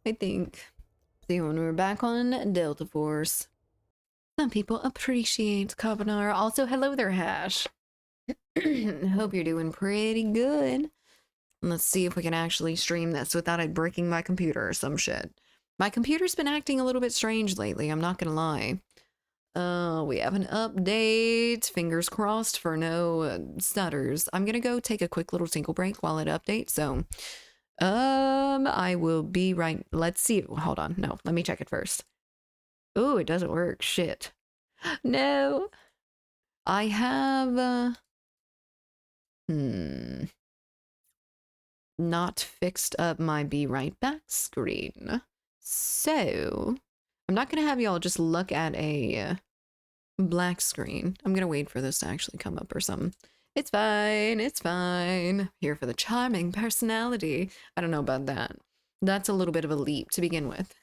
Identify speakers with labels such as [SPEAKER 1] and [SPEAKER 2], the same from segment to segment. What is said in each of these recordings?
[SPEAKER 1] I think. See, when we're back on Delta Force. Some people appreciate carbonara. Also, hello there, Hash. Hope you're doing pretty good. Let's see if we can actually stream this without it breaking my computer or some shit. My computer's been acting a little bit strange lately, I'm not gonna lie. We have an update. Fingers crossed for no stutters. I'm gonna go take a quick little tinkle break while it updates, so I will be right. Let's see. Hold on. No, let me check it first. Oh, it doesn't work. Shit. No. I have not fixed up my be right back screen. So, I'm not going to have y'all just look at a black screen. I'm going to wait for this to actually come up or something. It's fine. It's fine. Here for the charming personality. I don't know about that. That's a little bit of a leap to begin with.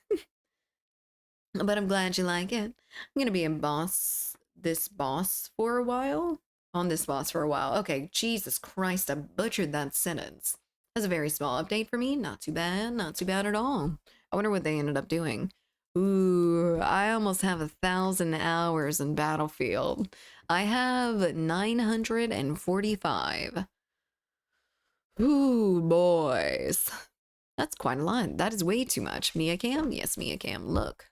[SPEAKER 1] But I'm glad you like it. I'm going to be a boss, this boss for a while. On this boss for a while. Okay, Jesus Christ, I butchered that sentence. That's a very small update for me. Not too bad. Not too bad at all. I wonder what they ended up doing. Ooh, I almost have 1,000 hours in Battlefield. I have 945. Ooh, boys. That's quite a lot. That is way too much. Mia Cam? Yes, Mia Cam. Look.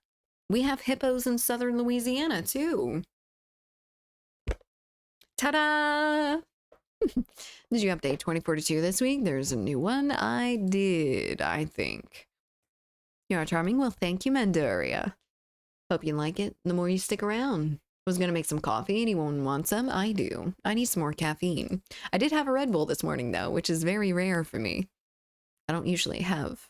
[SPEAKER 1] We have hippos in southern Louisiana, too. Ta-da! Did you update 2042 this week? There's a new one. I did, I think. You are charming. Well, thank you, Mandaria. Hope you like it. The more you stick around. Was gonna make some coffee. Anyone want some? I do. I need some more caffeine. I did have a Red Bull this morning, though, which is very rare for me. I don't usually have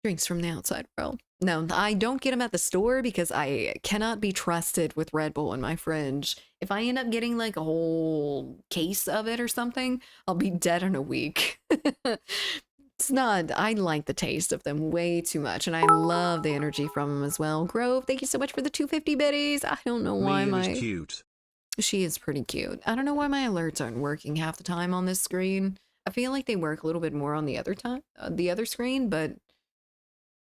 [SPEAKER 1] drinks from the outside world. No, I don't get them at the store because I cannot be trusted with Red Bull in my fridge. If I end up getting like a whole case of it or something, I'll be dead in a week. It's not, I like the taste of them way too much, and I love the energy from them as well. Grove, thank you so much for the 250 biddies. I don't know why
[SPEAKER 2] Mia is cute.
[SPEAKER 1] She is pretty cute. I don't know why my alerts aren't working half the time on this screen. I feel like they work a little bit more on the other time, the other screen, but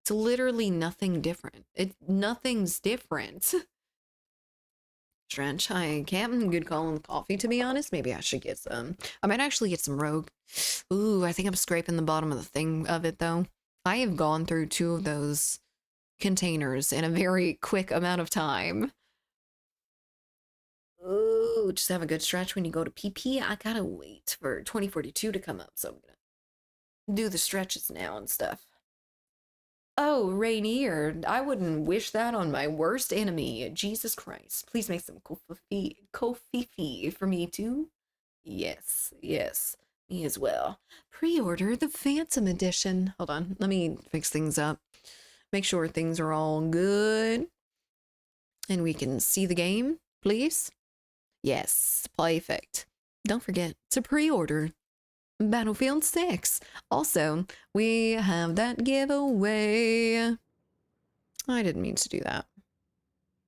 [SPEAKER 1] it's literally nothing different. Nothing's different. Trench, hi, Captain. Good call on the coffee, to be honest. Maybe I should get some. I might actually get some Rogue. Ooh, I think I'm scraping the bottom of the thing of it, though. I have gone through 2 of those containers in a very quick amount of time. Ooh, just have a good stretch when you go to PP. I gotta wait for 2042 to come up, so I'm gonna do the stretches now and stuff. Oh, Rainier, I wouldn't wish that on my worst enemy. Jesus Christ. Please make some kofifi for me too. Yes, yes, me as well. Pre-order the Phantom Edition. Hold on, let me fix things up. Make sure things are all good. And we can see the game, please. Yes, perfect. Don't forget to pre-order Battlefield 6. Also, we have that giveaway. I didn't mean to do that.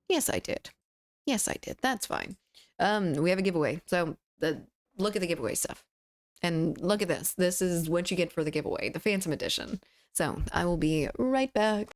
[SPEAKER 1] Yes, I did. Yes, I did. That's fine. We have a giveaway. So, look at the giveaway stuff. And look at this. This is what you get for the giveaway, the Phantom Edition. So, I will be right back.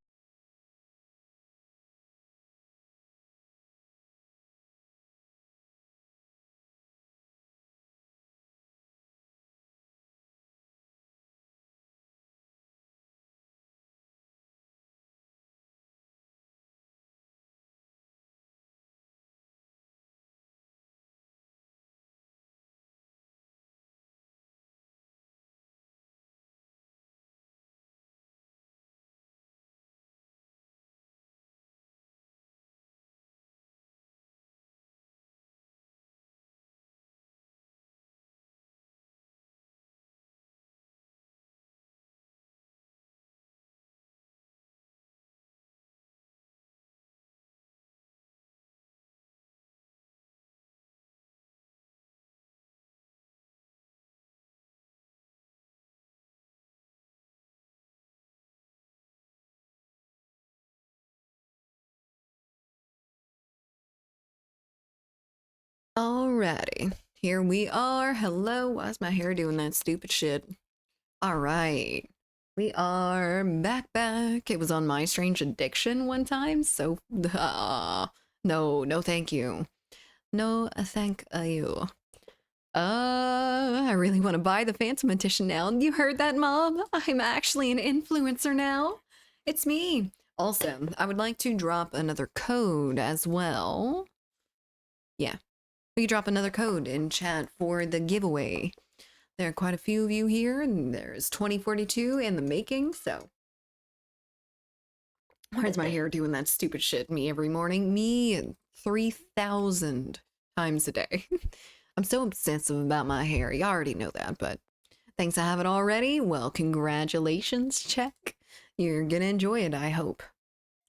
[SPEAKER 1] Alrighty. Here we are. Hello. Why's my hair doing that stupid shit? All right. We are back. It was on My Strange Addiction one time, so no, thank you. No, thank you. I really want to buy the Phantom Edition now. You heard that, Mom? I'm actually an influencer now. It's me. Also, I would like to drop another code as well. Yeah, we could drop another code in chat for the giveaway. There are quite a few of you here, and there's 2042 in the making, so. Why's my hair doing that stupid shit me every morning? Me 3,000 times a day. I'm so obsessive about my hair. You already know that, but thanks I have it already. Well, congratulations, check. You're gonna enjoy it, I hope.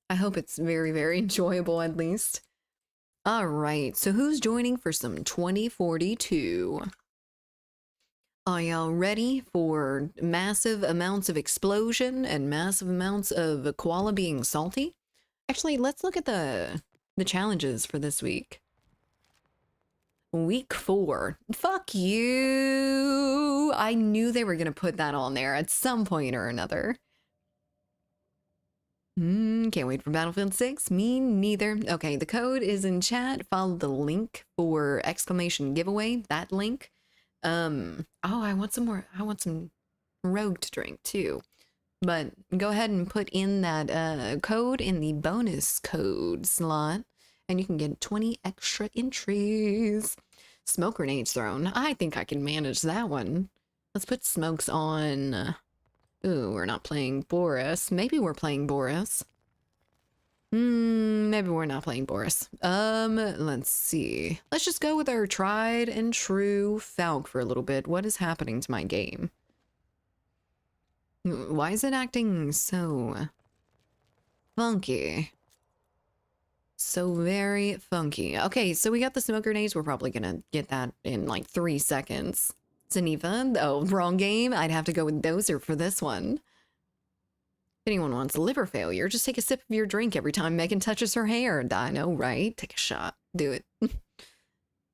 [SPEAKER 1] I hope it's very, very enjoyable at least. All right, so who's joining for some 2042? Are y'all ready for massive amounts of explosion and massive amounts of koala being salty? Actually, let's look at the challenges for this week. Week 4. Fuck you! I knew they were gonna put that on there at some point or another. Can't wait for Battlefield 6. Me neither. Okay, the code is in chat. Follow the link for exclamation giveaway. That link. Oh, I want some more. I want some Rogue to drink too. But go ahead and put in that code in the bonus code slot, and you can get 20 extra entries. Smoke grenades thrown. I think I can manage that one. Let's put smokes on. Ooh, we're not playing Boris. Maybe we're playing Boris. Maybe we're not playing Boris. Let's see. Let's just go with our tried and true Falk for a little bit. What is happening to my game? Why is it acting so funky? So very funky. Okay, so we got the smoke grenades. We're probably gonna get that in like 3 seconds. Zaniva, oh, wrong game. I'd have to go with Dozer for this one. If anyone wants liver failure, just take a sip of your drink every time Megan touches her hair. I know, right? Take a shot. Do it.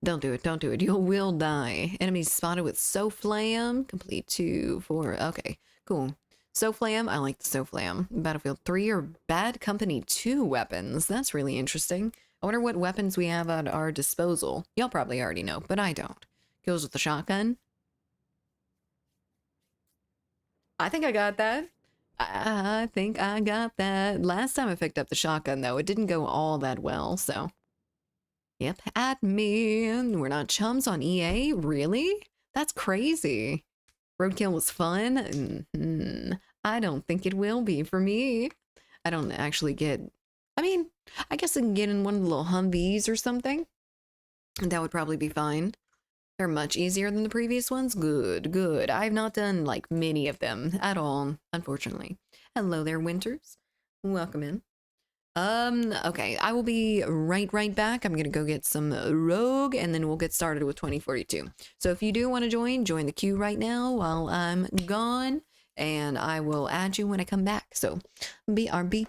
[SPEAKER 1] Don't do it. You will die. Enemies spotted with Soflam. Complete 2, 4. Okay, cool. Soflam, I like the Soflam. Battlefield 3 or Bad Company 2 weapons. That's really interesting. I wonder what weapons we have at our disposal. Y'all probably already know, but I don't. Kills with the shotgun. I think I got that. I think I got that. Last time I picked up the shotgun, though, it didn't go all that well, so. Yep, admin. We're not chums on EA? Really? That's crazy. Roadkill was fun? I don't think it will be for me. I don't actually get... I mean, I guess I can get in one of the little Humvees or something. That would probably be fine. They're much easier than the previous ones. Good. I've not done, like, many of them at all, unfortunately. Hello there, Winters. Welcome in. Okay, I will be right back. I'm gonna go get some Rogue, and then we'll get started with 2042. So if you do want to join the queue right now while I'm gone, and I will add you when I come back. So, BRB.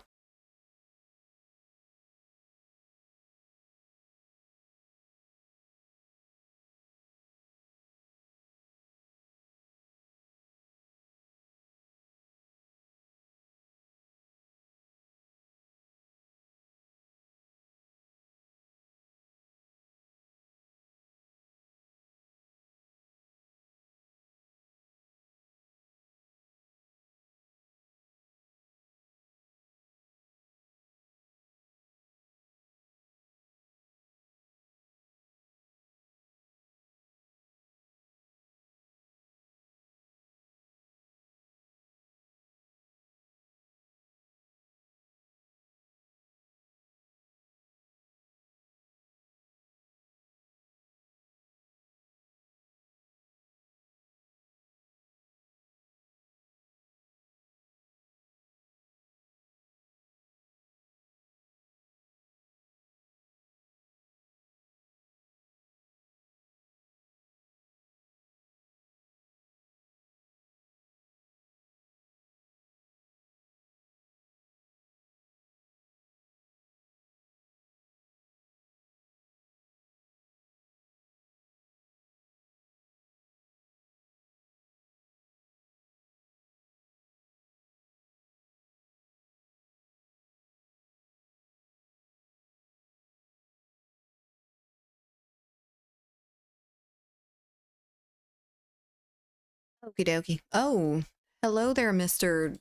[SPEAKER 1] Okie dokie. Oh, hello there, Mr.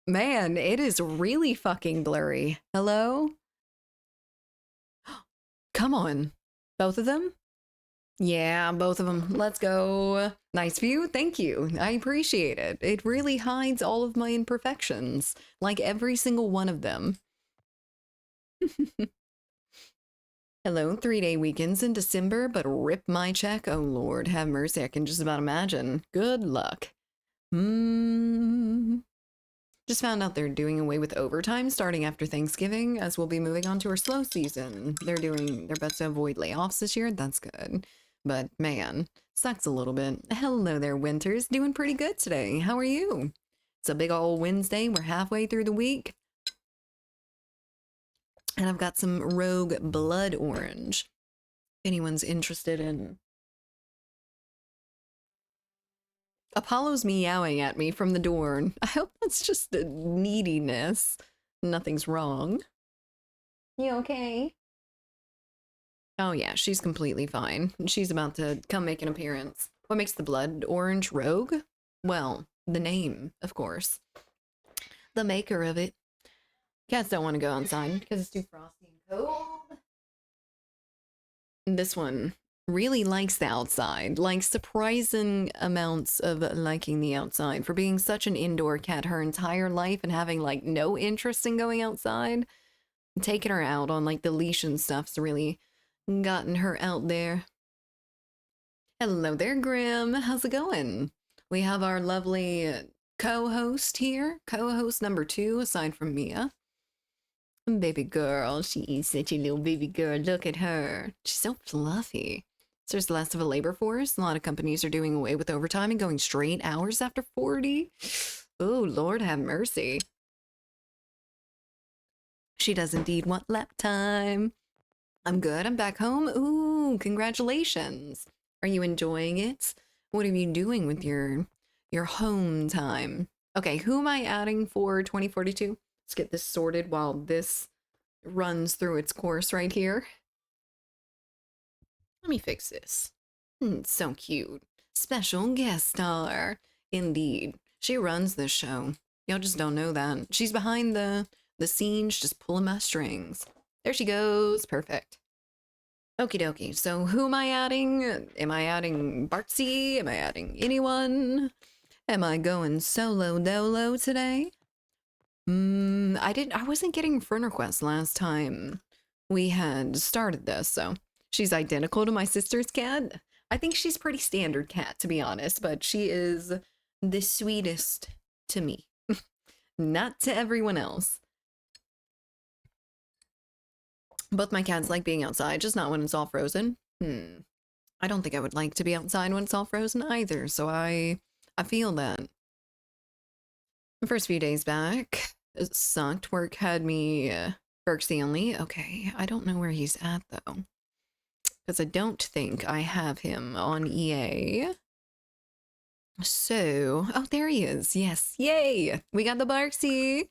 [SPEAKER 1] Man, it is really fucking blurry. Hello? Come on. Both of them? Yeah, both of them. Let's go. Nice view. Thank you. I appreciate it. It really hides all of my imperfections, like every single one of them. Hello, 3-day weekends in December, but rip my check. Oh, Lord, have mercy. I can just about imagine. Good luck. Just found out they're doing away with overtime starting after Thanksgiving, as we'll be moving on to our slow season. They're doing their best to avoid layoffs this year. That's good. But man, sucks a little bit. Hello there, Winters. Doing pretty good today. How are you? It's a big old Wednesday. We're halfway through the week. And I've got some Rogue Blood Orange. If anyone's interested in. Apollo's meowing at me from the door. I hope that's just a neediness. Nothing's wrong. You okay? Oh yeah, she's completely fine. She's about to come make an appearance. What makes the blood orange Rogue? Well, the name, of course. The maker of it. Cats don't want to go outside because it's too frosty and cold. This one really likes the outside, like surprising amounts of liking the outside for being such an indoor cat her entire life and having like no interest in going outside. Taking her out on like the leash and stuff's really gotten her out there. Hello there, Grim. How's it going? We have our lovely co-host here, co-host number 2 aside from Mia. Baby girl, she is such a little baby girl. Look at her. She's so fluffy. So there's less of a labor force. A lot of companies are doing away with overtime and going straight hours after 40. Oh, Lord have mercy. She does indeed want lap time. I'm good. I'm back home. Ooh, congratulations. Are you enjoying it? What are you doing with your home time? Okay, who am I adding for 2042? Let's get this sorted while this runs through its course right here. Let me fix this. So cute. Special guest star. Indeed. She runs this show. Y'all just don't know that. She's behind the scenes, just pulling my strings. There she goes. Perfect. Okie dokie. So who am I adding? Am I adding Bartsy? Am I adding anyone? Am I going solo dolo today? I wasn't getting friend requests last time we had started this, so she's identical to my sister's cat. I think she's pretty standard cat, to be honest, but she is the sweetest to me. Not to everyone else. Both my cats like being outside, just not when it's all frozen. I don't think I would like to be outside when it's all frozen either, so I feel that. The first few days back, it sucked. Work had me Berksy only. Okay, I don't know where he's at though, because I don't think I have him on EA. So, oh, there he is. Yes, yay! We got the Berksy.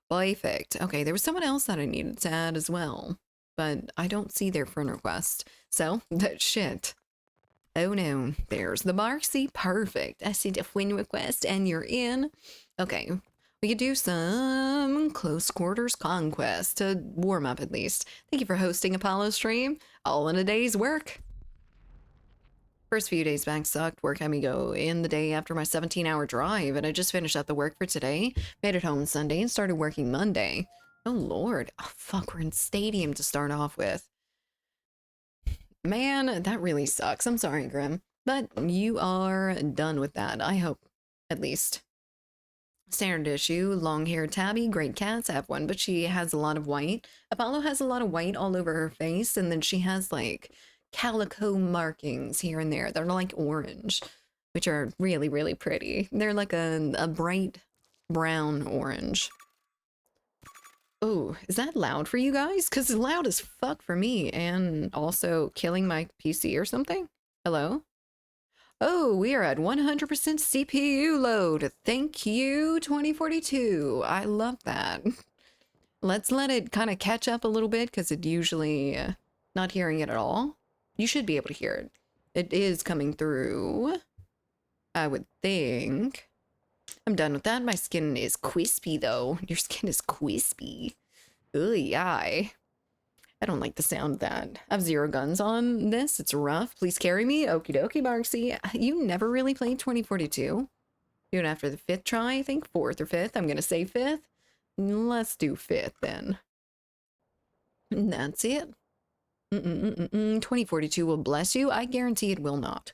[SPEAKER 1] Perfect. Okay, there was someone else that I needed to add as well, but I don't see their friend request. So, that shit. Oh no, there's the Berksy. Perfect. I see the friend request and you're in. Okay, we could do some close quarters conquest to warm up at least. Thank you for hosting Apollo stream. All in a day's work. First few days back sucked. Work had me go in the day after my 17-hour drive, and I just finished up the work for today. Made it home Sunday and started working Monday. Oh Lord. Oh fuck, we're in Stadium to start off with. Man, that really sucks. I'm sorry, Grim. But you are done with that, I hope, at least. Standard issue, long-haired tabby, great cats, I have one, but she has a lot of white. Apollo has a lot of white all over her face, and then she has, like, calico markings here and there. They're like orange, which are really, really pretty. They're like a bright brown orange. Oh, is that loud for you guys? Because it's loud as fuck for me, and also killing my PC or something? Hello? Oh, we are at 100% CPU load. Thank you, 2042. I love that. Let's let it kind of catch up a little bit, because it usually... not hearing it at all. You should be able to hear it. It is coming through, I would think. I'm done with that. My skin is crispy, though. Your skin is crispy. Ooh, yeah. I don't like the sound of that. I have 0 guns on this. It's rough. Please carry me. Okie dokie, Marksy. You never really played 2042? Do it after the 5th try, I think. 4th or 5th. I'm gonna say 5th. Let's do 5th, then. And that's it. 2042 will bless you. I guarantee it will not.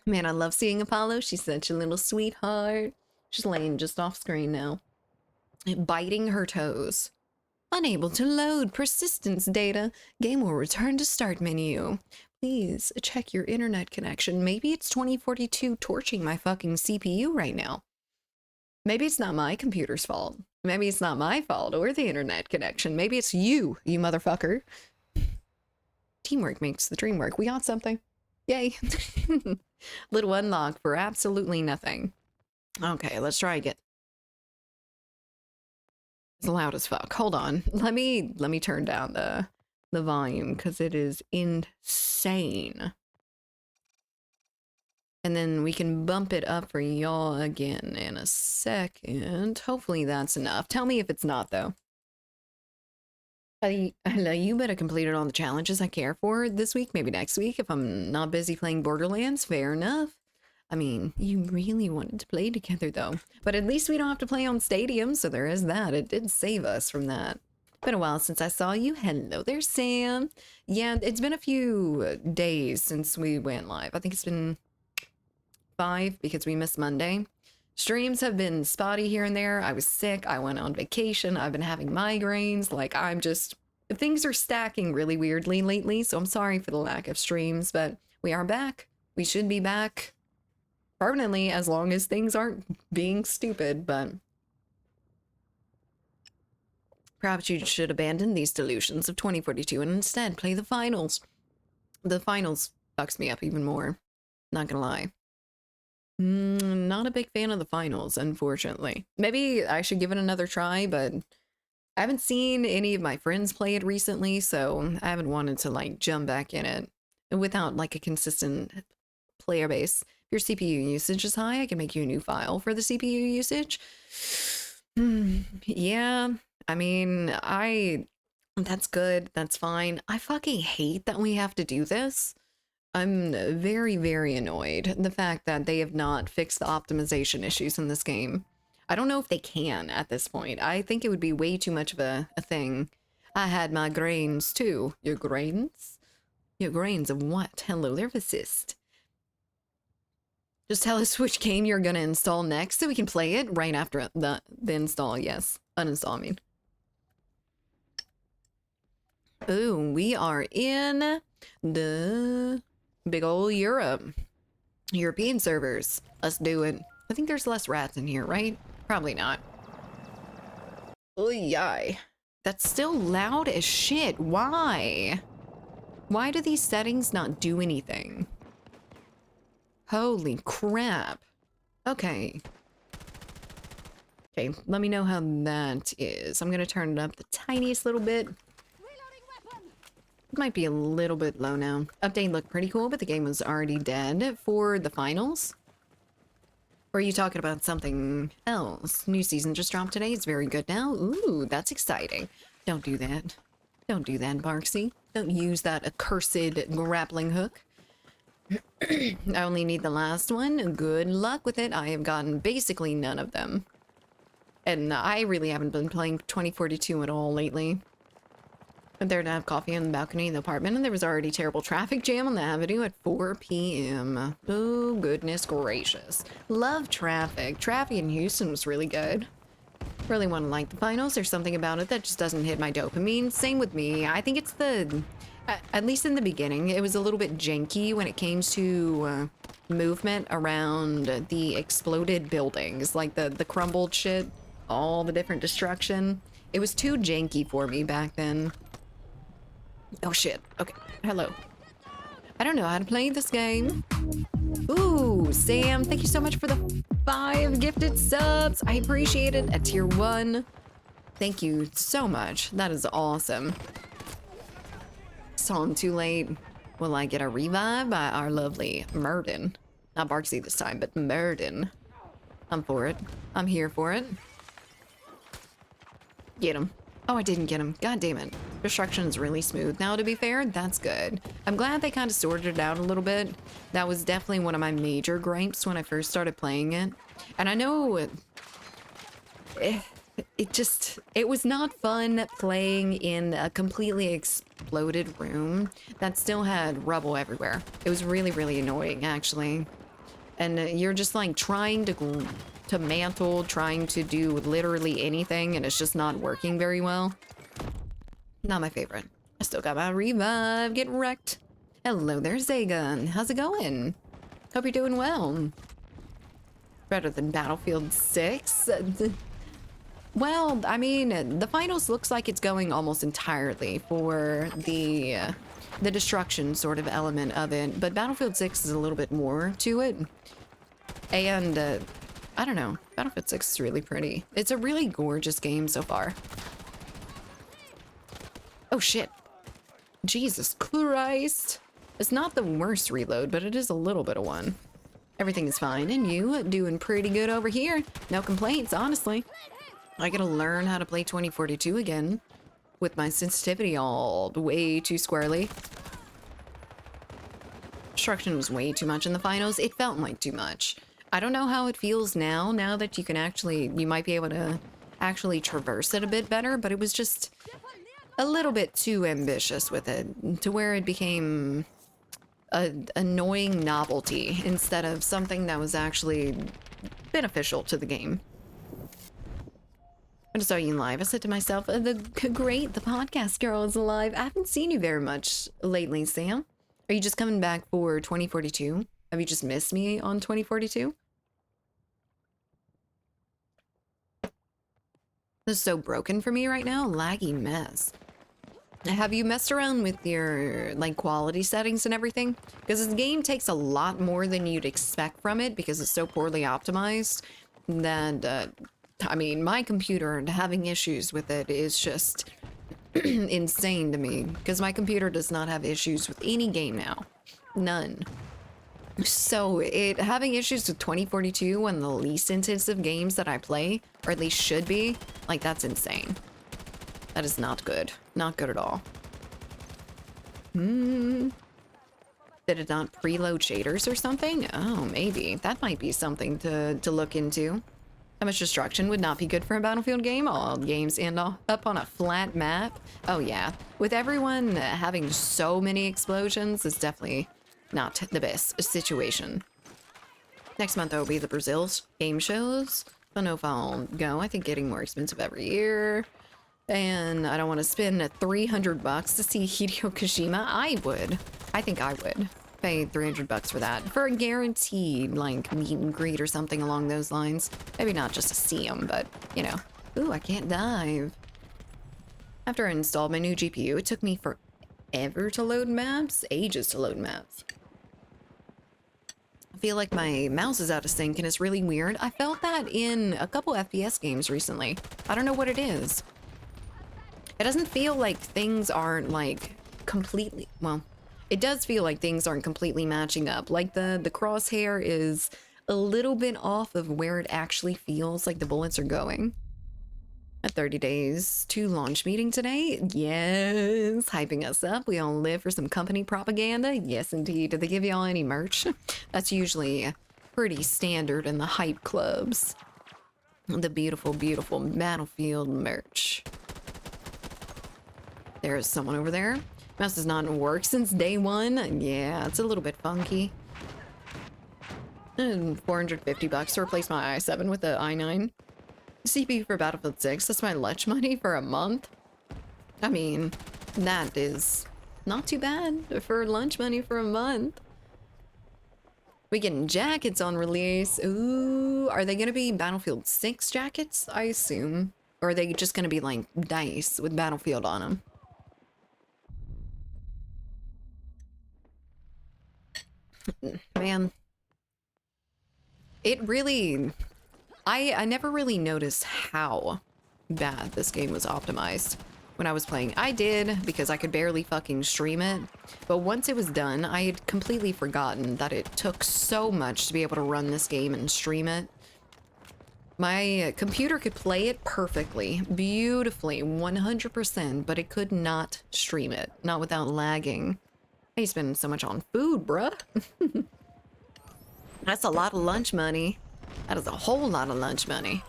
[SPEAKER 1] Man, I love seeing Apollo. She's such a little sweetheart. She's laying just off screen now. Biting her toes. Unable to load persistence data. Game will return to start menu. Please check your internet connection. Maybe it's 2042 torching my fucking CPU right now. Maybe it's not my computer's fault. Maybe it's not my fault or the internet connection. Maybe it's you, you motherfucker. Teamwork makes the dream work. We got something. Yay. Little unlock for absolutely nothing. Okay, let's try again. It's loud as fuck. Hold on. Let me turn down the volume because it is insane. And then we can bump it up for y'all again in a second. Hopefully that's enough. Tell me if it's not, though. You better complete all the challenges I care for this week, maybe next week, if I'm not busy playing Borderlands. Fair enough. I mean, you really wanted to play together, though. But at least we don't have to play on Stadium, so there is that. It did save us from that. Been a while since I saw you. Hello there, Sam. Yeah, it's been a few days since we went live. I think it's been 5 because we missed Monday. Streams have been spotty here and there. I was sick. I went on vacation. I've been having migraines. Like, things are stacking really weirdly lately, so I'm sorry for the lack of streams, but we are back. We should be back permanently as long as things aren't being stupid, but perhaps you should abandon these delusions of 2042 and instead play the finals. The finals fucks me up even more. Not gonna lie. Not a big fan of the finals, unfortunately. Maybe I should give it another try, but I haven't seen any of my friends play it recently, so I haven't wanted to, like, jump back in it without, like, a consistent player base. If your CPU usage is high, I can make you a new file for the CPU usage. Yeah, I mean, that's good, that's fine. I fucking hate that we have to do this. I'm very, very annoyed. The fact that they have not fixed the optimization issues in this game. I don't know if they can at this point. I think it would be way too much of a thing. I had my grains too. Your grains? Your grains of what? Hello there, Fascist. Just tell us which game you're gonna install next so we can play it right after the install, yes. Uninstall, I mean. Ooh, we are in the big ol' European servers. Let's do it. I think there's less rats in here, right? Probably not. Oh, yay. That's still loud as shit. Why? Why do these settings not do anything? Holy crap. Okay. Okay, let me know how that is. I'm gonna turn it up the tiniest little bit. It might be a little bit low now. Update looked pretty cool, but the game was already dead for the finals. Or are you talking about something else? New season just dropped today. It's very good now. Ooh, that's exciting. Don't do that. Don't do that, Barksy. Don't use that accursed grappling hook. I only need the last one. Good luck with it. I have gotten basically none of them. And I really haven't been playing 2042 at all lately. I'm there to have coffee on the balcony in the apartment, and there was already terrible traffic jam on the avenue at 4 p.m. Oh, goodness gracious. Love traffic. Traffic in Houston was really good. Really want to like the finals. There's something about it that just doesn't hit my dopamine. Same with me. I think it's the... At least in the beginning, it was a little bit janky when it came to movement around the exploded buildings. Like the crumbled shit. All the different destruction. It was too janky for me back then. Oh shit. Okay. Hello. I don't know how to play this game. Ooh, Sam, thank you so much for the 5 gifted subs. I appreciate it at tier 1. Thank you so much. That is awesome. song too late. Will I get a revive by our lovely Murden? Not Barksy this time, but Murden. I'm for it. I'm here for it. Get him. Oh, I didn't get him. God damn it. Destruction's really smooth now, to be fair. That's good. I'm glad they kind of sorted it out a little bit. That was definitely one of my major gripes when I first started playing it. And I know it was not fun playing in a completely exploded room that still had rubble everywhere. It was really, really annoying, actually. And you're just like trying to mantle, trying to do literally anything, and it's just not working very well. Not my favorite. I still got my revive. Get wrecked. Hello there, Zagun. How's it going? Hope you're doing well. Better than Battlefield 6. Well, I mean, the finals looks like it's going almost entirely for the destruction sort of element of it, but Battlefield 6 is a little bit more to it. And I don't know, Battlefield 6 is really pretty. It's a really gorgeous game so far. Oh shit. Jesus Christ. It's not the worst reload, but it is a little bit of one. Everything is fine, and you doing pretty good over here. No complaints, honestly. I gotta learn how to play 2042 again with my sensitivity all way too squarely. Destruction was way too much in the finals. It felt like too much. I don't know how it feels now that you can you might be able to actually traverse it a bit better, but it was just a little bit too ambitious with it to where it became an annoying novelty instead of something that was actually beneficial to the game. I just saw you live. I said to myself, the podcast girl is alive. I haven't seen you very much lately, Sam. Are you just coming back for 2042? Have you just missed me on 2042? This is so broken for me right now. Laggy mess. Have you messed around with your like quality settings and everything? Because this game takes a lot more than you'd expect from it because it's so poorly optimized that I mean, my computer and having issues with it is just insane to me because my computer does not have issues with any game now. None. So having issues with 2042 one of the least intensive games that I play, or at least should be, like that's insane. That is not good. Not good at all. Did it not preload shaders or something? Oh, maybe. That might be something to look into. How much destruction would not be good for a Battlefield game? All games end up on a flat map. Oh yeah, with everyone having so many explosions, it's definitely not the best situation. Next month will be the Brazil's game shows. I don't know if I'll go. I think getting more expensive every year. And I don't want to spend 300 bucks to see Hideo Kojima. I would. I think I would pay 300 bucks for that. For a guaranteed, like, meet and greet or something along those lines. Maybe not just to see him, but, you know. Ooh, I can't dive. After I installed my new GPU, it took me forever to load maps. Ages to load maps. I feel like my mouse is out of sync and it's really weird. I felt that in a couple FPS games recently. I don't know what it is. It doesn't feel like things aren't, like, completely... Well... It does feel like things aren't completely matching up. Like the crosshair is a little bit off of where it actually feels like the bullets are going. At 30 days to launch meeting today. Yes, hyping us up. We all live for some company propaganda. Yes, indeed. Do they give y'all any merch? That's usually pretty standard in the hype clubs. The beautiful, beautiful Battlefield merch. There's someone over there. Mouse has not worked since day one. Yeah, it's a little bit funky. And 450 bucks to replace my i7 with the i9. CPU for Battlefield 6. That's my lunch money for a month. I mean, that is not too bad for lunch money for a month. We getting jackets on release. Ooh, are they gonna be Battlefield 6 jackets? I assume. Or are they just gonna be like dice with Battlefield on them? Man, it really... I never really noticed how bad this game was optimized when I was playing. I did, because I could barely fucking stream it. But once it was done, I had completely forgotten that it took so much to be able to run this game and stream it. My computer could play it perfectly, beautifully, 100%, but it could not stream it, not without lagging. I spend so much on food, bruh. That's a lot of lunch money. That is a whole lot of lunch money.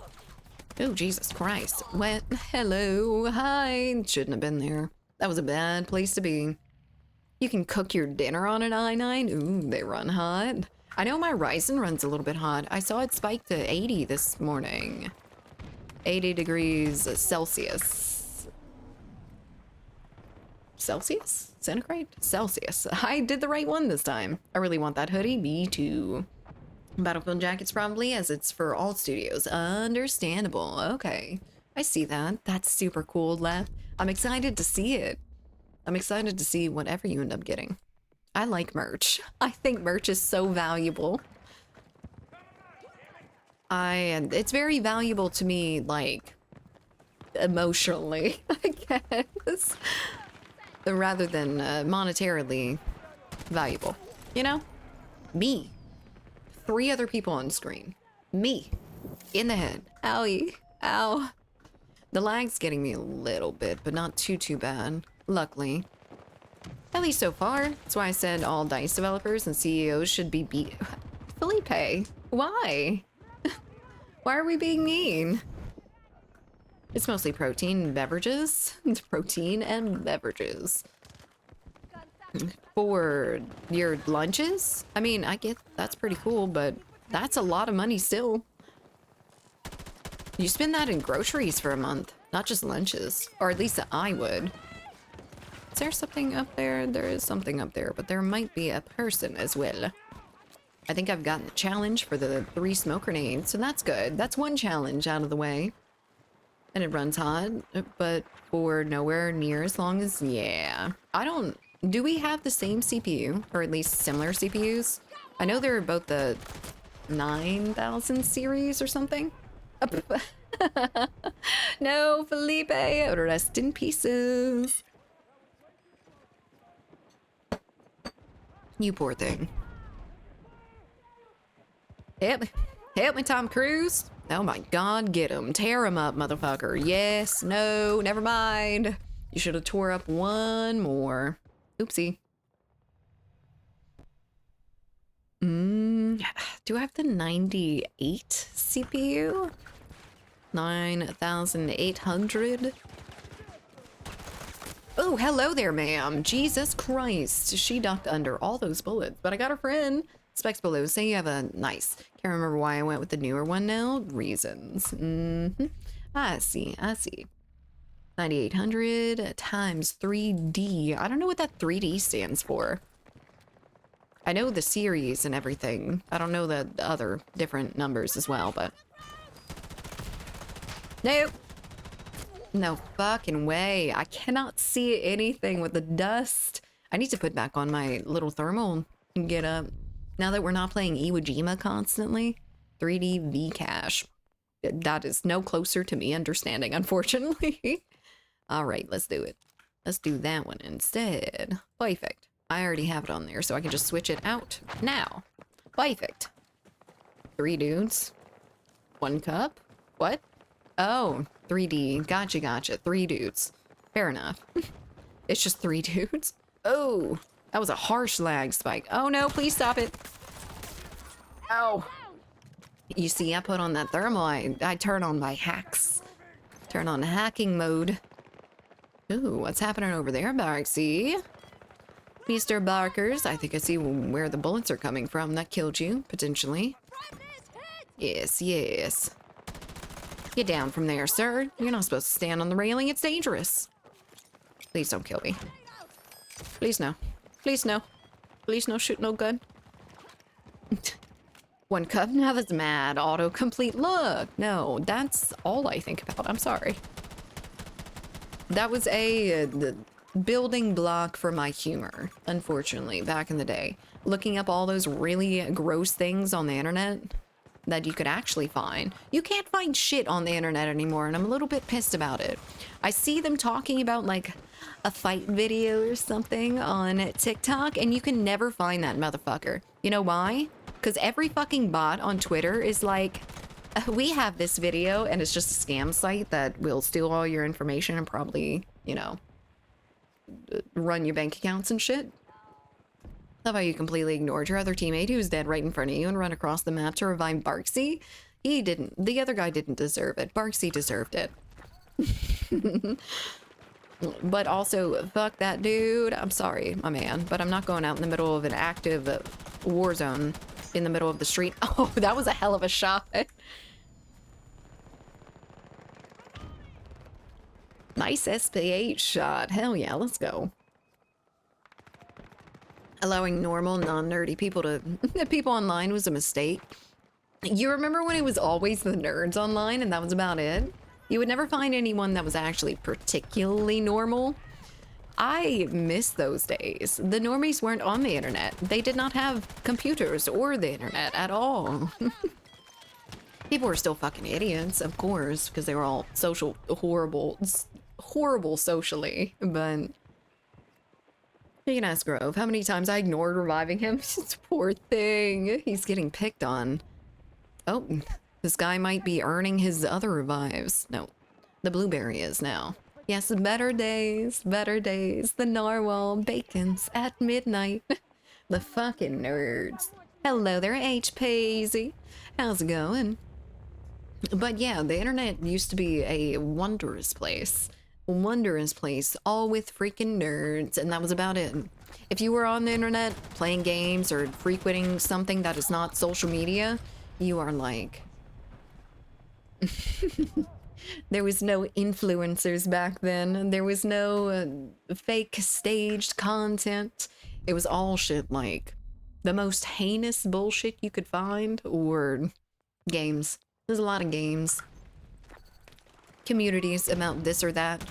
[SPEAKER 1] Oh, Jesus Christ. What? Hello. Hi. Shouldn't have been there. That was a bad place to be. You can cook your dinner on an i9. Ooh, they run hot. I know my Ryzen runs a little bit hot. I saw it spike to 80 this morning. 80 degrees Celsius. Celsius? Centigrade? Celsius. I did the right one this time. I really want that hoodie. Me too. Battlefield jackets probably, as it's for all studios. Understandable. Okay. I see that. That's super cool, Left. I'm excited to see it. I'm excited to see whatever you end up getting. I like merch. I think merch is so valuable. It's very valuable to me, like, emotionally, I guess. Rather than monetarily valuable. You know? Me. 3 other people on screen. Me. In the head. Owie. Ow. The lag's getting me a little bit, but not too bad. Luckily. At least so far. That's why I said all DICE developers and CEOs should be beat. Felipe, why? Why are we being mean? It's mostly protein and beverages. It's protein and beverages. For your lunches? I mean, I get that's pretty cool, but that's a lot of money still. You spend that in groceries for a month, not just lunches. Or at least I would. Is there something up there? There is something up there, but there might be a person as well. I think I've gotten the challenge for the 3 smoke grenades, so that's good. That's one challenge out of the way. And it runs hot, but for nowhere near as long as, yeah. Do we have the same CPU? Or at least similar CPUs? I know they're both the 9000 series or something. No, Felipe, rest in pieces. You poor thing. Help me, Tom Cruise. Oh my God, get him. Tear him up, motherfucker. Yes, no, never mind. You should have tore up one more. Oopsie. Do I have the 98 CPU? 9800? Oh, hello there, ma'am. Jesus Christ. She ducked under all those bullets, but I got her friend. Specs below say you have a nice. Can't remember why I went with the newer one now. Reasons. I see. 9800 times 3D. I don't know what that 3D stands for. I know the series and everything. I don't know the other different numbers as well, but... Nope. No fucking way. I cannot see anything with the dust. I need to put back on my little thermal and get up. Now that we're not playing Iwo Jima constantly, 3D V-Cache. That is no closer to me understanding, unfortunately. All right, let's do it. Let's do that one instead. Perfect. I already have it on there, so I can just switch it out now. Perfect. 3 dudes. 1 cup. What? Oh, 3D. Gotcha. 3 dudes. Fair enough. It's just 3 dudes. Oh, that was a harsh lag spike. Oh no, please stop it. Ow. You see, I put on that thermal. I turn on my hacks. Turn on hacking mode. Ooh, what's happening over there, Barksy? Mr. Barkers, I think I see where the bullets are coming from. That killed you, potentially. Yes. Get down from there, sir. You're not supposed to stand on the railing. It's dangerous. Please don't kill me. Please no. Please no. Please no shoot no gun. 1 cup? Now that's mad. Autocomplete. Look. No, that's all I think about. I'm sorry. That was a building block for my humor, unfortunately, back in the day. Looking up all those really gross things on the internet. that you could actually find. You can't find shit on the internet anymore, and I'm a little bit pissed about it. I see them talking about like a fight video or something on TikTok, and you can never find that motherfucker. You know why? Because every fucking bot on Twitter is like, we have this video, and it's just a scam site that will steal all your information and probably, you know, run your bank accounts and shit. Love how you completely ignored your other teammate who was dead right in front of you and run across the map to revive Barksy. He didn't. The other guy didn't deserve it. Barksy deserved it. But also, fuck that dude. I'm sorry, my man, but I'm not going out in the middle of an active war zone in the middle of the street. Oh, that was a hell of a shot. Nice SPH shot. Hell yeah, let's go. Allowing normal, non-nerdy people to people online was a mistake. You remember when it was always the nerds online and that was about it? You would never find anyone that was actually particularly normal. I miss those days. The normies weren't on the internet. They did not have computers or the internet at all. People were still fucking idiots, of course, because they were all horrible socially, but you can ask Grove how many times I ignored reviving him. Poor thing. He's getting picked on. Oh, this guy might be earning his other revives. No, the blueberry is now. Yes, better days, the narwhal bacons at midnight. The fucking nerds. Hello there, HPZ. How's it going? But yeah, the internet used to be a wondrous place. All with freaking nerds, and that was about it. If you were on the internet playing games or frequenting something that is not social media, you are like... There was no influencers back then. There was no fake staged content. It was all shit like the most heinous bullshit you could find, or games. There's a lot of games. Communities about this or that.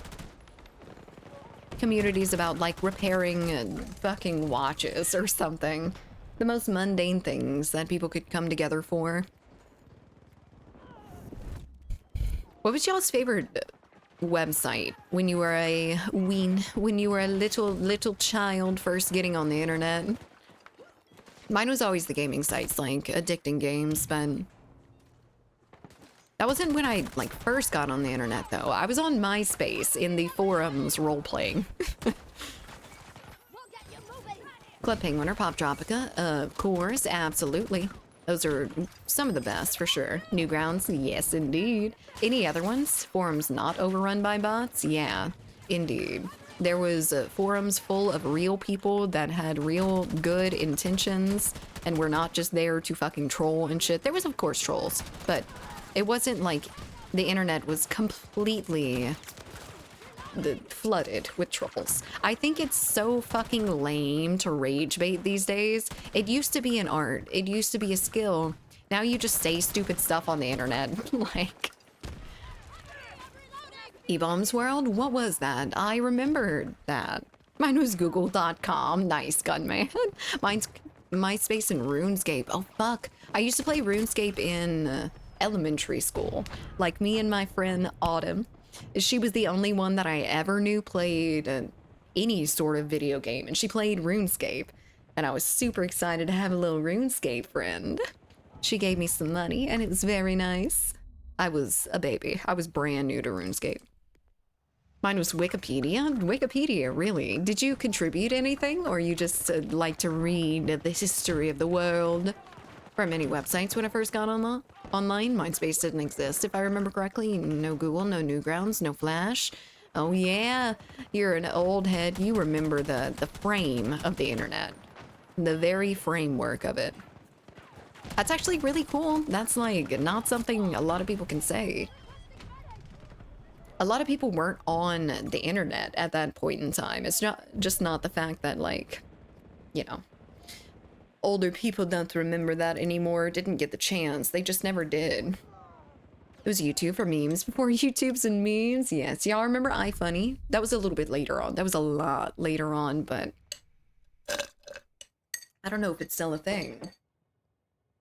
[SPEAKER 1] Communities about like repairing fucking watches or something. The most mundane things that people could come together for. What was y'all's favorite website when you were a when you were a little child first getting on the internet? Mine was always the gaming sites, like Addicting Games, but that wasn't when I like first got on the internet though. I was on MySpace in the forums role-playing. Club Penguin or Pop Tropica, of course, absolutely. Those are some of the best, for sure. Newgrounds, yes, indeed. Any other ones? Forums not overrun by bots? Yeah, indeed. There was forums full of real people that had real good intentions and were not just there to fucking troll and shit. There was, of course, trolls, but it wasn't like the internet was completely flooded with trolls. I think it's so fucking lame to rage bait these days. It used to be an art. It used to be a skill. Now you just say stupid stuff on the internet. Like... E-Bombs World? What was that? I remembered that. Mine was google.com. Nice, gunman. Mine's MySpace and RuneScape. Oh, fuck. I used to play RuneScape in elementary school. Like me and my friend Autumn. She was the only one that I ever knew played any sort of video game, and she played RuneScape, and I was super excited to have a little RuneScape friend. She gave me some money, and it was very nice. I was a baby. I was brand new to RuneScape. Mine was Wikipedia. Wikipedia, really? Did you contribute anything, or you just like to read the history of the world? From any websites when I first got online? MySpace didn't exist, if I remember correctly. No Google, no Newgrounds, no Flash. Oh yeah, you're an old head. You remember the frame of the internet. The very framework of it. That's actually really cool. That's like not something a lot of people can say. A lot of people weren't on the internet at that point in time. It's not the fact that, like, you know, older people don't remember that anymore, didn't get the chance. They just never did. It was YouTube for memes before YouTubes and memes. Yes, y'all remember iFunny? That was a little bit later on. That was a lot later on, but I don't know if it's still a thing.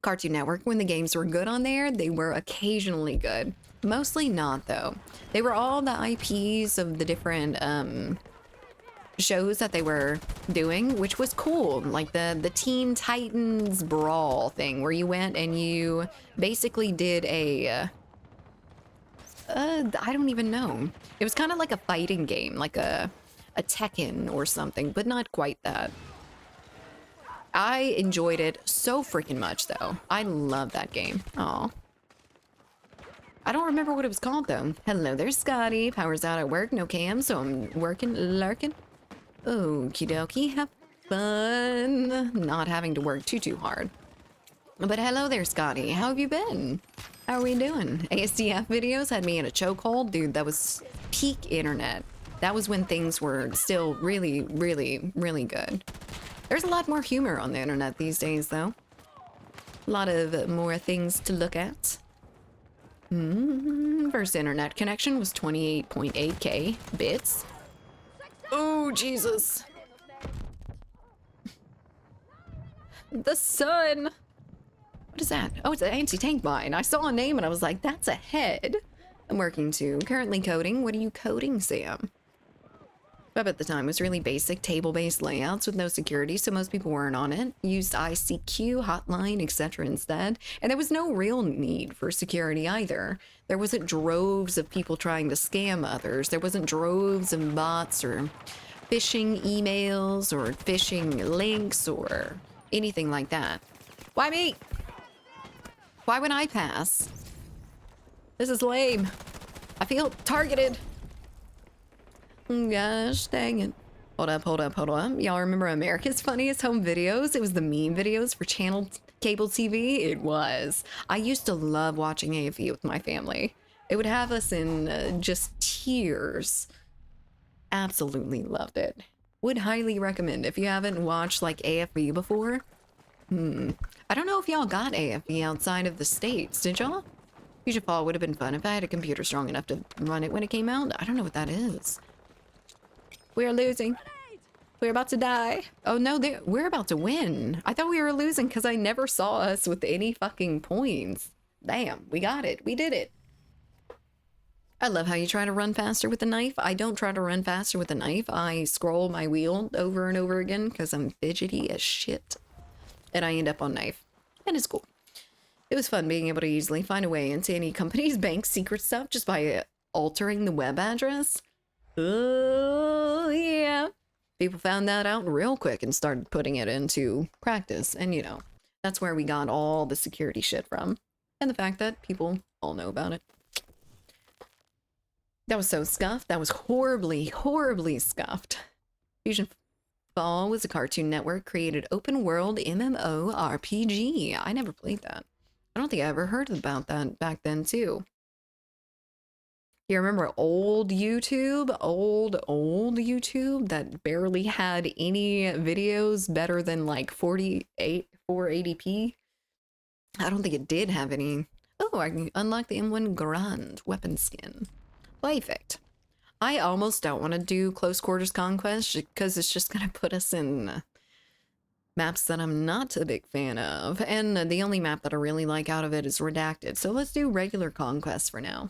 [SPEAKER 1] Cartoon Network, when the games were good on there, they were occasionally good. Mostly not, though. They were all the IPs of the different shows that they were doing, which was cool. Like the Teen Titans Brawl thing, where you went and you basically did a... I don't even know. It was kind of like a fighting game, like a Tekken or something, but not quite that. I enjoyed it so freaking much, though. I love that game. Aw. I don't remember what it was called, though. Hello there, Scotty. Power's out at work. No cam, so I'm working, lurking. Okie dokie. Have fun. Not having to work too hard. But hello there, Scotty. How have you been? How are we doing? ASDF videos had me in a chokehold. Dude, that was peak internet. That was when things were still really, really, really good. There's a lot more humor on the internet these days, though. A lot of more things to look at. First internet connection was 28.8K bits. Oh, Jesus. The sun. What is that? Oh, it's an anti-tank mine. I saw a name and I was like, that's a head. I'm working too. Currently coding. What are you coding, Sam? Web at the time was really basic table-based layouts with no security, so most people weren't on it. Used ICQ, hotline, etc. instead. And there was no real need for security either. There wasn't droves of people trying to scam others. There wasn't droves of bots or phishing emails or phishing links or anything like that. Why me? Why would I pass? This is lame. I feel targeted. Gosh, dang it. Hold up. Y'all remember America's Funniest Home Videos? It was the meme videos for channel cable TV. It was. I used to love watching AFE with my family. It would have us in just tears. Absolutely loved it. Would highly recommend if you haven't watched like AFE before. I don't know if y'all got AFE outside of the States. Did y'all? Future Fall would have been fun if I had a computer strong enough to run it when it came out. I don't know what that is. We're losing. We're about to die. Oh no, we're about to win. I thought we were losing because I never saw us with any fucking points. Damn, we got it. We did it. I love how you try to run faster with a knife. I don't try to run faster with a knife. I scroll my wheel over and over again because I'm fidgety as shit. And I end up on knife. And it's cool. It was fun being able to easily find a way into any company's bank secret stuff just by altering the web address. Oh, yeah. People found that out real quick and started putting it into practice. And, you know, that's where we got all the security shit from. And the fact that people all know about it. That was so scuffed. That was horribly, horribly scuffed. Fusion Fall was a Cartoon Network created open world MMO RPG. I never played that. I don't think I ever heard about that back then, too. You remember old YouTube? Old YouTube that barely had any videos better than like 480p? I don't think it did have any. Oh, I can unlock the M1 Grand weapon skin. Perfect. I almost don't want to do Close Quarters Conquest because it's just going to put us in maps that I'm not a big fan of. And the only map that I really like out of it is Redacted. So let's do regular Conquest for now.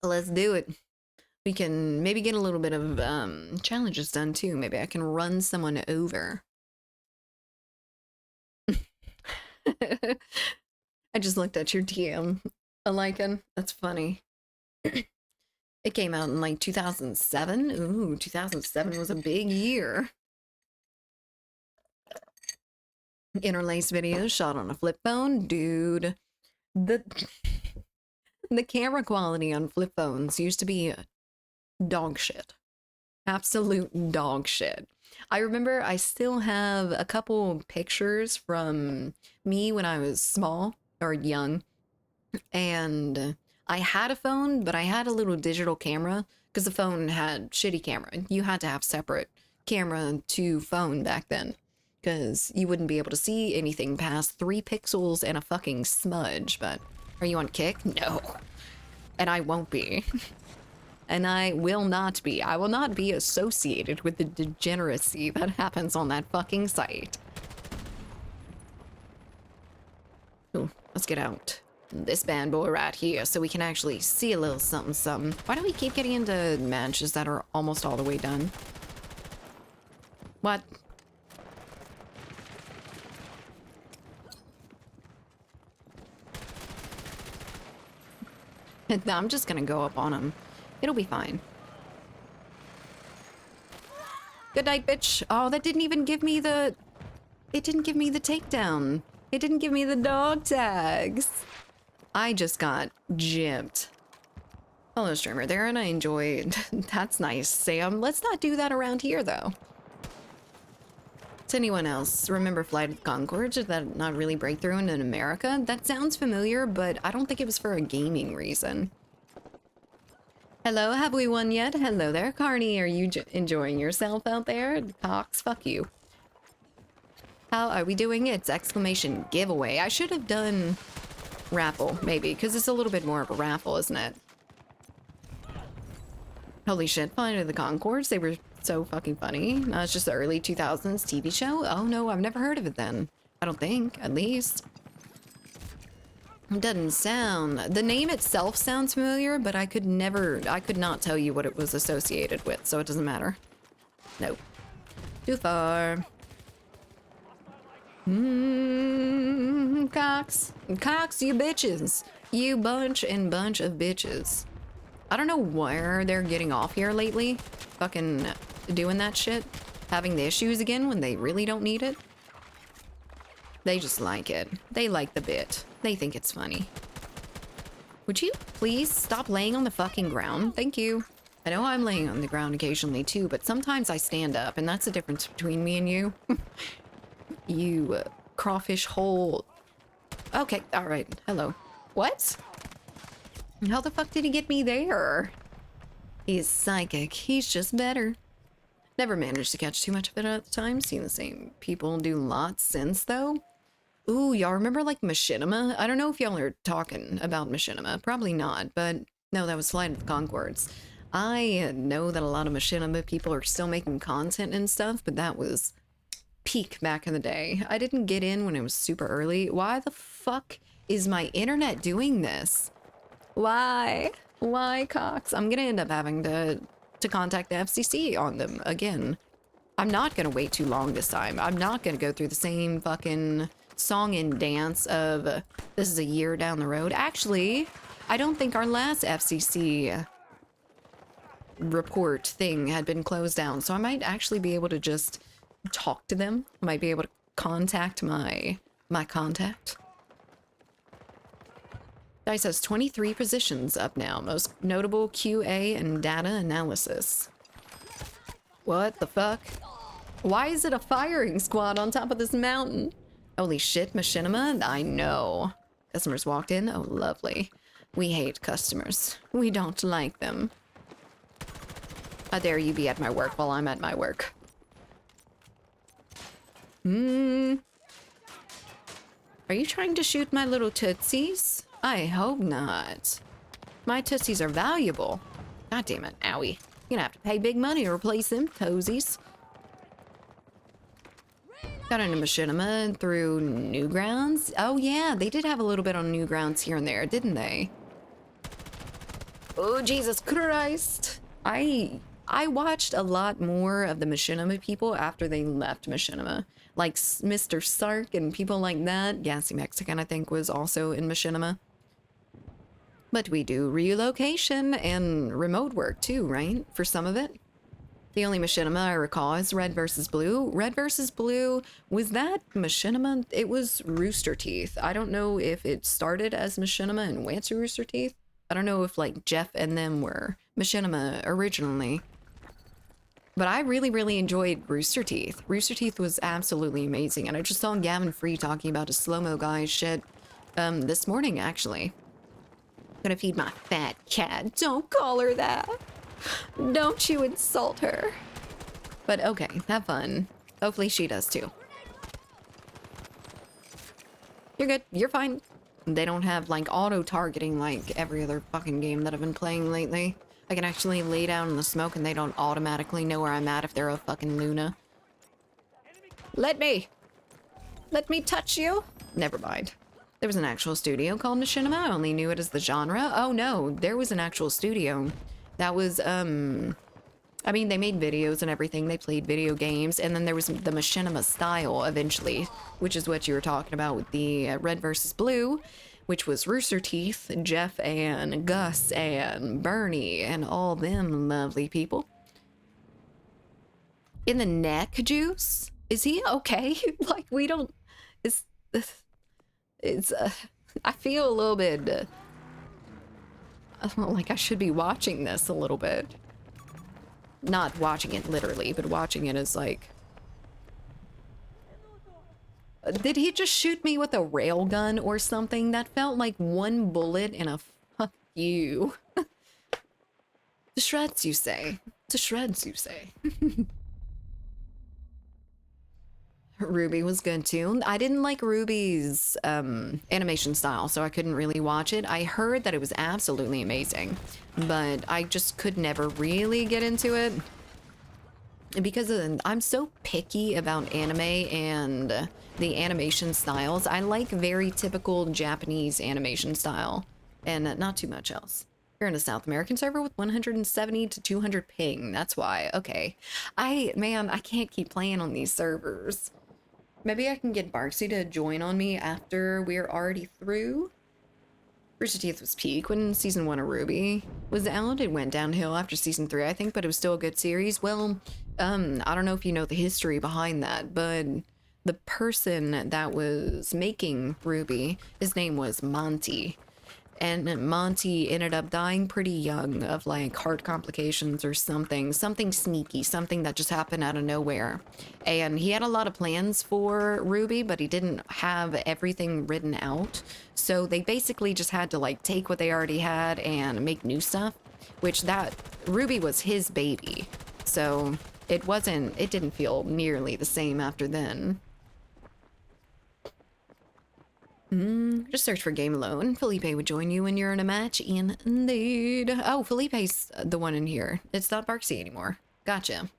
[SPEAKER 1] Let's do it. We can maybe get a little bit of challenges done too. Maybe I can run someone over. I just looked at your DM, Alycan. That's funny. It came out in like 2007. Ooh, 2007 was a big year. Interlaced videos shot on a flip phone. Dude, the camera quality on flip phones used to be dog shit. Absolute dog shit. I remember I still have a couple pictures from me when I was small or young. And I had a phone, but I had a little digital camera because the phone had shitty camera. You had to have separate camera to phone back then because you wouldn't be able to see anything past 3 pixels and a fucking smudge. But are you on Kick? No. And I won't be. And I will not be. I will not be associated with the degeneracy that happens on that fucking site. Let's get out this bad boy right here so we can actually see a little something something. Why do we keep getting into matches that are almost all the way done? What? I'm just gonna go up on him. It'll be fine. Good night, bitch. Oh, that didn't even give me the... It didn't give me the takedown. It didn't give me the dog tags. I just got gypped. Hello, streamer there, and I enjoyed. That's nice, Sam. Let's not do that around here, though. To anyone else, remember Flight of the Conchords? Did that not really break through in America? That sounds familiar, but I don't think it was for a gaming reason. Hello, have we won yet? Hello there, Carney. Are you enjoying yourself out there? Cox, fuck you. How are we doing? It's exclamation giveaway. I should have done raffle, maybe, because it's a little bit more of a raffle, isn't it? Holy shit, Flight of the Conchords. They were so fucking funny. It's just the early 2000s TV show. Oh no, I've never heard of it then. I don't think, at least. It doesn't sound... The name itself sounds familiar, but I could not tell you what it was associated with, so it doesn't matter. Nope. Too far. Cox. Cox, you bitches. You bunch of bitches. I don't know where they're getting off here lately. Fucking doing that shit. Having the issues again when they really don't need it. They just like it. They like the bit. They think it's funny. Would you please stop laying on the fucking ground? Thank you. I know I'm laying on the ground occasionally too, but sometimes I stand up, and that's the difference between me and you. You crawfish hole. Okay, alright. Hello. What? How the fuck did he get me there? He's psychic. He's just better. Never managed to catch too much of it at the time. Seen the same people do lots since, though. Ooh, y'all remember, like, Machinima? I don't know if y'all are talking about Machinima. Probably not, but no, that was Flight of the Conchords. I know that a lot of Machinima people are still making content and stuff, but that was peak back in the day. I didn't get in when it was super early. Why the fuck is my internet doing this? Why? Why, Cox? I'm gonna end up having to contact the FCC on them again. I'm not gonna wait too long this time. I'm not gonna go through the same fucking song and dance of this is a year down the road. Actually, I don't think our last FCC report thing had been closed down, so I might actually be able to just talk to them. I might be able to contact my contact. DICE has 23 positions up now. Most notable QA and data analysis. What the fuck? Why is it a firing squad on top of this mountain? Holy shit, Machinima? I know. Customers walked in? Oh, lovely. We hate customers. We don't like them. How dare you be at my work while I'm at my work? Are you trying to shoot my little tootsies? I hope not. My tootsies are valuable. God damn it, owie. You're gonna have to pay big money to replace them toesies. Got into Machinima through Newgrounds. Oh yeah, they did have a little bit on Newgrounds here and there, didn't they? Oh, Jesus Christ. I watched a lot more of the Machinima people after they left Machinima. Like Mr. Sark and people like that. Gassy Mexican, I think, was also in Machinima. But we do relocation and remote work too, right? For some of it. The only Machinima I recall is Red vs. Blue. Red vs. Blue, was that Machinima? It was Rooster Teeth. I don't know if it started as Machinima and went to Rooster Teeth. I don't know if, like, Jeff and them were Machinima originally. But I really, really enjoyed Rooster Teeth. Rooster Teeth was absolutely amazing. And I just saw Gavin Free talking about his slow-mo guy shit this morning, actually. Gonna feed my fat cat. Don't call her that. Don't you insult her. But okay, have fun. Hopefully she does too. You're good. You're fine. They don't have, like, auto-targeting like every other fucking game that I've been playing lately. I can actually lay down in the smoke and they don't automatically know where I'm at if they're a fucking Luna. Let me touch you. Never mind. There was an actual studio called Machinima. I only knew it as the genre. Oh no, there was an actual studio. That was, I mean, they made videos and everything. They played video games. And then there was the Machinima style eventually, which is what you were talking about with the Red versus Blue, which was Rooster Teeth, Jeff and Gus and Bernie and all them lovely people. In the neck juice? Is he okay? Like, we don't... It's I feel a little bit... like I should be watching this a little bit. Not watching it literally, but watching it as like... Did he just shoot me with a railgun or something? That felt like one bullet and a fuck you. To shreds, you say. To shreds, you say. Ruby was good too. I didn't like Ruby's animation style, so I couldn't really watch it. I heard that it was absolutely amazing, but I just could never really get into it because I'm so picky about anime and the animation styles. I like very typical Japanese animation style and not too much else. You're in a South American server with 170 to 200 ping. That's why. Okay. Man, I can't keep playing on these servers. Maybe I can get Barksy to join on me after we're already through. Rooster Teeth was peak when season 1 of Ruby was out. It went downhill after season 3, I think, but it was still a good series. Well, I don't know if you know the history behind that, but the person that was making Ruby, his name was Monty. And Monty ended up dying pretty young of like heart complications or something sneaky, something that just happened out of nowhere. And he had a lot of plans for Ruby, but he didn't have everything written out. So they basically just had to like take what they already had and make new stuff, which that Ruby was his baby. So it didn't feel nearly the same after then. Just search for Game Alone. Felipe would join you when you're in a match. Indeed. Oh, Felipe's the one in here. It's not Barksy anymore. Gotcha.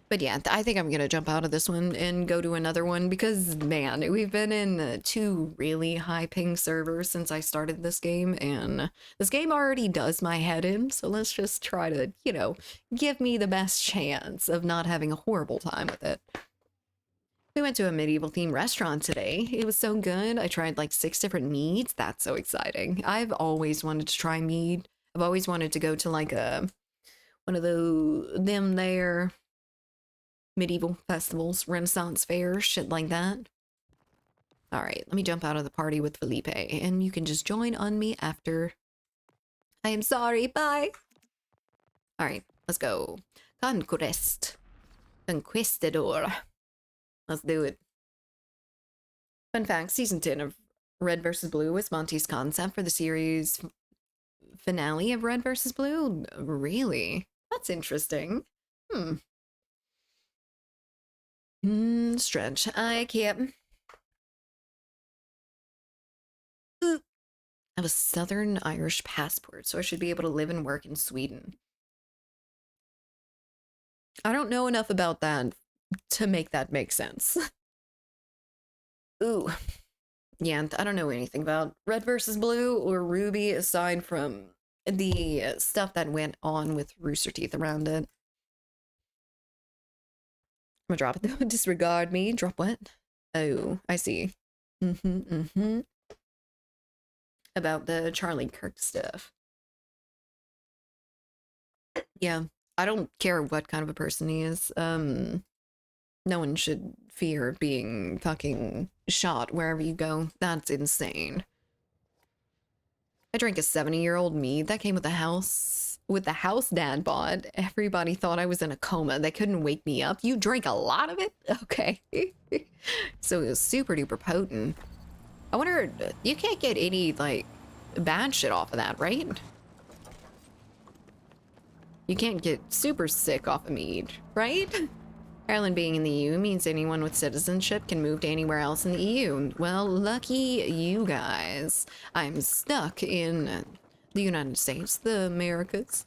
[SPEAKER 1] But yeah, I think I'm gonna jump out of this one and go to another one because, man, we've been in 2 really high ping servers since I started this game, and this game already does my head in, so let's just try to, you know, give me the best chance of not having a horrible time with it. We went to a medieval themed restaurant today. It was so good. I tried like 6 different meads. That's so exciting. I've always wanted to try mead. I've always wanted to go to like one of them there medieval festivals, Renaissance fairs, shit like that. All right, let me jump out of the party with Felipe and you can just join on me after. I am sorry. Bye. All right, let's go. Conquistador. Let's do it. Fun fact, season 10 of Red vs. Blue was Monty's concept for the series finale of Red vs. Blue. Really? That's interesting. Stretch. I can't. I have a Southern Irish passport, so I should be able to live and work in Sweden. I don't know enough about that to make that make sense. Ooh. Yeah, I don't know anything about Red versus Blue or Ruby aside from the stuff that went on with Rooster Teeth around it. I'm gonna drop it though. Disregard me. Drop what? Oh, I see. About the Charlie Kirk stuff. Yeah, I don't care what kind of a person he is. No one should fear being fucking shot wherever you go. That's insane. I drank a 70-year-old mead that came with the house dad bought. Everybody thought I was in a coma. They couldn't wake me up. You drank a lot of it? Okay. So it was super duper potent. I wonder, you can't get any like bad shit off of that, right? You can't get super sick off of mead, right? Ireland being in the EU means anyone with citizenship can move to anywhere else in the EU. Well, lucky you guys. I'm stuck in the United States, the Americas.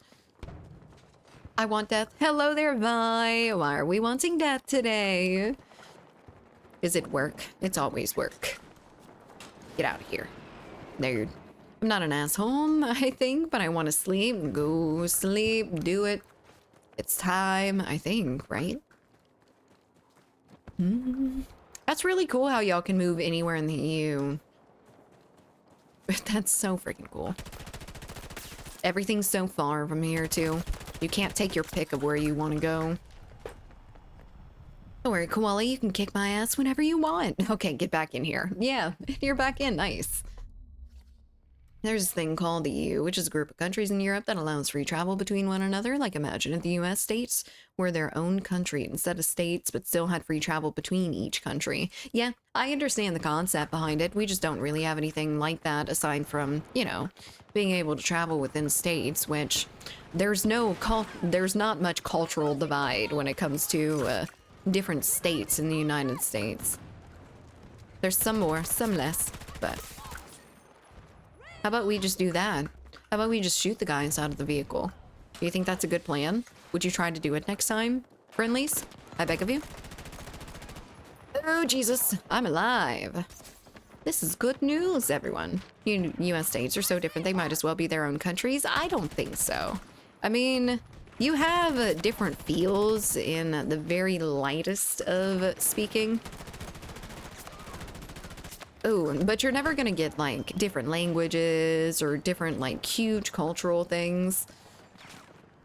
[SPEAKER 1] I want death. Hello there, Vi. Why are we wanting death today? Is it work? It's always work. Get out of here. There. I'm not an asshole, I think, but I want to sleep. Go sleep. Do it. It's time, I think, right? That's really cool how y'all can move anywhere in the EU. That's so freaking cool. Everything's so far from here, too. You can't take your pick of where you want to go. Don't worry, Koala, you can kick my ass whenever you want. Okay, get back in here. Yeah, you're back in. Nice. There's this thing called the EU, which is a group of countries in Europe that allows free travel between one another. Like, imagine if the US states were their own country instead of states, but still had free travel between each country. Yeah, I understand the concept behind it. We just don't really have anything like that aside from, you know, being able to travel within states, which there's not much cultural divide when it comes to different states in the United States. There's some more, some less, but how about we just do that? How about we just shoot the guys out of the vehicle? Do you think that's a good plan? Would you try to do it next time, friendlies? I beg of you. Oh, Jesus, I'm alive. This is good news, everyone. US states are so different, they might as well be their own countries. I don't think so. I mean, you have different feels in the very lightest of speaking. Oh, but you're never gonna get, like, different languages or different, like, huge cultural things.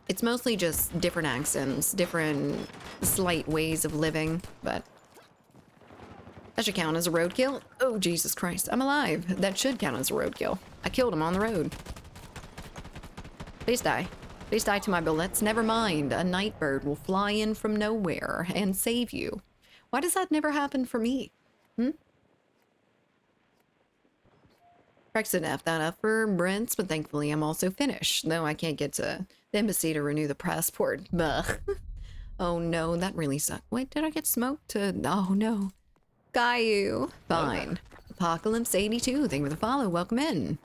[SPEAKER 1] It's mostly just different accents, different slight ways of living, but that should count as a roadkill. Oh, Jesus Christ, I'm alive. That should count as a roadkill. I killed him on the road. Please die. Please die to my bullets. Never mind, a night bird will fly in from nowhere and save you. Why does that never happen for me? Brexit F that up for Brents, but thankfully I'm also Finnish, though I can't get to the embassy to renew the passport. Ugh. Oh no, that really sucked. Wait, did I get smoked? Oh no. Caillou. Fine. Apocalypse 82, thank you for the follow. Welcome in.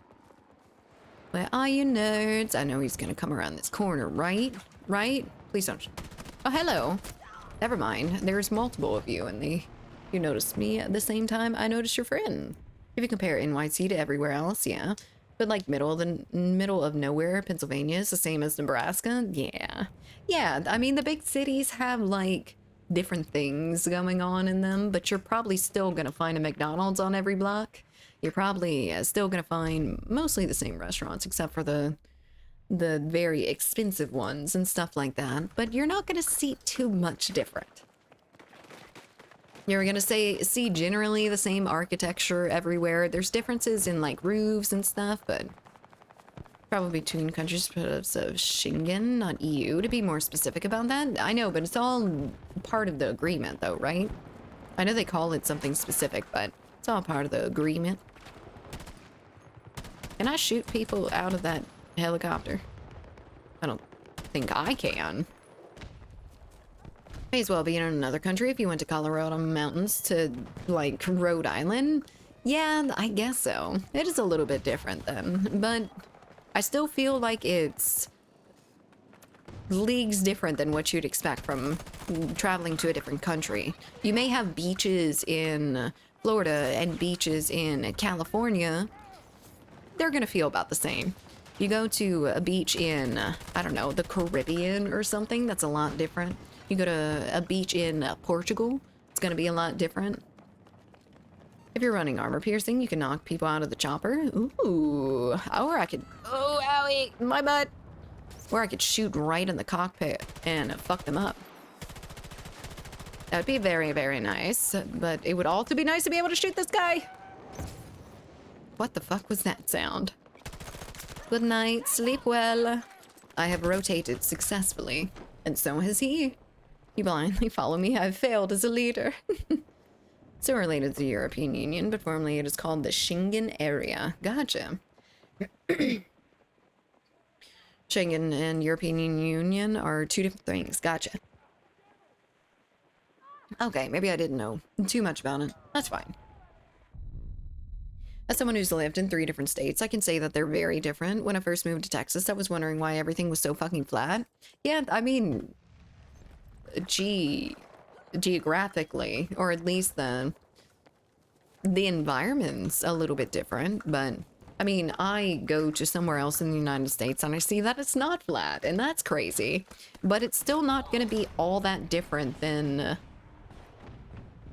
[SPEAKER 1] Where are you, nerds? I know he's gonna come around this corner, right? Right? Please don't. Oh, hello. Never mind. There's multiple of you, and you noticed me at the same time I noticed your friend. If you compare NYC to everywhere else, yeah. But like middle of nowhere, Pennsylvania is the same as Nebraska. Yeah. Yeah, I mean, the big cities have like different things going on in them, but you're probably still gonna find a McDonald's on every block. You're probably still gonna find mostly the same restaurants, except for the very expensive ones and stuff like that. But you're not gonna see too much different. You're gonna see generally the same architecture everywhere. There's differences in like roofs and stuff, but probably between countries of Schengen, not EU, to be more specific about that. I know, but it's all part of the agreement though, right? I know they call it something specific, but it's all part of the agreement. Can I shoot people out of that helicopter? I don't think I can. May as well be in another country if you went to Colorado mountains to, like, Rhode Island. Yeah, I guess so. It is a little bit different then, but I still feel like it's leagues different than what you'd expect from traveling to a different country. You may have beaches in Florida and beaches in California. They're gonna feel about the same. You go to a beach in, I don't know, the Caribbean or something, that's a lot different. You go to a beach in Portugal, it's gonna be a lot different. If you're running armor piercing, you can knock people out of the chopper. Ooh, or I could, oh, owie, my butt. Or I could shoot right in the cockpit and fuck them up. That'd be very, very nice, but it would also be nice to be able to shoot this guy. What the fuck was that sound? Good night, sleep well. I have rotated successfully, and so has he. You blindly follow me, I've failed as a leader. So related to the European Union, but formerly it is called the Schengen area. Gotcha. Schengen and European Union are two different things. Gotcha. Okay, maybe I didn't know too much about it. That's fine. As someone who's lived in 3 different states, I can say that they're very different. When I first moved to Texas, I was wondering why everything was so fucking flat. Yeah, I mean, geographically, or at least the the environment's a little bit different, but I mean, I go to somewhere else in the United States and I see that it's not flat, and that's crazy. But it's still not going to be all that different than...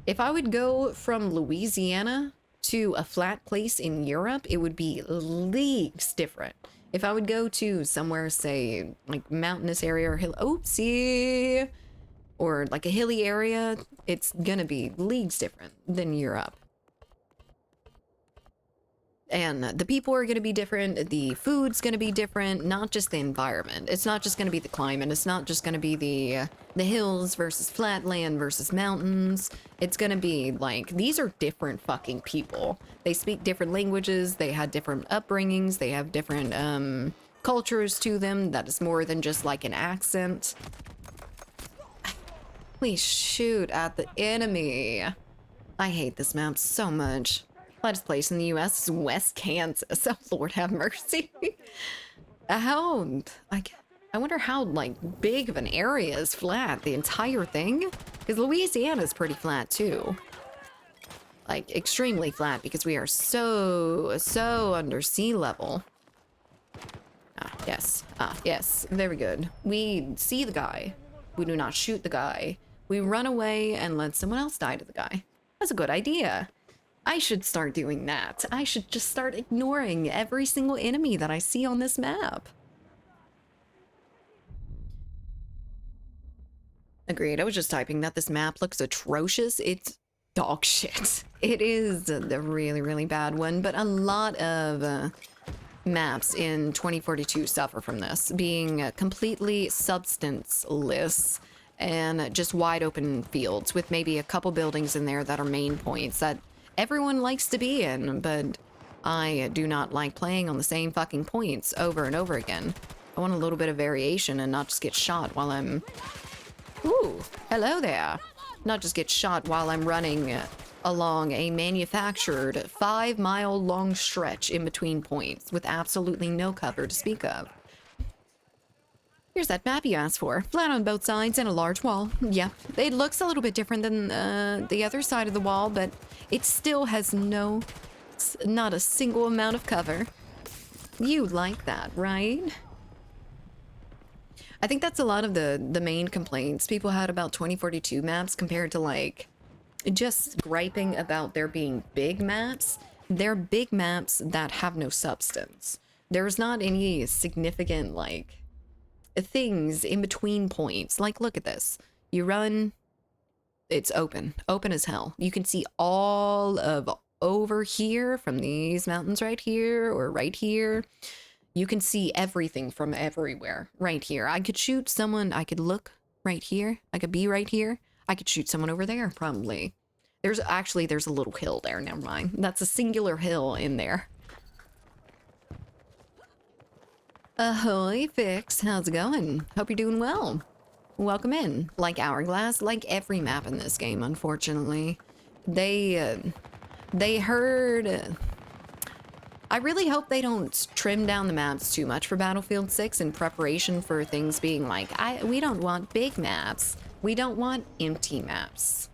[SPEAKER 1] if I would go from Louisiana to a flat place in Europe, it would be leagues different. If I would go to somewhere, say, like mountainous area or hill... oopsie! Or like a hilly area, it's gonna be leagues different than Europe. And the people are gonna be different, the food's gonna be different, not just the environment. It's not just gonna be the climate, it's not just gonna be the hills versus flatland versus mountains. It's gonna be like, these are different fucking people. They speak different languages, they had different upbringings, they have different cultures to them that is more than just like an accent. Please shoot at the enemy. I hate this map so much. Flattest place in the US is West Kansas. Oh, Lord have mercy. How? I wonder how, like, big of an area is flat. The entire thing? Because Louisiana is pretty flat, too. Like, extremely flat, because we are so under sea level. Ah, yes. Ah, yes. Very good. We see the guy. We do not shoot the guy. We run away and let someone else die to the guy. That's a good idea. I should start doing that. I should just start ignoring every single enemy that I see on this map. Agreed. I was just typing that this map looks atrocious. It's dog shit. It is the really, really bad one, but a lot of maps in 2042 suffer from this, being completely substanceless and just wide open fields with maybe a couple buildings in there that are main points that everyone likes to be in, but I do not like playing on the same fucking points over and over again. I want a little bit of variation and not just get shot while I'm... Ooh, hello there. Not just get shot while I'm running along a manufactured 5-mile long stretch in between points with absolutely no cover to speak of. Here's that map you asked for. Flat on both sides and a large wall. Yep, it looks a little bit different than the other side of the wall, but it still has not a single amount of cover. You like that, right? I think that's a lot of the main complaints people had about 2042 maps compared to, like, just griping about there being big maps. They're big maps that have no substance. There's not any significant, like, things in between points. Like, look at this. You run, it's open as hell. You can see all of over here from these mountains right here or right here. You can see everything from everywhere right here. I could shoot someone. I could look right here. I could be right here. I could shoot someone over there probably. There's a little hill there. Never mind. That's a singular hill in there. Ahoy, Fix. How's it going? Hope you're doing well. Welcome in. Like Hourglass, like every map in this game, unfortunately. They heard... I really hope they don't trim down the maps too much for Battlefield 6 in preparation for things being like, we don't want big maps. We don't want empty maps.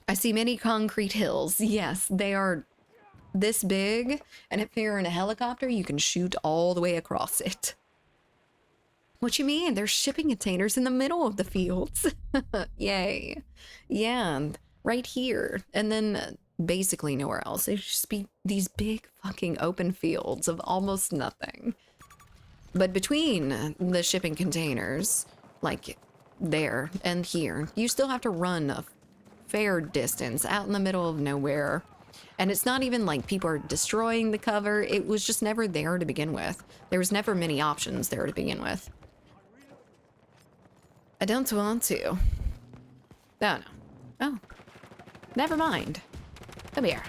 [SPEAKER 1] I see many concrete hills. Yes, they are this big, and if you're in a helicopter, you can shoot all the way across it. What you mean? There's shipping containers in the middle of the fields. Yay. Yeah, right here. And then basically nowhere else. There'd just be these big fucking open fields of almost nothing. But between the shipping containers, like there and here, you still have to run a fair distance out in the middle of nowhere. And it's not even like people are destroying the cover. It was just never there to begin with. There was never many options there to begin with. I don't want to. Oh, no. Oh. Never mind. Come here.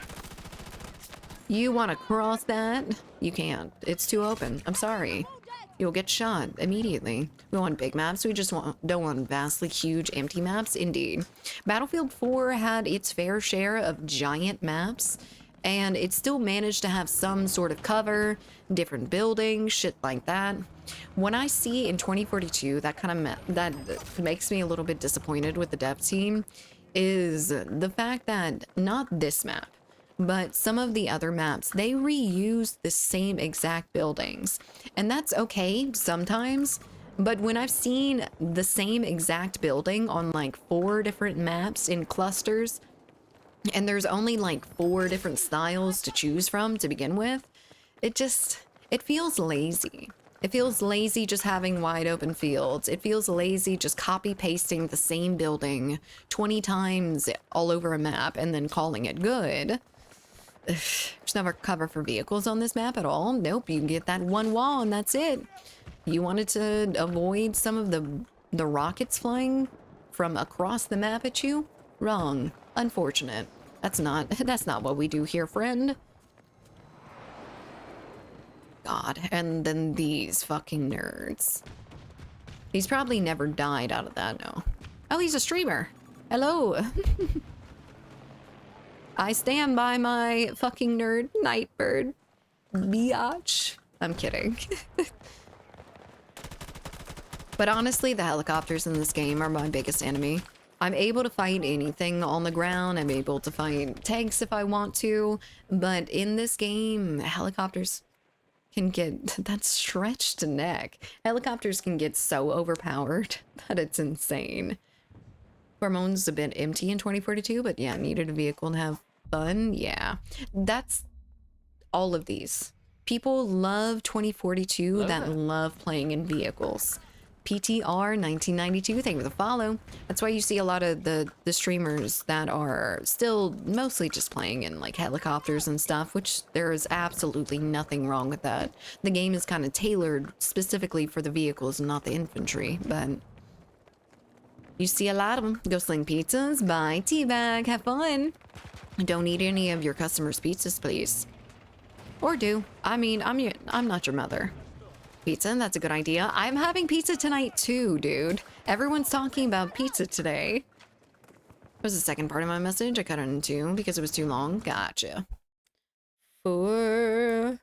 [SPEAKER 1] You want to cross that? You can't. It's too open. I'm sorry. You'll get shot immediately. We want big maps. We just don't want vastly huge empty maps. Indeed. Battlefield 4 had its fair share of giant maps, and it still managed to have some sort of cover, different buildings, shit like that. When I see in 2042 that kind of that makes me a little bit disappointed with the dev team is the fact that not this map, but some of the other maps, they reuse the same exact buildings. And that's okay sometimes, but when I've seen the same exact building on like 4 different maps in clusters, and there's only like 4 different styles to choose from to begin with, it feels lazy. It feels lazy just having wide open fields. It feels lazy just copy pasting the same building 20 times all over a map and then calling it good. There's never cover for vehicles on this map at all. Nope, you can get that one wall and that's it. You wanted to avoid some of the rockets flying from across the map at you? Wrong. Unfortunate. That's not what we do here, friend. God, and then these fucking nerds. He's probably never died out of that, no. Oh, he's a streamer. Hello. I stand by my fucking nerd Nightbird. Biatch. I'm kidding. But honestly, the helicopters in this game are my biggest enemy. I'm able to fight anything on the ground. I'm able to fight tanks if I want to. But in this game, helicopters can get that stretched neck. Helicopters can get so overpowered that it's insane. Hormones a bit empty in 2042, but yeah, needed a vehicle to have fun. Yeah, that's all of these. People love 2042 that love playing in vehicles. PTR 1992, thank you for the follow. That's why you see a lot of the streamers that are still mostly just playing in like helicopters and stuff, which there is absolutely nothing wrong with that. The game is kind of tailored specifically for the vehicles and not the infantry, but you see a lot of them. Go sling pizzas, buy teabag, have fun. Don't eat any of your customers' pizzas, please. Or do. I mean, I'm not your mother. Pizza, that's a good idea. I'm having pizza tonight too, dude. Everyone's talking about pizza today. What was the second part of my message? I cut it in 2 because it was too long. Gotcha. 4.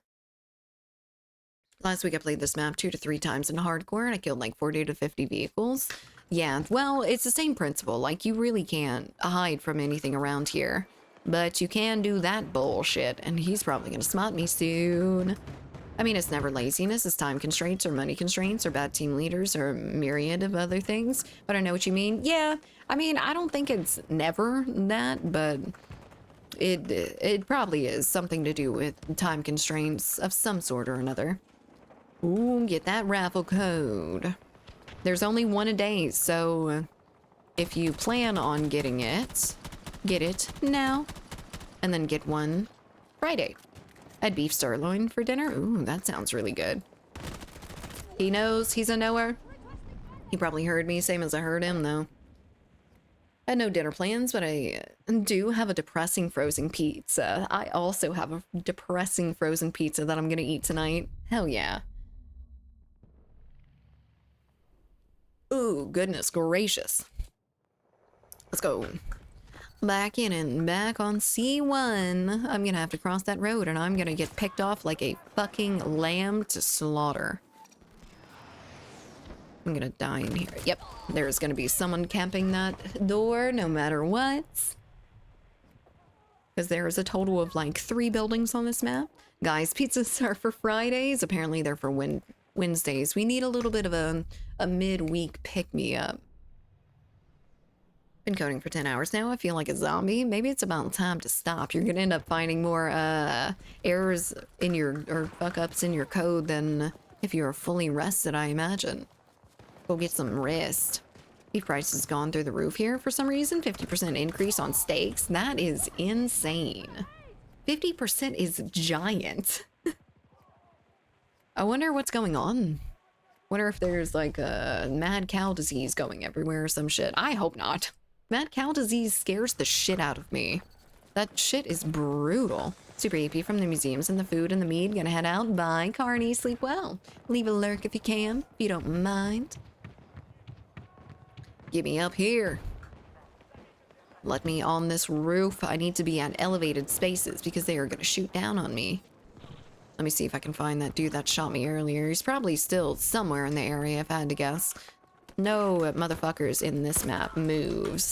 [SPEAKER 1] Last week I played this map 2 to 3 times in hardcore and I killed like 40 to 50 vehicles. Yeah, well, it's the same principle. Like, you really can't hide from anything around here. But you can do that bullshit, and he's probably gonna spot me soon. I mean, it's never laziness, it's time constraints or money constraints or bad team leaders or a myriad of other things. But I know what you mean. Yeah, I mean, I don't think it's never that, but it probably is something to do with time constraints of some sort or another. Ooh, get that raffle code. There's only 1 a day, so if you plan on getting it, get it now, and then get one Friday. I had beef sirloin for dinner. Ooh, that sounds really good. He knows he's a knower. He probably heard me, same as I heard him, though. I had no dinner plans, but I do have a depressing frozen pizza. I also have a depressing frozen pizza that I'm gonna eat tonight. Hell yeah. Ooh, goodness gracious. Let's go. Back in and back on C1. I'm gonna have to cross that road and I'm gonna get picked off like a fucking lamb to slaughter. I'm gonna die in here. Yep, there's gonna be someone camping that door no matter what. Because there's a total of like 3 buildings on this map. Guys, pizzas are for Fridays. Apparently they're for Wednesdays. We need a little bit of a midweek pick-me-up. Been coding for 10 hours now. I feel like a zombie. Maybe it's about time to stop. You're gonna end up finding more errors in your, or fuck-ups in your code than if you're fully rested, I imagine. Go get some rest. Beef price has gone through the roof here for some reason. 50% increase on steaks. That is insane. 50% is giant. I wonder what's going on. Wonder if there's like a mad cow disease going everywhere or some shit. I hope not. Mad cow disease scares the shit out of me. That shit is brutal. Super EP from the museums and the food and the mead. Gonna head out. Bye, Carney. Sleep well. Leave a lurk if you can, if you don't mind. Get me up here. Let me on this roof. I need to be at elevated spaces because they are gonna shoot down on me. Let me see if I can find that dude that shot me earlier. He's probably still somewhere in the area if I had to guess. No motherfuckers in this map moves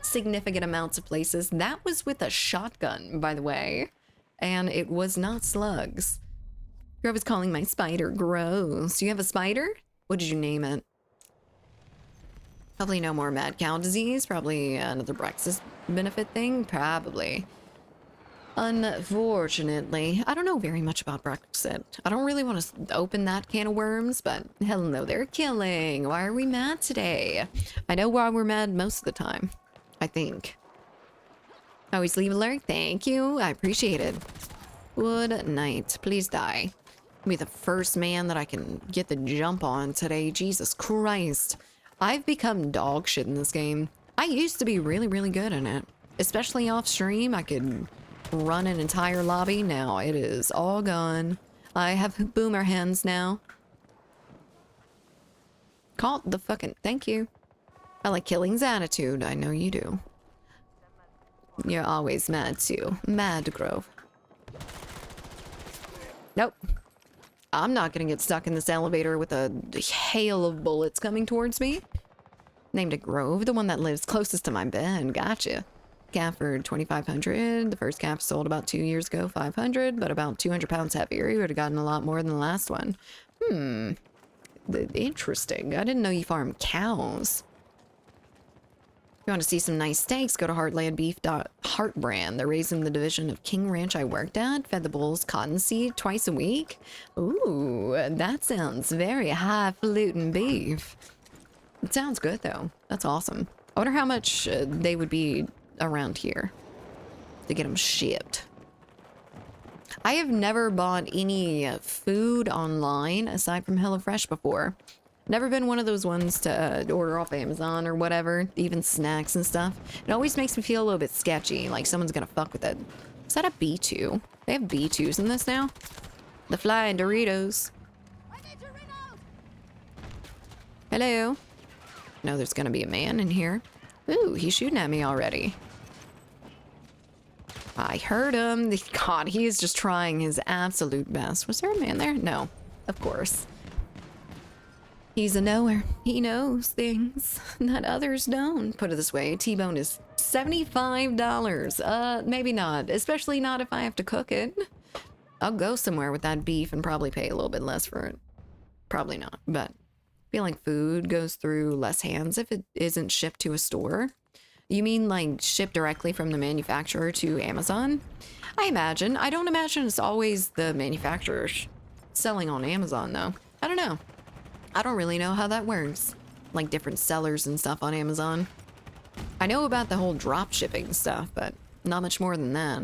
[SPEAKER 1] significant amounts of places. That was with a shotgun, by the way, and it was not slugs. Grove is calling my spider gross. Do you have a spider? What did you name it? Probably no more mad cow disease. Probably another Brexit benefit thing. Probably. Unfortunately, I don't know very much about Brexit. I don't really want to open that can of worms, but hell no, they're killing. Why are we mad today? I know why we're mad most of the time, I think. Always leave a lurk. Thank you. I appreciate it. Good night. Please die. Be the first man that I can get the jump on today. Jesus Christ. I've become dog shit in this game. I used to be really, really good in it. Especially off stream. I could run an entire lobby. Now it is all gone. I have boomer hands now. Call the fucking... Thank you. I like Killing's attitude. I know you do. You're always mad too. Mad Grove. Nope. I'm not gonna get stuck in this elevator with a hail of bullets coming towards me. Named it Grove, the one that lives closest to my bed. Gotcha. Calf for 2,500. The first calf sold about 2 years ago, 500, but about 200 pounds heavier. You would have gotten a lot more than the last one. Interesting. I didn't know you farm cows. If you want to see some nice steaks, go to Heart Brand. They're raising the division of King Ranch I worked at. Fed the bulls cottonseed twice a week. Ooh, that sounds very highfalutin beef. It sounds good though. That's awesome. I wonder how much they would be around here to get them shipped. I have never bought any food online aside from HelloFresh before. Never been one of those ones to order off Amazon or whatever, even snacks and stuff. It always makes me feel a little bit sketchy, like someone's gonna fuck with it. Is that a B2? They have B2s in this now? The flying Doritos. Hello? No, there's gonna be a man in here. Ooh, he's shooting at me already. I heard him. God, he is just trying his absolute best. Was there a man there? No, of course. He's a knower. He knows things that others don't. Put it this way, T-bone is $75. Maybe not. Especially not if I have to cook it. I'll go somewhere with that beef and probably pay a little bit less for it. Probably not, but I feel like food goes through less hands if it isn't shipped to a store. You mean like shipped directly from the manufacturer to Amazon? I imagine. I don't imagine it's always the manufacturer selling on Amazon though. I don't know. I don't really know how that works. Like different sellers and stuff on Amazon. I know about the whole drop shipping stuff, but not much more than that.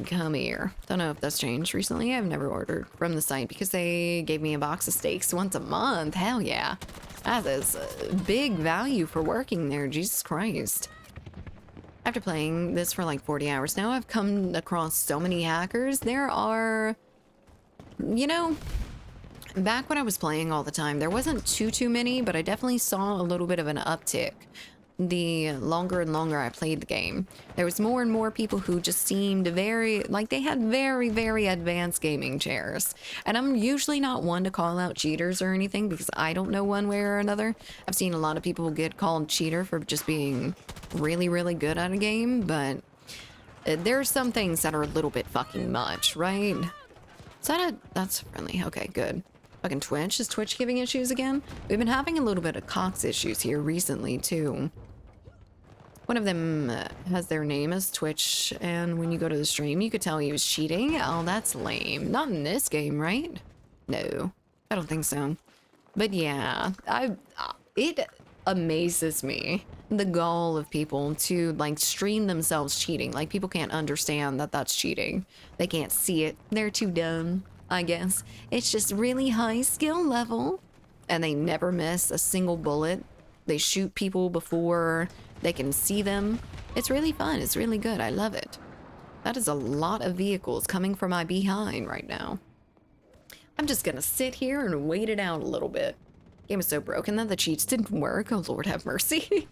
[SPEAKER 1] Come here. Don't know if that's changed recently. I've never ordered from the site because they gave me a box of steaks once a month. Hell yeah. That is a big value for working there. Jesus Christ. After playing this for like 40 hours now, I've come across so many hackers. There are, you know, back when I was playing all the time, there wasn't too many, but I definitely saw a little bit of an uptick the longer and longer I played the game. There was more and more people who just seemed very, like they had very advanced gaming chairs. And I'm usually not one to call out cheaters or anything because I don't know one way or another. I've seen a lot of people get called cheater for just being really good at a game, but there are some things that are a little bit fucking much, right? Is that that's friendly. Okay, good. Fucking Twitch. Is Twitch giving issues again? We've been having a little bit of Cox issues here recently, too. One of them has their name as Twitch, and when you go to the stream, you could tell he was cheating. Oh, that's lame. Not in this game, right? No, I don't think so. But yeah, it amazes me, the gall of people to, like, stream themselves cheating. Like, people can't understand that that's cheating. They can't see it. They're too dumb, I guess. It's just really high skill level, and they never miss a single bullet. They shoot people before they can see them. It's really fun. It's really good. I love it. That is a lot of vehicles coming from my behind right now. I'm just gonna sit here and wait it out a little bit. Game is so broken that the cheats didn't work. Oh, Lord have mercy.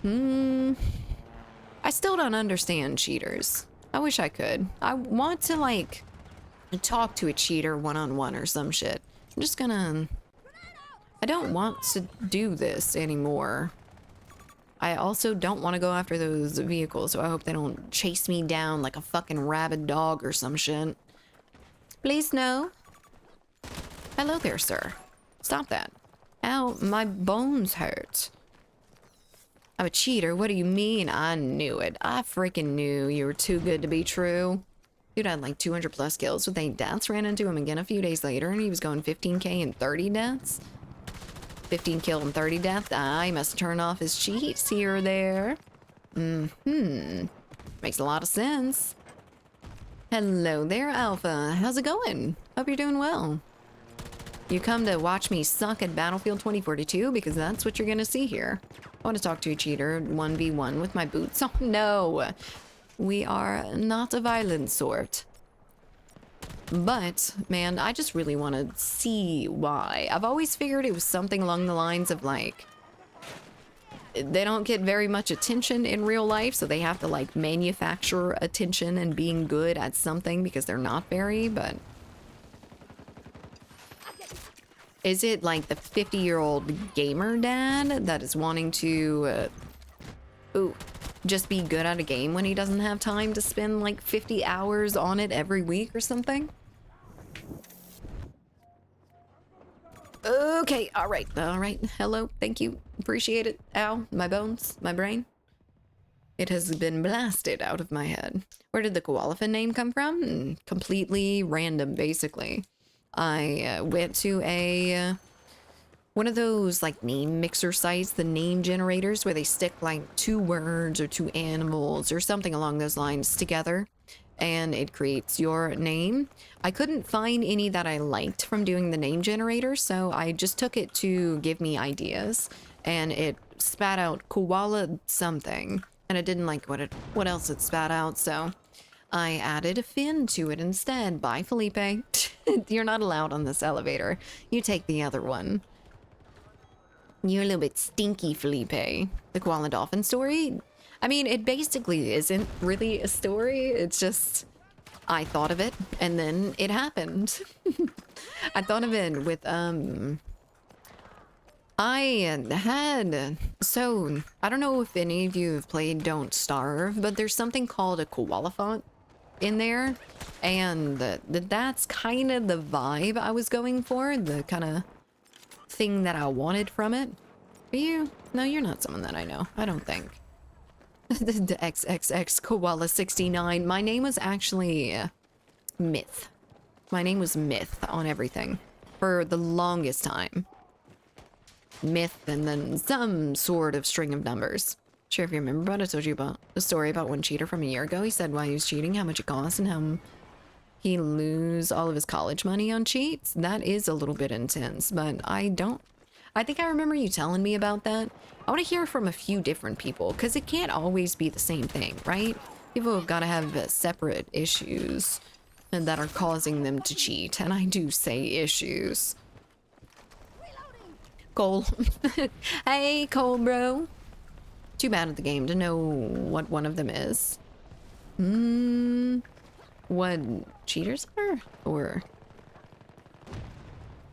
[SPEAKER 1] I still don't understand cheaters. I wish I could. I want to, like, talk to a cheater one-on-one or some shit. I'm just gonna I don't want to do this anymore. I also don't want to go after those vehicles, so I hope they don't chase me down like a fucking rabid dog or some shit. Please no. Hello there, sir. Stop that. Ow, my bones hurt. I'm a cheater. What do you mean? I knew it. I freaking knew you were too good to be true. Dude had like 200 plus kills with 8 deaths. Ran into him again a few days later and he was going 15k and 30 deaths. 15 kill and 30 death. He must have turned off his cheats here or there. Makes a lot of sense. Hello there, Alpha. How's it going? Hope you're doing well. You come to watch me suck at Battlefield 2042 because that's what you're gonna see here. I want to talk to a cheater 1v1 with my boots. Oh no, we are not a violent sort. But man, I just really want to see why. I've always figured it was something along the lines of like, they don't get very much attention in real life, so they have to like manufacture attention and being good at something because they're not very, but is it like the 50-year-old gamer dad that is wanting to just be good at a game when he doesn't have time to spend like 50 hours on it every week or something? Okay, all right. Hello, thank you, appreciate it. Ow, my bones, my brain. It has been blasted out of my head. Where did the Koalafin name come from? Completely random, basically. I went to one of those like name mixer sites, the name generators, where they stick like 2 words or 2 animals or something along those lines together, and it creates your name. I couldn't find any that I liked from doing the name generator, so I just took it to give me ideas, and it spat out koala something, and I didn't like what else it spat out, so I added a fin to it instead. Bye, Felipe. You're not allowed on this elevator. You take the other one. You're a little bit stinky, Felipe. The koala dolphin story? I mean, it basically isn't really a story. It's just, I thought of it, and then it happened. I thought of it with, so, I don't know if any of you have played Don't Starve, but there's something called a koala font in there, and that's kind of the vibe I was going for, the kind of thing that I wanted from it. Are you? No, you're not someone that I know. I don't think. The XXX Koala 69. My name was actually Myth. My name was Myth on everything for the longest time. Myth and then some sort of string of numbers. Sure, if you remember, but I told you about the story about one cheater from a year ago. He said why he was cheating, how much it cost, and how he lose all of his college money on cheats. That is a little bit intense, but I think I remember you telling me about that. I want to hear from a few different people, because it can't always be the same thing, right? People have got to have separate issues and that are causing them to cheat, and I do say issues. Cole. Hey, Cole, bro. Too bad at the game to know what one of them is. What cheaters are? Or...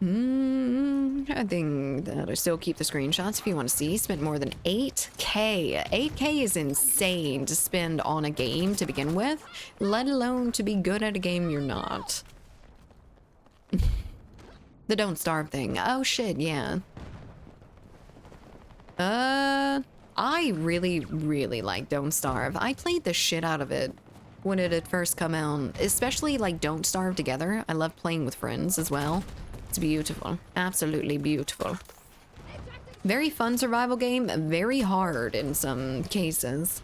[SPEAKER 1] I think that I still keep the screenshots if you want to see. Spent more than 8K. 8K is insane to spend on a game to begin with, let alone to be good at a game you're not. The Don't Starve thing. Oh shit, yeah. I really, really like Don't Starve. I played the shit out of it when it had first come out, especially like Don't Starve Together. I love playing with friends as well. It's beautiful. Absolutely beautiful. Very fun survival game, very hard in some cases.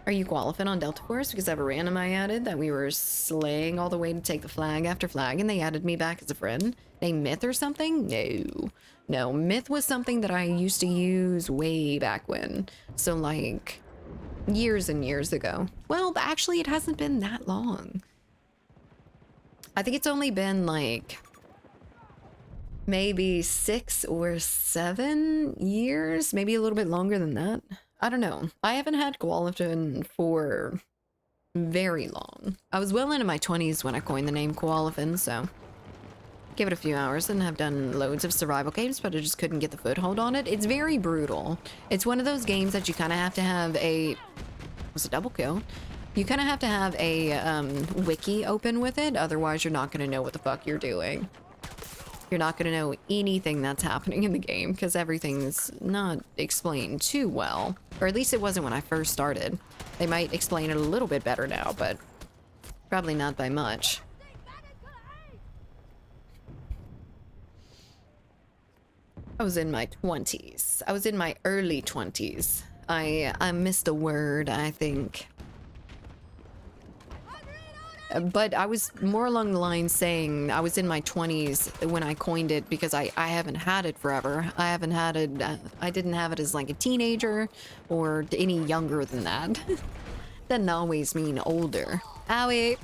[SPEAKER 1] Are you qualified on Delta Force? Because I have a random I added that we were slaying all the way to take the flag after flag, and they added me back as a friend. Named Myth or something? No. No, Myth was something that I used to use way back when. So like years and years ago. Well, actually it hasn't been that long. I think it's only been like maybe 6 or 7 years, maybe a little bit longer than that. I don't know. I haven't had Koalafin for very long. I was well into my 20s when I coined the name Koalafin, so Give it a few hours and have done loads of survival games, but I just couldn't get the foothold on it. It's very brutal. It's one of those games that you kind of have to have a... Was a double kill? You kind of have to have a wiki open with it, otherwise you're not going to know what the fuck you're doing. You're not going to know anything that's happening in the game, because everything's not explained too well. Or at least it wasn't when I first started. They might explain it a little bit better now, but probably not by much. I was in my 20s. I was in my early 20s. I missed a word, I think. But I was more along the line saying I was in my 20s when I coined it, because I haven't had it forever. I haven't had it, I didn't have it as like a teenager or any younger than that. Doesn't always mean older. Owie.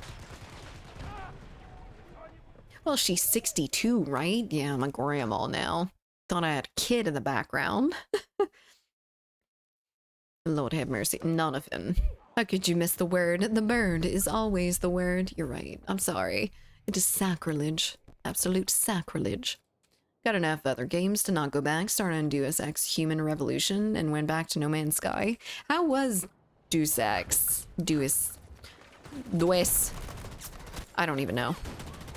[SPEAKER 1] Well, she's 62, right? Yeah, I'm a grandma now. Thought I had a kid in the background. Lord have mercy. None of them. How could you miss the word? The bird is always the word. You're right. I'm sorry. It is sacrilege. Absolute sacrilege. Got enough other games to not go back. Started on Deus Ex Human Revolution and went back to No Man's Sky. How was Deus Ex? Deus. I don't even know.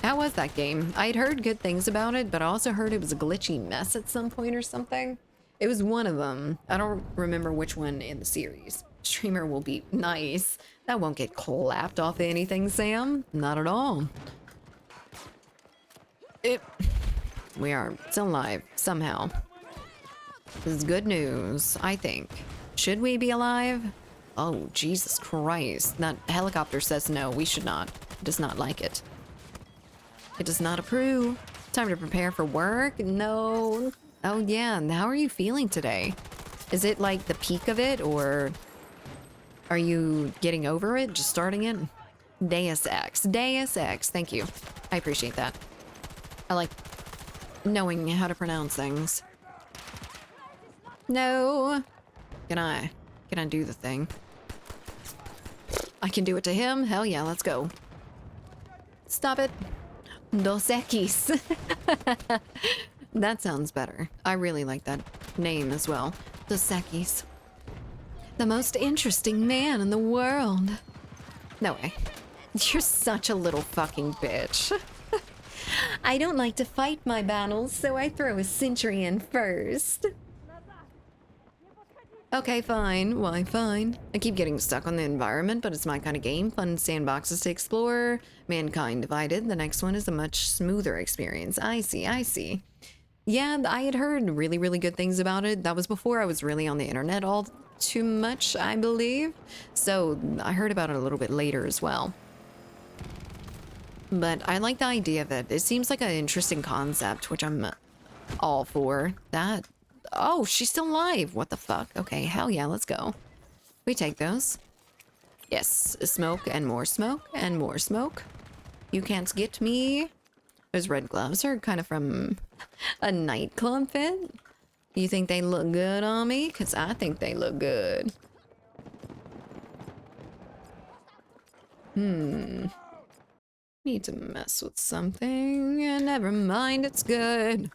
[SPEAKER 1] How was that game? I'd heard good things about it, but I also heard it was a glitchy mess at some point or something. It was one of them. I don't remember which one in the series. Streamer will be nice. That won't get clapped off anything, Sam. Not at all. We are still alive, somehow. This is good news, I think. Should we be alive? Oh, Jesus Christ. That helicopter says no, we should not. It does not like it. It does not approve. Time to prepare for work? No. Oh yeah, and how are you feeling today? Is it like the peak of it, or are you getting over it? Just starting it? Deus Ex. Deus Ex. Thank you. I appreciate that. I like knowing how to pronounce things. No. Can I do the thing? I can do it to him? Hell yeah, let's go. Stop it. Dos Equis. That sounds better. I really like that name as well. Dos Equis. The most interesting man in the world. No way. You're such a little fucking bitch. I don't like to fight my battles, so I throw a sentry in first. Okay, fine. Why, fine. I keep getting stuck on the environment, but it's my kind of game. Fun sandboxes to explore. Mankind divided. The next one is a much smoother experience. I see, I see. Yeah, I had heard really, really good things about it. That was before I was really on the internet all too much, I believe. So I heard about it a little bit later as well. But I like the idea of it. It seems like an interesting concept, which I'm all for. That... Oh, she's still alive. What the fuck? Okay, hell yeah, let's go. We take those. Yes, smoke and more smoke and more smoke. You can't get me. Those red gloves are kind of from a nightclub fit. You think they look good on me? Because I think they look good. Need to mess with something. Never mind, it's good.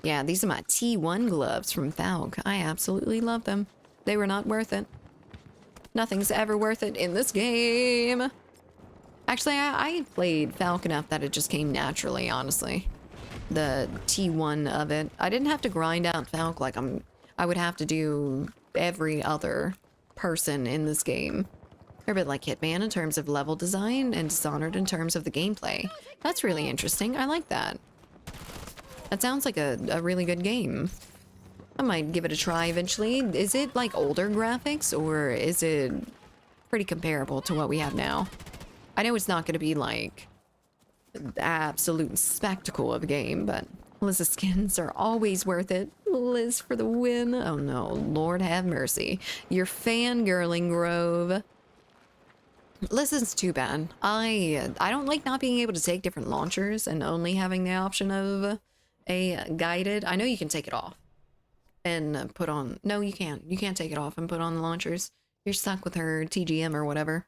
[SPEAKER 1] Yeah, these are my T1 gloves from Falk. I absolutely love them. They were not worth it. Nothing's ever worth it in this game. Actually, I played Falk enough that it just came naturally, honestly. The T1 of it. I didn't have to grind out Falk like I would have to do every other person in this game. They're a bit like Hitman in terms of level design and Dishonored in terms of the gameplay. That's really interesting. I like that. That sounds like a really good game. I might give it a try eventually. Is it like older graphics, or is it pretty comparable to what we have now? I know it's not going to be like the absolute spectacle of a game, but Liz's skins are always worth it. Liz for the win. Oh no, Lord have mercy. You're fangirling, Grove. Liz is too bad. I don't like not being able to take different launchers and only having the option of a guided. I know you can take it off and put on. No, you can't. You can't take it off and put on the launchers. You're stuck with her TGM or whatever.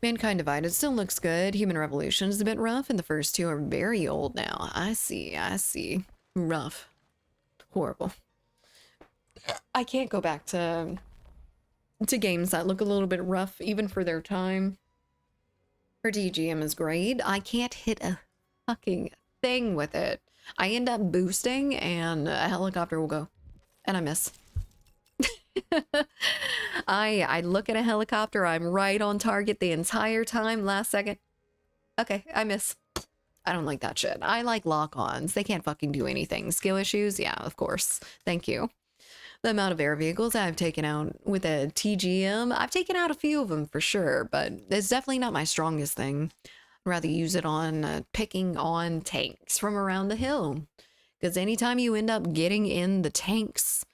[SPEAKER 1] Mankind Divided still looks good. Human Revolution is a bit rough, and the first two are very old now. I see, I see. Rough. Horrible. I can't go back to games that look a little bit rough, even for their time. Her DGM is great. I can't hit a fucking thing with it. I end up boosting, and a helicopter will go. And I miss. I look at a helicopter, I'm right on target the entire time. Last second, okay, I miss. I don't like that shit. I like lock-ons. They can't fucking do anything. Skill issues? Yeah, of course. Thank you. The amount of air vehicles I've taken out with a TGM, I've taken out a few of them for sure, but it's definitely not my strongest thing. I'd rather use it on picking on tanks from around the hill. Because anytime you end up getting in the tank's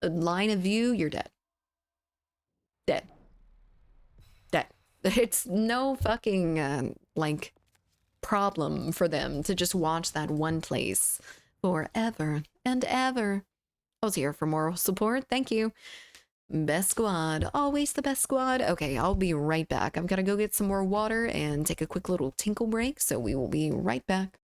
[SPEAKER 1] line of view, you're dead. Dead. Dead. It's no fucking, like, problem for them to just watch that one place forever and ever. I was here for moral support. Thank you. Best squad. Always the best squad. Okay, I'll be right back. I've got to go get some more water and take a quick little tinkle break, so we will be right back.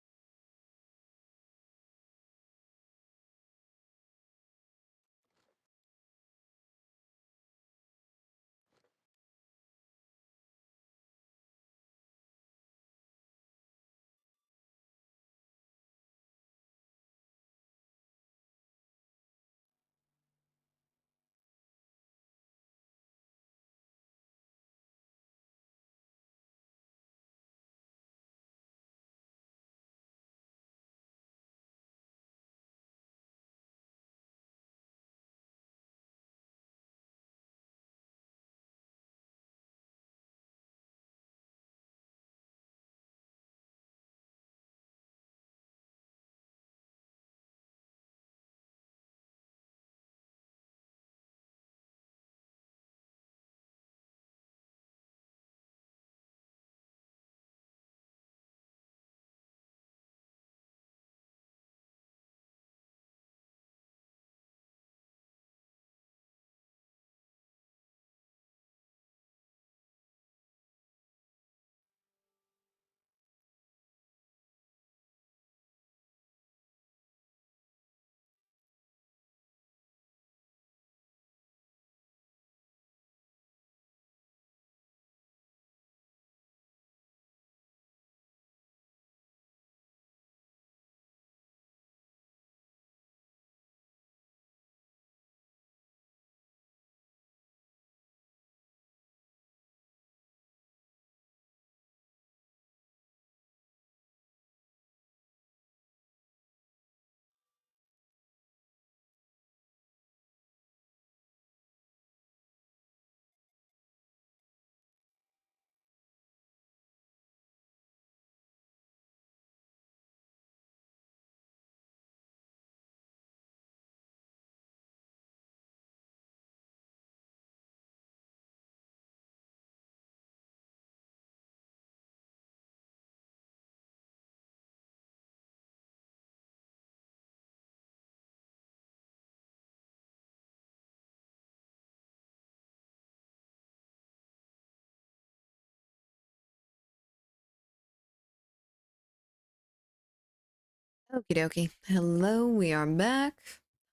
[SPEAKER 1] Okie dokie. Hello, we are back.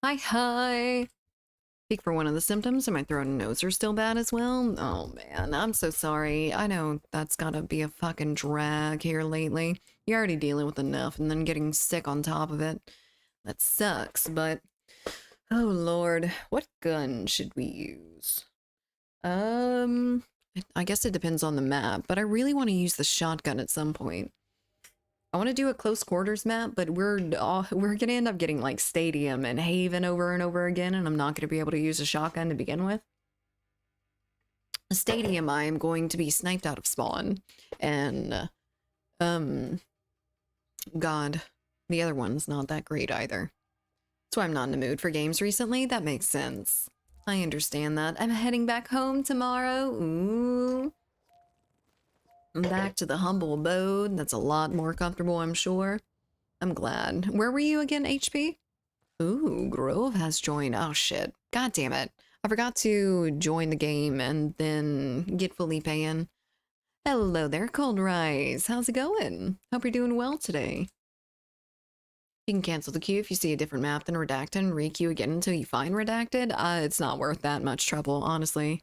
[SPEAKER 1] Hi, hi. Speak for one of the symptoms, and my throat and nose are still bad as well. Oh man, I'm so sorry. I know that's gotta be a fucking drag here lately. You're already dealing with enough and then getting sick on top of it. That sucks, but oh lord, what gun should we use? I guess it depends on the map, but I really want to use the shotgun at some point. I want to do a close quarters map, but we're gonna end up getting like Stadium and Haven over and over again, and I'm not gonna be able to use a shotgun to begin with. A Stadium, I am going to be sniped out of spawn, and God, the other one's not that great either. That's why I'm not in the mood for games recently. That makes sense. I understand that. I'm heading back home tomorrow. Ooh. I'm back to the humble abode. That's a lot more comfortable, I'm sure. I'm glad. Where were you again, HP? Ooh, Grove has joined. Oh shit. God damn it. I forgot to join the game and then get Felipe in. Hello there, Cold Rise. How's it going? Hope you're doing well today. You can cancel the queue if you see a different map than Redacted and re-queue again until you find Redacted. It's not worth that much trouble, honestly.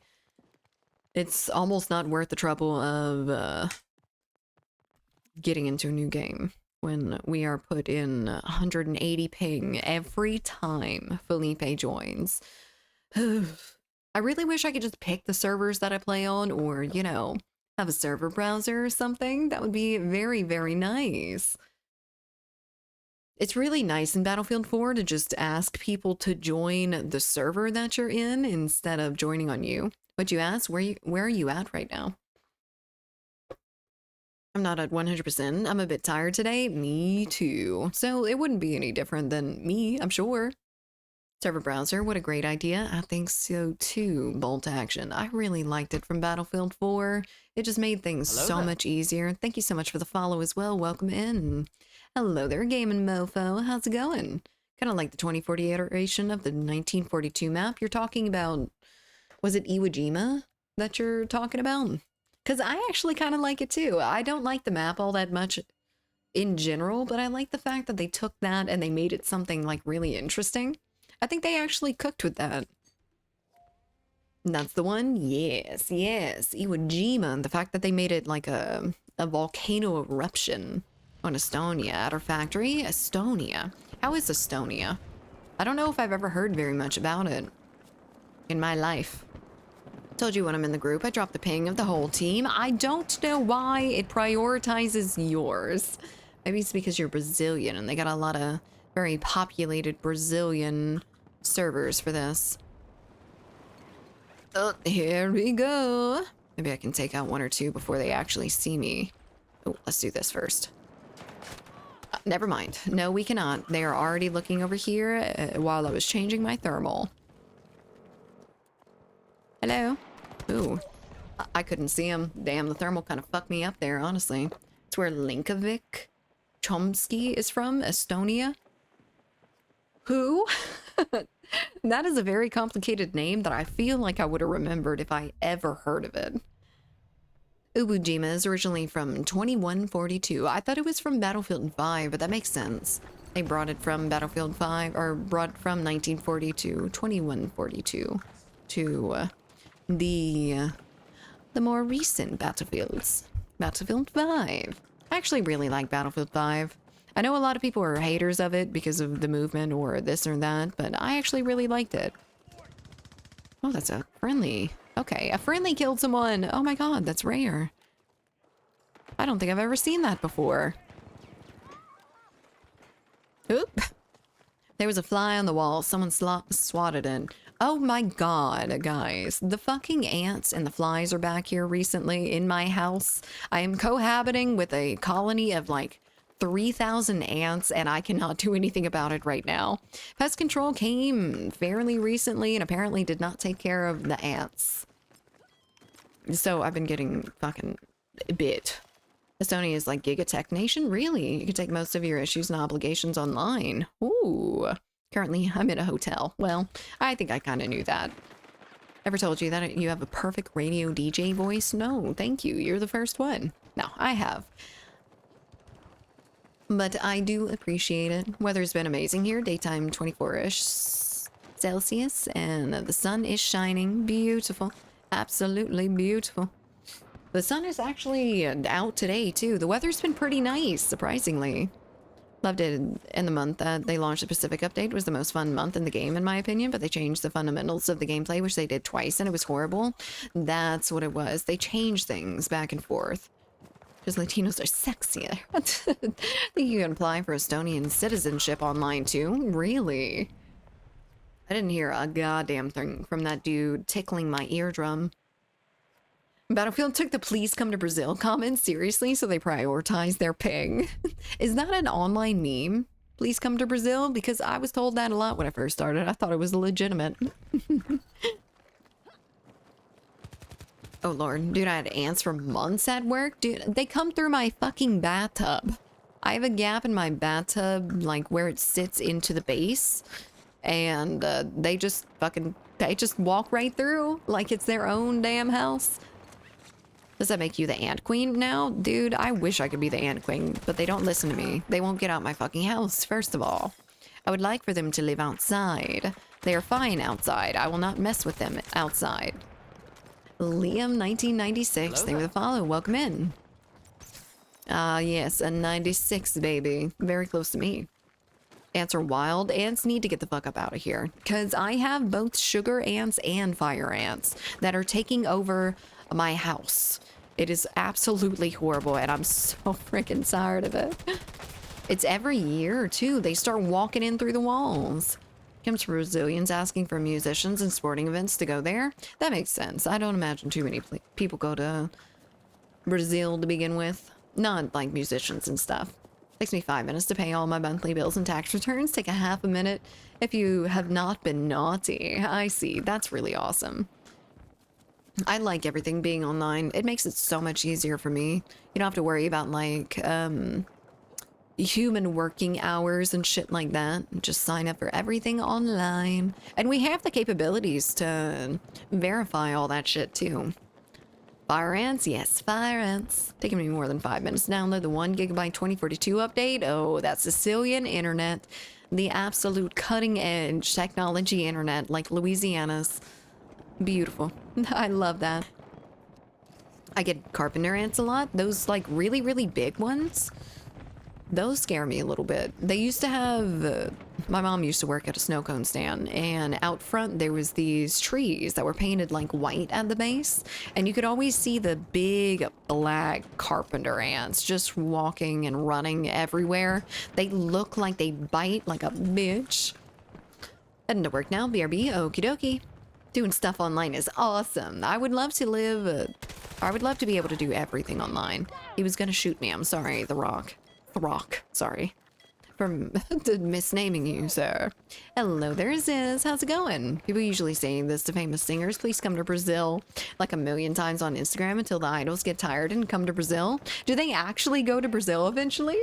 [SPEAKER 1] It's almost not worth the trouble of getting into a new game when we are put in 180 ping every time Felipe joins. I really wish I could just pick the servers that I play on, or, you know, have a server browser or something. That would be very, very nice. It's really nice in Battlefield 4 to just ask people to join the server that you're in instead of joining on you. But you ask, where are you at right now? I'm not at 100%. I'm a bit tired today. Me too. So it wouldn't be any different than me, I'm sure. Server browser, what a great idea. I think so too, Bolt Action. I really liked it from Battlefield 4. It just made things so much easier. Thank you so much for the follow as well. Welcome in. Hello there, Gaming Mofo. How's it going? Kind of like the 2040 iteration of the 1942 map. You're talking about, was it Iwo Jima that you're talking about? Because I actually kind of like it too. I don't like the map all that much in general, but I like the fact that they took that and they made it something like really interesting. I think they actually cooked with that. That's the one? Yes, yes. Iwo Jima, and the fact that they made it like a volcano eruption on Estonia at our factory. Estonia. How is Estonia? I don't know if I've ever heard very much about it in my life. Told you when I'm in the group, I dropped the ping of the whole team. I don't know why it prioritizes yours. Maybe it's because you're Brazilian and they got a lot of very populated Brazilian servers for this. Oh, here we go. Maybe I can take out one or two before they actually see me. Oh, let's do this first. Never mind. No, we cannot. They are already looking over here while I was changing my thermal. Hello? Ooh, I couldn't see him. Damn, the thermal kind of fucked me up there, honestly. It's where Linkovic Chomsky is from, Estonia. Who? That is a very complicated name that I feel like I would have remembered if I ever heard of it. Iwo Jima is originally from 2142. I thought it was from Battlefield 5, but that makes sense. They brought it from Battlefield 5, or brought it from 1942, 2142, to the more recent Battlefields. Battlefield 5. I actually really like Battlefield 5. I know a lot of people are haters of it because of the movement or this or that, but I actually really liked it. Oh, that's a friendly. Okay, a friendly killed someone. Oh my god, that's rare. I don't think I've ever seen that before. Oop. There was a fly on the wall. Someone swatted it. Oh my god, guys. The fucking ants and the flies are back here recently in my house. I am cohabiting with a colony of like 3,000 ants and I cannot do anything about it right now. Pest control came fairly recently and apparently did not take care of the ants. So I've been getting fucking bit. Estonia is like Gigatech Nation? Really? You can take most of your issues and obligations online. Ooh. Currently, I'm in a hotel. Well, I think I kind of knew that. Ever told you that you have a perfect radio DJ voice? No, thank you. You're the first one. No, I have. But I do appreciate it. Weather's been amazing here. Daytime 24-ish Celsius, and the sun is shining. Beautiful. Absolutely beautiful. The sun is actually out today, too. The weather's been pretty nice, surprisingly. Loved it in the month that they launched the Pacific update. It was the most fun month in the game, in my opinion, but they changed the fundamentals of the gameplay, which they did twice, and it was horrible. That's what it was. They changed things back and forth. Because Latinos are sexier. I think you can apply for Estonian citizenship online, too. Really? I didn't hear a goddamn thing from that dude tickling my eardrum. Battlefield took the please come to Brazil comment seriously, so they prioritized their ping. Is that an online meme? Please come to Brazil? Because I was told that a lot when I first started. I thought it was legitimate. Oh lord, dude, I had ants for months at work. Dude, they come through my fucking bathtub. I have a gap in my bathtub, like where it sits into the base. And they just walk right through like it's their own damn house. Does that make you the ant queen now? Dude, I wish I could be the ant queen, but they don't listen to me. They won't get out my fucking house, first of all. I would like for them to live outside. They are fine outside. I will not mess with them outside. Liam 1996, thank you for the follow. Welcome in. Yes, a 96, baby. Very close to me. Ants are wild. Ants need to get the fuck up out of here. Because I have both sugar ants and fire ants that are taking over my house. It is absolutely horrible, and I'm so freaking tired of it. It's every year, too. They start walking in through the walls. Comes from Brazilians asking for musicians and sporting events to go there. That makes sense. I don't imagine too many people go to Brazil to begin with. Not like musicians and stuff. Takes me 5 minutes to pay all my monthly bills and tax returns. Take a half a minute if you have not been naughty. I see. That's really awesome. I like everything being online. It makes it so much easier for me. You don't have to worry about like human working hours and shit like that. Just sign up for everything online. And we have the capabilities to verify all that shit too. Fire ants, yes, fire ants. Taking me more than 5 minutes to download the 1 gigabyte 2042 update. Oh, that Sicilian internet. The absolute cutting edge technology internet like Louisiana's. Beautiful. I love that. I get carpenter ants a lot. Those like really, really big ones. Those scare me a little bit. They used to have, my mom used to work at a snow cone stand, and out front there was these trees that were painted like white at the base, and you could always see the big black carpenter ants just walking and running everywhere. They look like they bite like a bitch. Heading to work now, BRB, okie dokie. Doing stuff online is awesome. I would love to live, I would love to be able to do everything online. He was gonna shoot me, I'm sorry, The Rock, sorry. For misnaming you, sir. Hello there, Ziz. How's it going? People usually say this to famous singers. Please come to Brazil like a million times on Instagram until the idols get tired and come to Brazil. Do they actually go to Brazil eventually?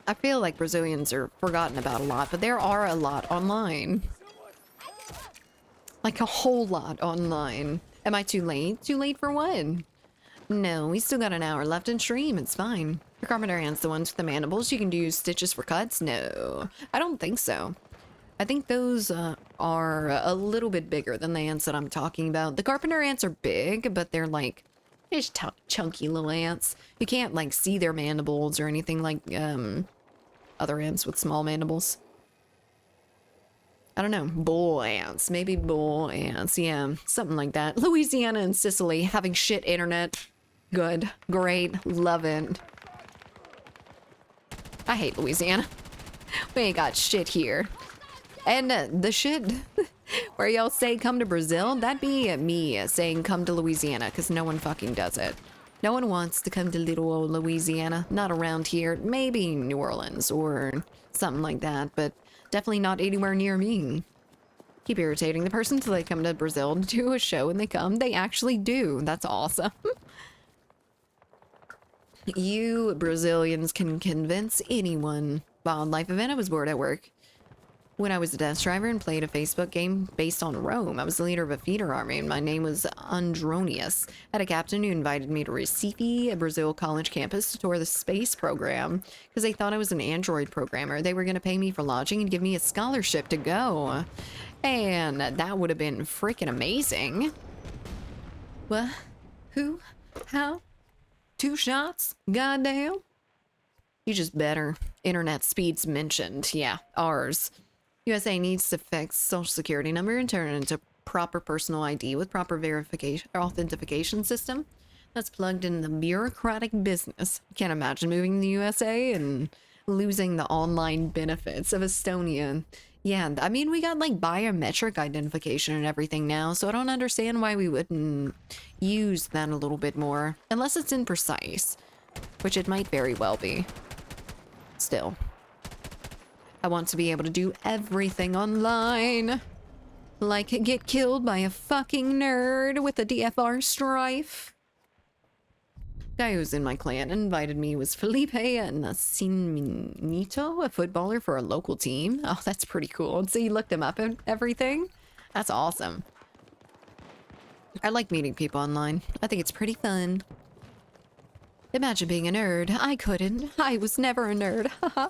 [SPEAKER 1] I feel like Brazilians are forgotten about a lot, but there are a lot online. Like a whole lot online. Am I too late? Too late for what? No, we still got an hour left in stream. It's fine. The carpenter ants, the ones with the mandibles, you can do stitches for cuts? No, I don't think so. I think those are a little bit bigger than the ants that I'm talking about. The carpenter ants are big, but they're like just chunky little ants. You can't like see their mandibles or anything like other ants with small mandibles. I don't know, bull ants, maybe bull ants, yeah, something like that. Louisiana and Sicily having shit internet. Good, great, love it. I hate Louisiana. We ain't got shit here. And the shit where y'all say come to Brazil, that'd be me saying come to Louisiana, because no one fucking does it. No one wants to come to little old Louisiana, not around here. Maybe New Orleans or something like that, but definitely not anywhere near me. Keep irritating the person till they come to Brazil to do a show and they come. They actually do. That's awesome. You Brazilians can convince anyone. Wildlife event, I was bored at work. When I was a desk driver and played a Facebook game based on Rome, I was the leader of a feeder army and my name was Andronius. I had a captain who invited me to Recife, a Brazil college campus, to tour the space program because they thought I was an android programmer. They were going to pay me for lodging and give me a scholarship to go. And that would have been freaking amazing. What? Who? How? 2 shots? Goddamn. You just better. Internet speeds mentioned. Yeah, ours. USA needs to fix social security number and turn it into proper personal ID with proper verification or authentication system that's plugged in the bureaucratic business. Can't imagine moving to the USA and losing the online benefits of Estonia. Yeah, I mean, we got like biometric identification and everything now, so I don't understand why we wouldn't use that a little bit more. Unless it's imprecise, which it might very well be. Still. I want to be able to do everything online. Like get killed by a fucking nerd with a DFR strife. Guy who's in my clan invited me was Felipe Nascimento, a footballer for a local team. Oh, that's pretty cool. So you looked him up and everything? That's awesome. I like meeting people online. I think it's pretty fun. Imagine being a nerd. I couldn't. I was never a nerd. Haha.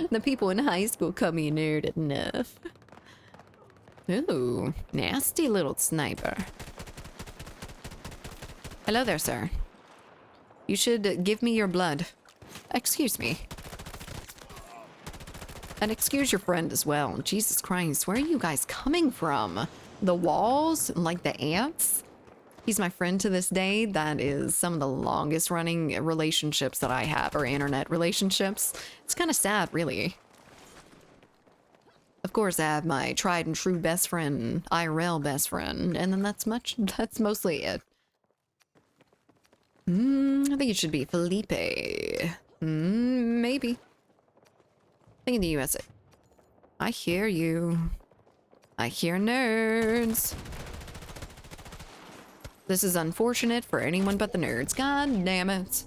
[SPEAKER 1] The people in high school call me a nerd enough. Ooh, nasty little sniper. Hello there, sir. You should give me your blood. Excuse me. And excuse your friend as well. Jesus Christ, where are you guys coming from? The walls? Like the ants? He's my friend to this day. That is some of the longest running relationships that I have, or internet relationships. It's kind of sad, really. Of course, I have my tried and true best friend, IRL best friend, and then that's mostly it. I think it should be Felipe. Maybe. I think in the USA. I hear you. I hear nerds. This is unfortunate for anyone but the nerds. God damn it.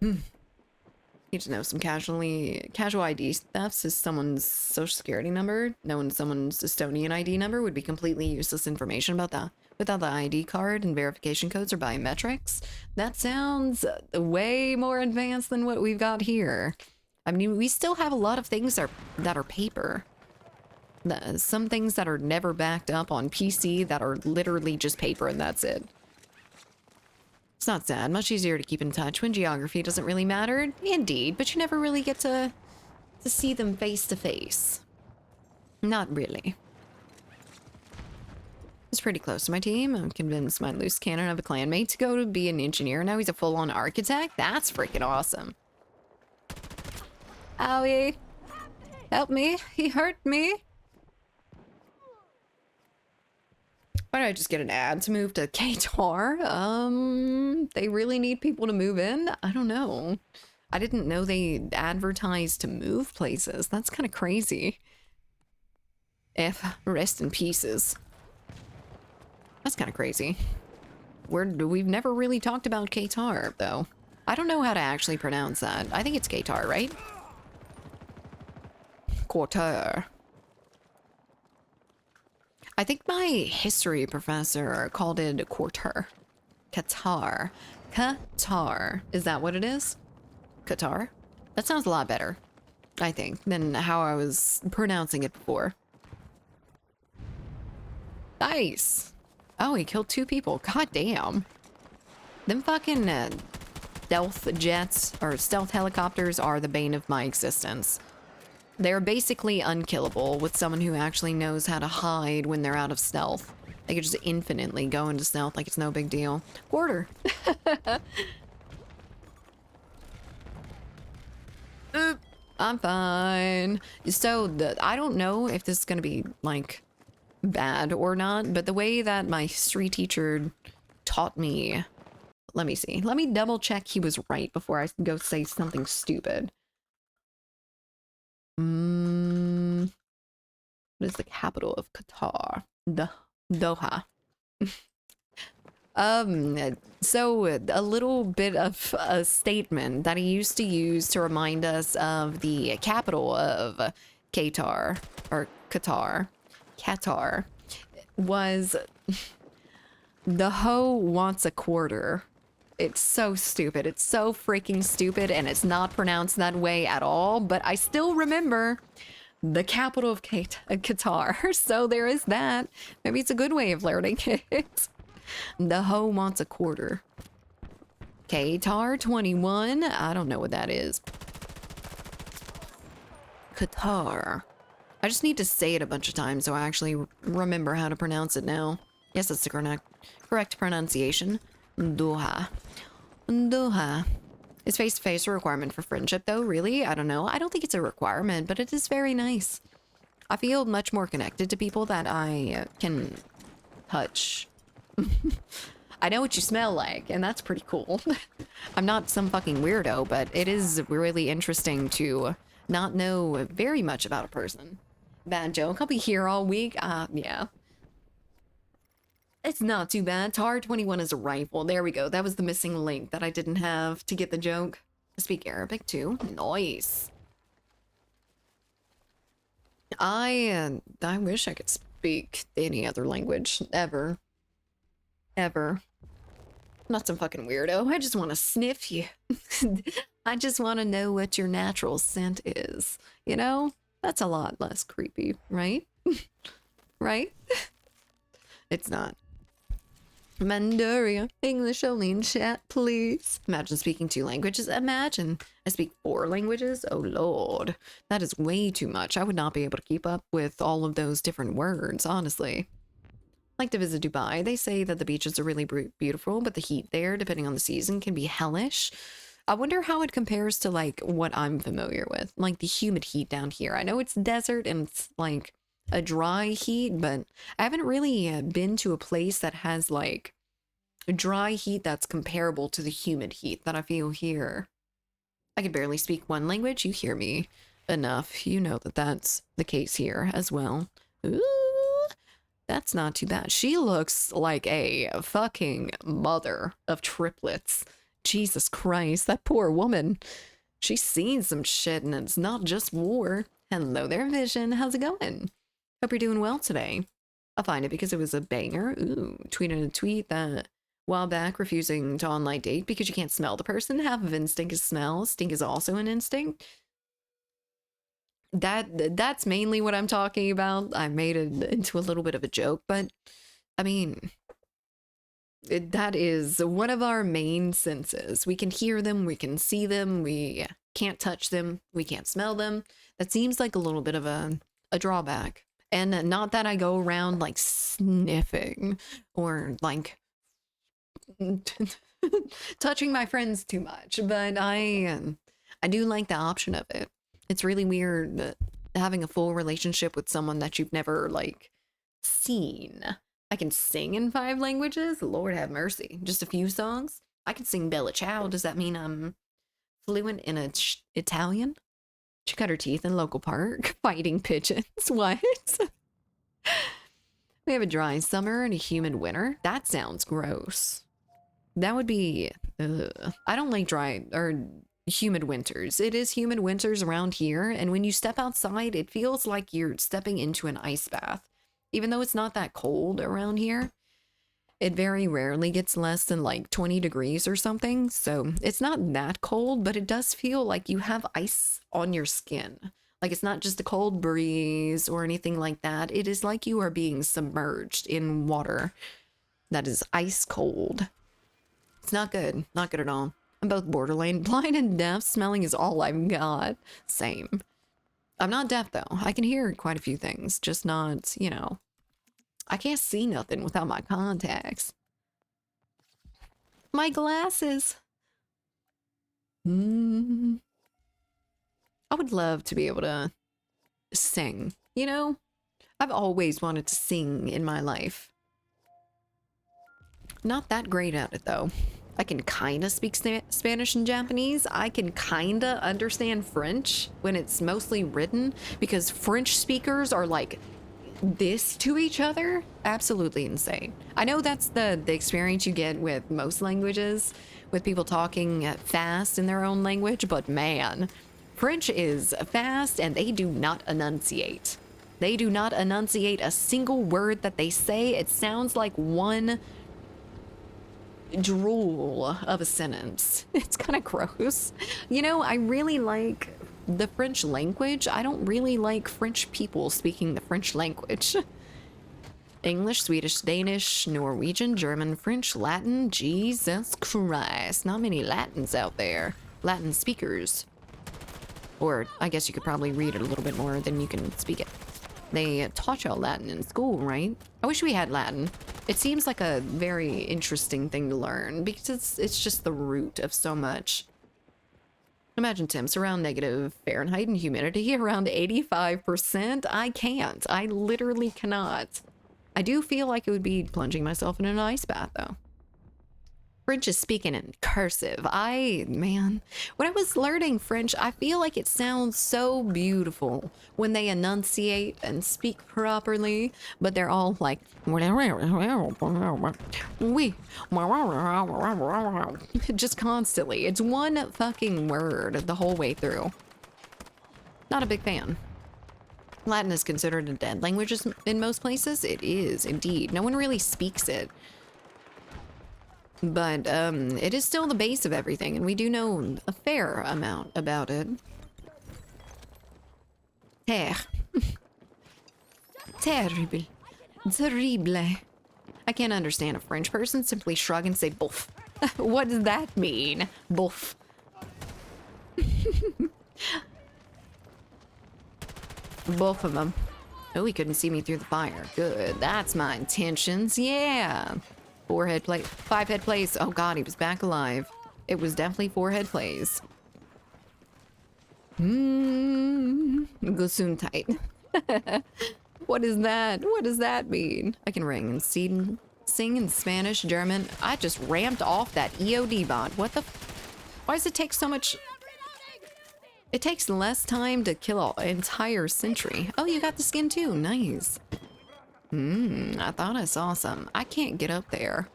[SPEAKER 1] Need to know some casual ID thefts is someone's social security number. Knowing someone's Estonian ID number would be completely useless information about that. Without the ID card and verification codes or biometrics. That sounds way more advanced than what we've got here. I mean, we still have a lot of things that are paper. Some things that are never backed up on PC that are literally just paper and that's it. It's not sad. Much easier to keep in touch when geography doesn't really matter. Indeed, but you never really get to see them face to face. Not really. It's pretty close to my team. I'm convinced my loose cannon of a clanmate to go to be an engineer. Now he's a full-on architect. That's freaking awesome. Owie. Help me. He hurt me. Why don't I just get an ad to move to Qatar? They really need people to move in? I don't know. I didn't know they advertised to move places. That's kind of crazy. Rest in pieces. That's kind of crazy. We've never really talked about Qatar, though. I don't know how to actually pronounce that. I think it's Qatar, right? Qatar. I think my history professor called it a quarter. Qatar. Qatar. Is that what it is? Qatar? That sounds a lot better, I think, than how I was pronouncing it before. Nice. Oh, he killed 2 people. God damn. Them fucking stealth jets or stealth helicopters are the bane of my existence. They're basically unkillable with someone who actually knows how to hide when they're out of stealth. They could just infinitely go into stealth like it's no big deal. Quarter. I'm fine. So I don't know if this is gonna be like bad or not, but the way that my history teacher taught me, let me see. Let me double check he was right before I go say something stupid. What is the capital of Qatar? Doha. So a little bit of a statement that he used to use to remind us of the capital of Qatar, or Qatar, was the hoe wants a quarter. It's so stupid. It's so freaking stupid, and it's not pronounced that way at all, but I still remember the capital of Qatar, so there is that. Maybe it's a good way of learning it. The hoe wants a quarter. Qatar 21? I don't know what that is. Qatar. I just need to say it a bunch of times so I actually remember how to pronounce it now. Yes, that's the correct pronunciation. Doha. Doha. Is face-to-face a requirement for friendship, though? Really? I don't know. I don't think it's a requirement, but it is very nice. I feel much more connected to people that I can touch. I know what you smell like, and that's pretty cool. I'm not some fucking weirdo, but it is really interesting to not know very much about a person. Bad joke. I'll be here all week. Yeah. It's not too bad. TAR 21 is a rifle. There we go. That was the missing link that I didn't have to get the joke. I speak Arabic too. Nice. I wish I could speak any other language ever. Ever. I'm not some fucking weirdo. I just want to sniff you. I just want to know what your natural scent is. You know? That's a lot less creepy, right? Right? It's not. Mandaria, English only in chat, please. Imagine speaking 2 languages. Imagine I speak 4 languages. Oh lord, that is way too much. I would not be able to keep up with all of those different words, honestly. Like to visit Dubai. They say that the beaches are really beautiful, but the heat there, depending on the season, can be hellish. I wonder how it compares to like what I'm familiar with, like the humid heat down here. I know it's desert and it's like a dry heat, but I haven't really been to a place that has like a dry heat that's comparable to the humid heat that I feel here. I can barely speak 1 language. You hear me enough. You know that that's the case here as well. Ooh. That's not too bad. She looks like a fucking mother of triplets. Jesus Christ, that poor woman. She's seen some shit and it's not just war. Hello there, Vision. How's it going? Hope you're doing well today. I'll find it because it was a banger. Ooh, tweeted a tweet that while back refusing to online date because you can't smell the person. Half of instinct is smell. Stink is also an instinct. That's mainly what I'm talking about. I made it into a little bit of a joke, but I mean, that is one of our main senses. We can hear them, we can see them, we can't touch them, we can't smell them. That seems like a little bit of a drawback. And not that I go around like sniffing or like touching my friends too much, but I do like the option of it. It's really weird having a full relationship with someone that you've never, like, seen. I can sing in 5 languages? Lord have mercy. Just a few songs? I can sing Bella Ciao. Does that mean I'm fluent in Italian? She cut her teeth in local park fighting pigeons. What? We have a dry summer and a humid winter. That sounds gross. That would be... I don't like dry... or humid winters. It is humid winters around here, and when you step outside, it feels like you're stepping into an ice bath. Even though it's not that cold around here, it very rarely gets less than like 20 degrees or something, so it's not that cold, but it does feel like you have ice on your skin. Like it's not just a cold breeze or anything like that. It is like you are being submerged in water that is ice cold. It's not good. Not good at all. I'm both borderline blind and deaf. Smelling is all I've got. Same. I'm not deaf, though. I can hear quite a few things, just not, you know. I can't see nothing without my contacts. My glasses. I would love to be able to sing, you know? I've always wanted to sing in my life. Not that great at it, though. I can kind of speak Spanish and Japanese. I can kind of understand French when it's mostly written because French speakers are like this to each other. Absolutely insane. I know that's the experience you get with most languages, with people talking fast in their own language, but man, French is fast and they do not enunciate. They do not enunciate a single word that they say. It sounds like one drool of a sentence. It's kind of gross. You know, I really like the French language. I don't really like French people speaking the French language. English, Swedish, Danish, Norwegian, German, French, Latin. Jesus Christ. Not many Latins out there. Latin speakers. Or I guess you could probably read it a little bit more than you can speak it. They taught y'all Latin in school, right? I wish we had Latin. It seems like a very interesting thing to learn because it's just the root of so much. Imagine temps around negative Fahrenheit and humidity around 85%. I can't. I literally cannot. I do feel like it would be plunging myself in an ice bath, though. French is speaking in cursive. Man, when I was learning French, I feel like it sounds so beautiful when they enunciate and speak properly, but they're all like, oui, just constantly. It's one fucking word the whole way through. Not a big fan. Latin is considered a dead language in most places. It is, indeed. No one really speaks it. But it is still the base of everything, and we do know a fair amount about it. Terre. Terrible. Terrible. I can't understand a French person simply shrug and say bouf. What does that mean? Bouf. Both of them. Oh, he couldn't see me through the fire. Good. That's my intentions. Yeah. 4-head play. 5-head plays. Oh god, he was back alive. It was definitely 4-head plays. Gesundheit. What is that? What does that mean? I can ring and sing in Spanish, German. I just ramped off that EOD bot. What the? Why does it take so much? It takes less time to kill an entire century. Oh, you got the skin too. Nice. I thought I saw some. I can't get up there.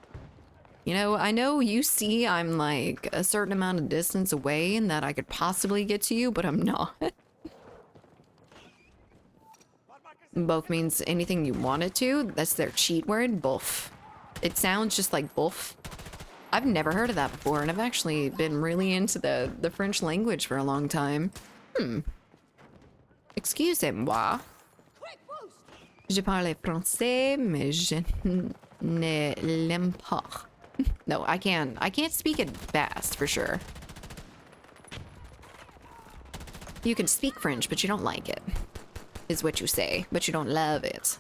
[SPEAKER 1] You know, I know you see I'm like a certain amount of distance away and that I could possibly get to you, but I'm not. Both means anything you want it to. That's their cheat word, bof. It sounds just like bof. I've never heard of that before, and I've actually been really into the French language for a long time. Excusez-moi. Je parle français, mais je ne l'aime pas. No, I can't speak it fast, for sure. You can speak French, but you don't like it, is what you say, but you don't love it.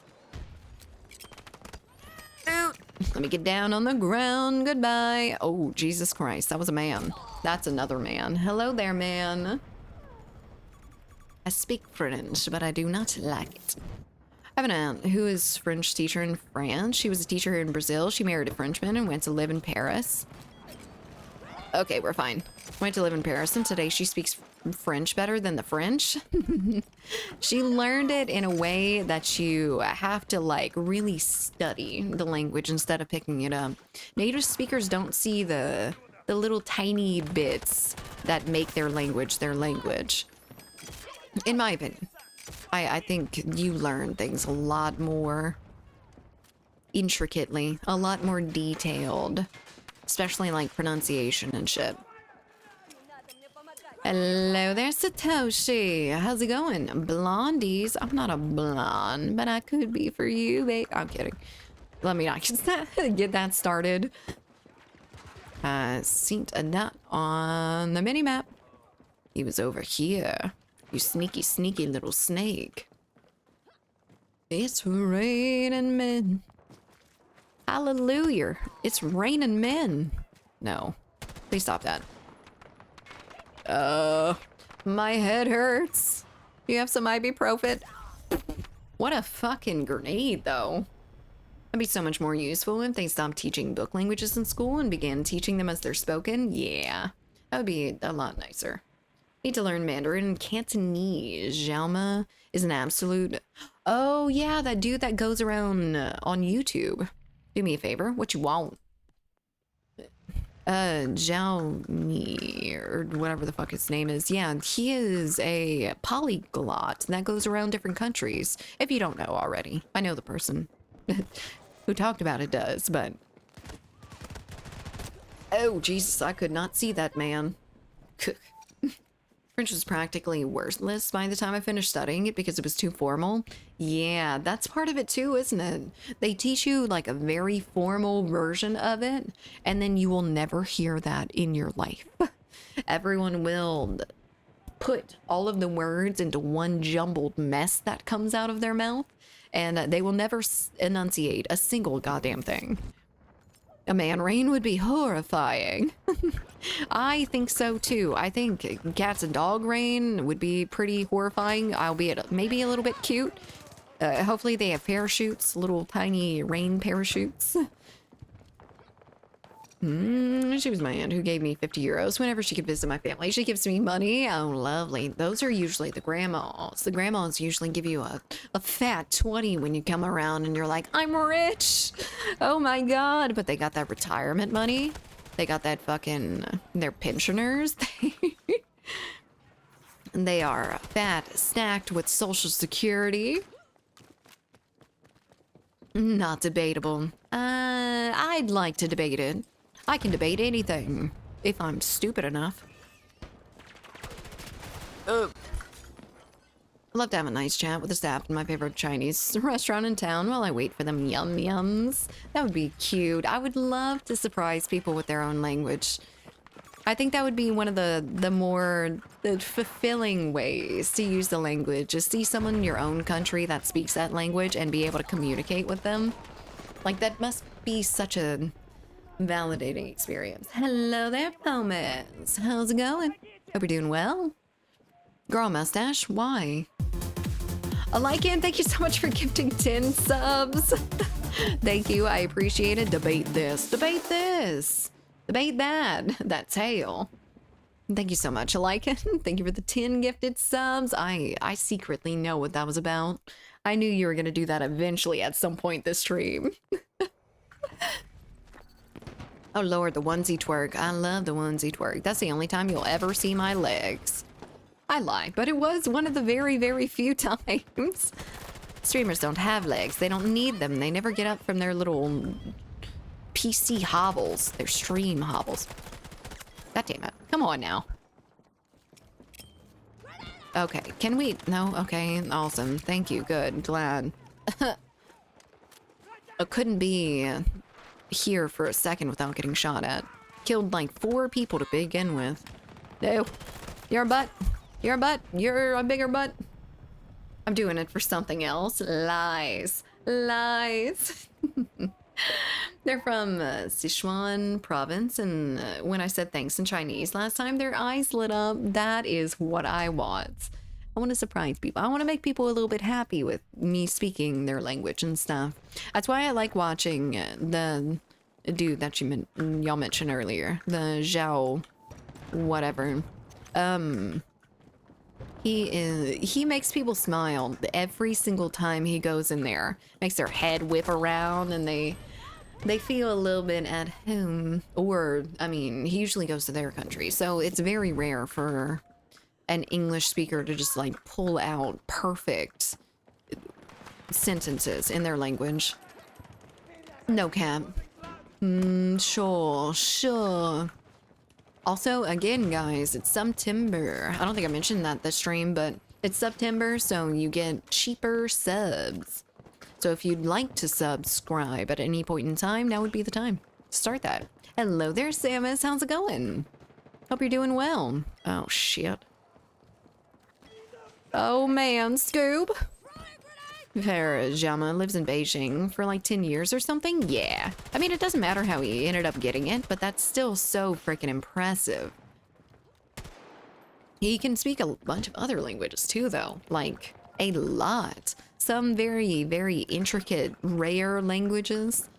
[SPEAKER 1] Let me get down on the ground. Goodbye. Oh, Jesus Christ. That was a man. That's another man. Hello there, man. I speak French, but I do not like it. I have an aunt who is French teacher in France. She was a teacher in Brazil. She married a Frenchman and went to live in Paris. Okay, we're fine. Went to live in Paris, and today she speaks French better than the French. She learned it in a way that you have to like really study the language instead of picking it up. Native speakers don't see the little tiny bits that make their language their language. In my opinion, I think you learn things a lot more intricately, a lot more detailed, especially like pronunciation and shit. Hello there, Satoshi. How's it going? Blondies. I'm not a blonde, but I could be for you, babe. I'm kidding. Let me not get that started. Seen a nut on the mini-map. He was over here. You sneaky, sneaky little snake. It's raining men. Hallelujah. It's raining men. No. Please stop that. My head hurts. You have some ibuprofen? What a fucking grenade, though. That'd be so much more useful if they stopped teaching book languages in school and began teaching them as they're spoken. Yeah, that would be a lot nicer. Need to learn Mandarin and Cantonese. Xiaoma is an absolute... Oh, yeah, that dude that goes around on YouTube. Do me a favor. What you want? Xiaomi, or whatever the fuck his name is. Yeah, he is a polyglot that goes around different countries. If you don't know already. I know the person who talked about it does, but... Oh, Jesus, I could not see that man. French was practically worthless by the time I finished studying it because it was too formal. Yeah, that's part of it too, isn't it? They teach you like a very formal version of it, and then you will never hear that in your life. Everyone will put all of the words into one jumbled mess that comes out of their mouth, and they will never enunciate a single goddamn thing. A man rain would be horrifying. I think so too. I think cats and dog rain would be pretty horrifying, albeit maybe a little bit cute. Hopefully they have parachutes, little tiny rain parachutes. She was my aunt who gave me 50 euros whenever she could visit my family. She gives me money. Oh, lovely. Those are usually the grandmas. The grandmas usually give you a fat 20 when you come around and you're like, I'm rich. Oh my God. But they got that retirement money. They got that fucking, they're pensioners. They are fat, stacked with social security. Not debatable. I'd like to debate it. I can debate anything if I'm stupid enough. I'd love to have a nice chat with the staff in my favorite Chinese restaurant in town while I wait for them yum yums. That would be cute. I would love to surprise people with their own language. I think that would be one of the more fulfilling ways to use the language, is see someone in your own country that speaks that language and be able to communicate with them. Like, that must be such a validating experience. Hello there, Pomas. How's it going? Hope you're doing well. Girl mustache, why? I like it. Thank you so much for gifting 10 subs. Thank you. I appreciate it. Debate this. Debate this. Debate that. That tail. Thank you so much. I like it. Thank you for the 10 gifted subs. I secretly know what that was about. I knew you were going to do that eventually at some point this stream. Oh Lord, the onesie twerk. I love the onesie twerk. That's the only time you'll ever see my legs. I lie, but it was one of the very, very few times. Streamers don't have legs. They don't need them. They never get up from their little PC hobbles. Their stream hobbles. God damn it. Come on now. Okay, can we? No? Okay, awesome. Thank you. Good. Glad. I couldn't be here for a second without getting shot at. Killed like 4 people to begin with. No. You're a butt. You're a butt. You're a bigger butt. I'm doing it for something else. Lies. Lies. They're from Sichuan province, and when I said thanks in Chinese last time, their eyes lit up. That is what I want. I want to surprise people. I want to make people a little bit happy with me speaking their language and stuff. That's why I like watching the dude that y'all mentioned earlier, the Zhao whatever. He makes people smile every single time he goes in there. Makes their head whip around and they feel a little bit at home. Or, I mean, he usually goes to their country, so it's very rare for an English speaker to just like pull out perfect sentences in their language. No cap. Sure. Also, again, guys, it's September. I don't think I mentioned that this stream, but it's September, so you get cheaper subs. So if you'd like to subscribe at any point in time, now would be the time to start that. Hello there, Samus. How's it going? Hope you're doing well. Oh, shit. Oh, man, Scoob. Jama lives in Beijing for like 10 years or something? Yeah. I mean, it doesn't matter how he ended up getting it, but that's still so freaking impressive. He can speak a bunch of other languages too, though. Like, a lot. Some very, very intricate, rare languages,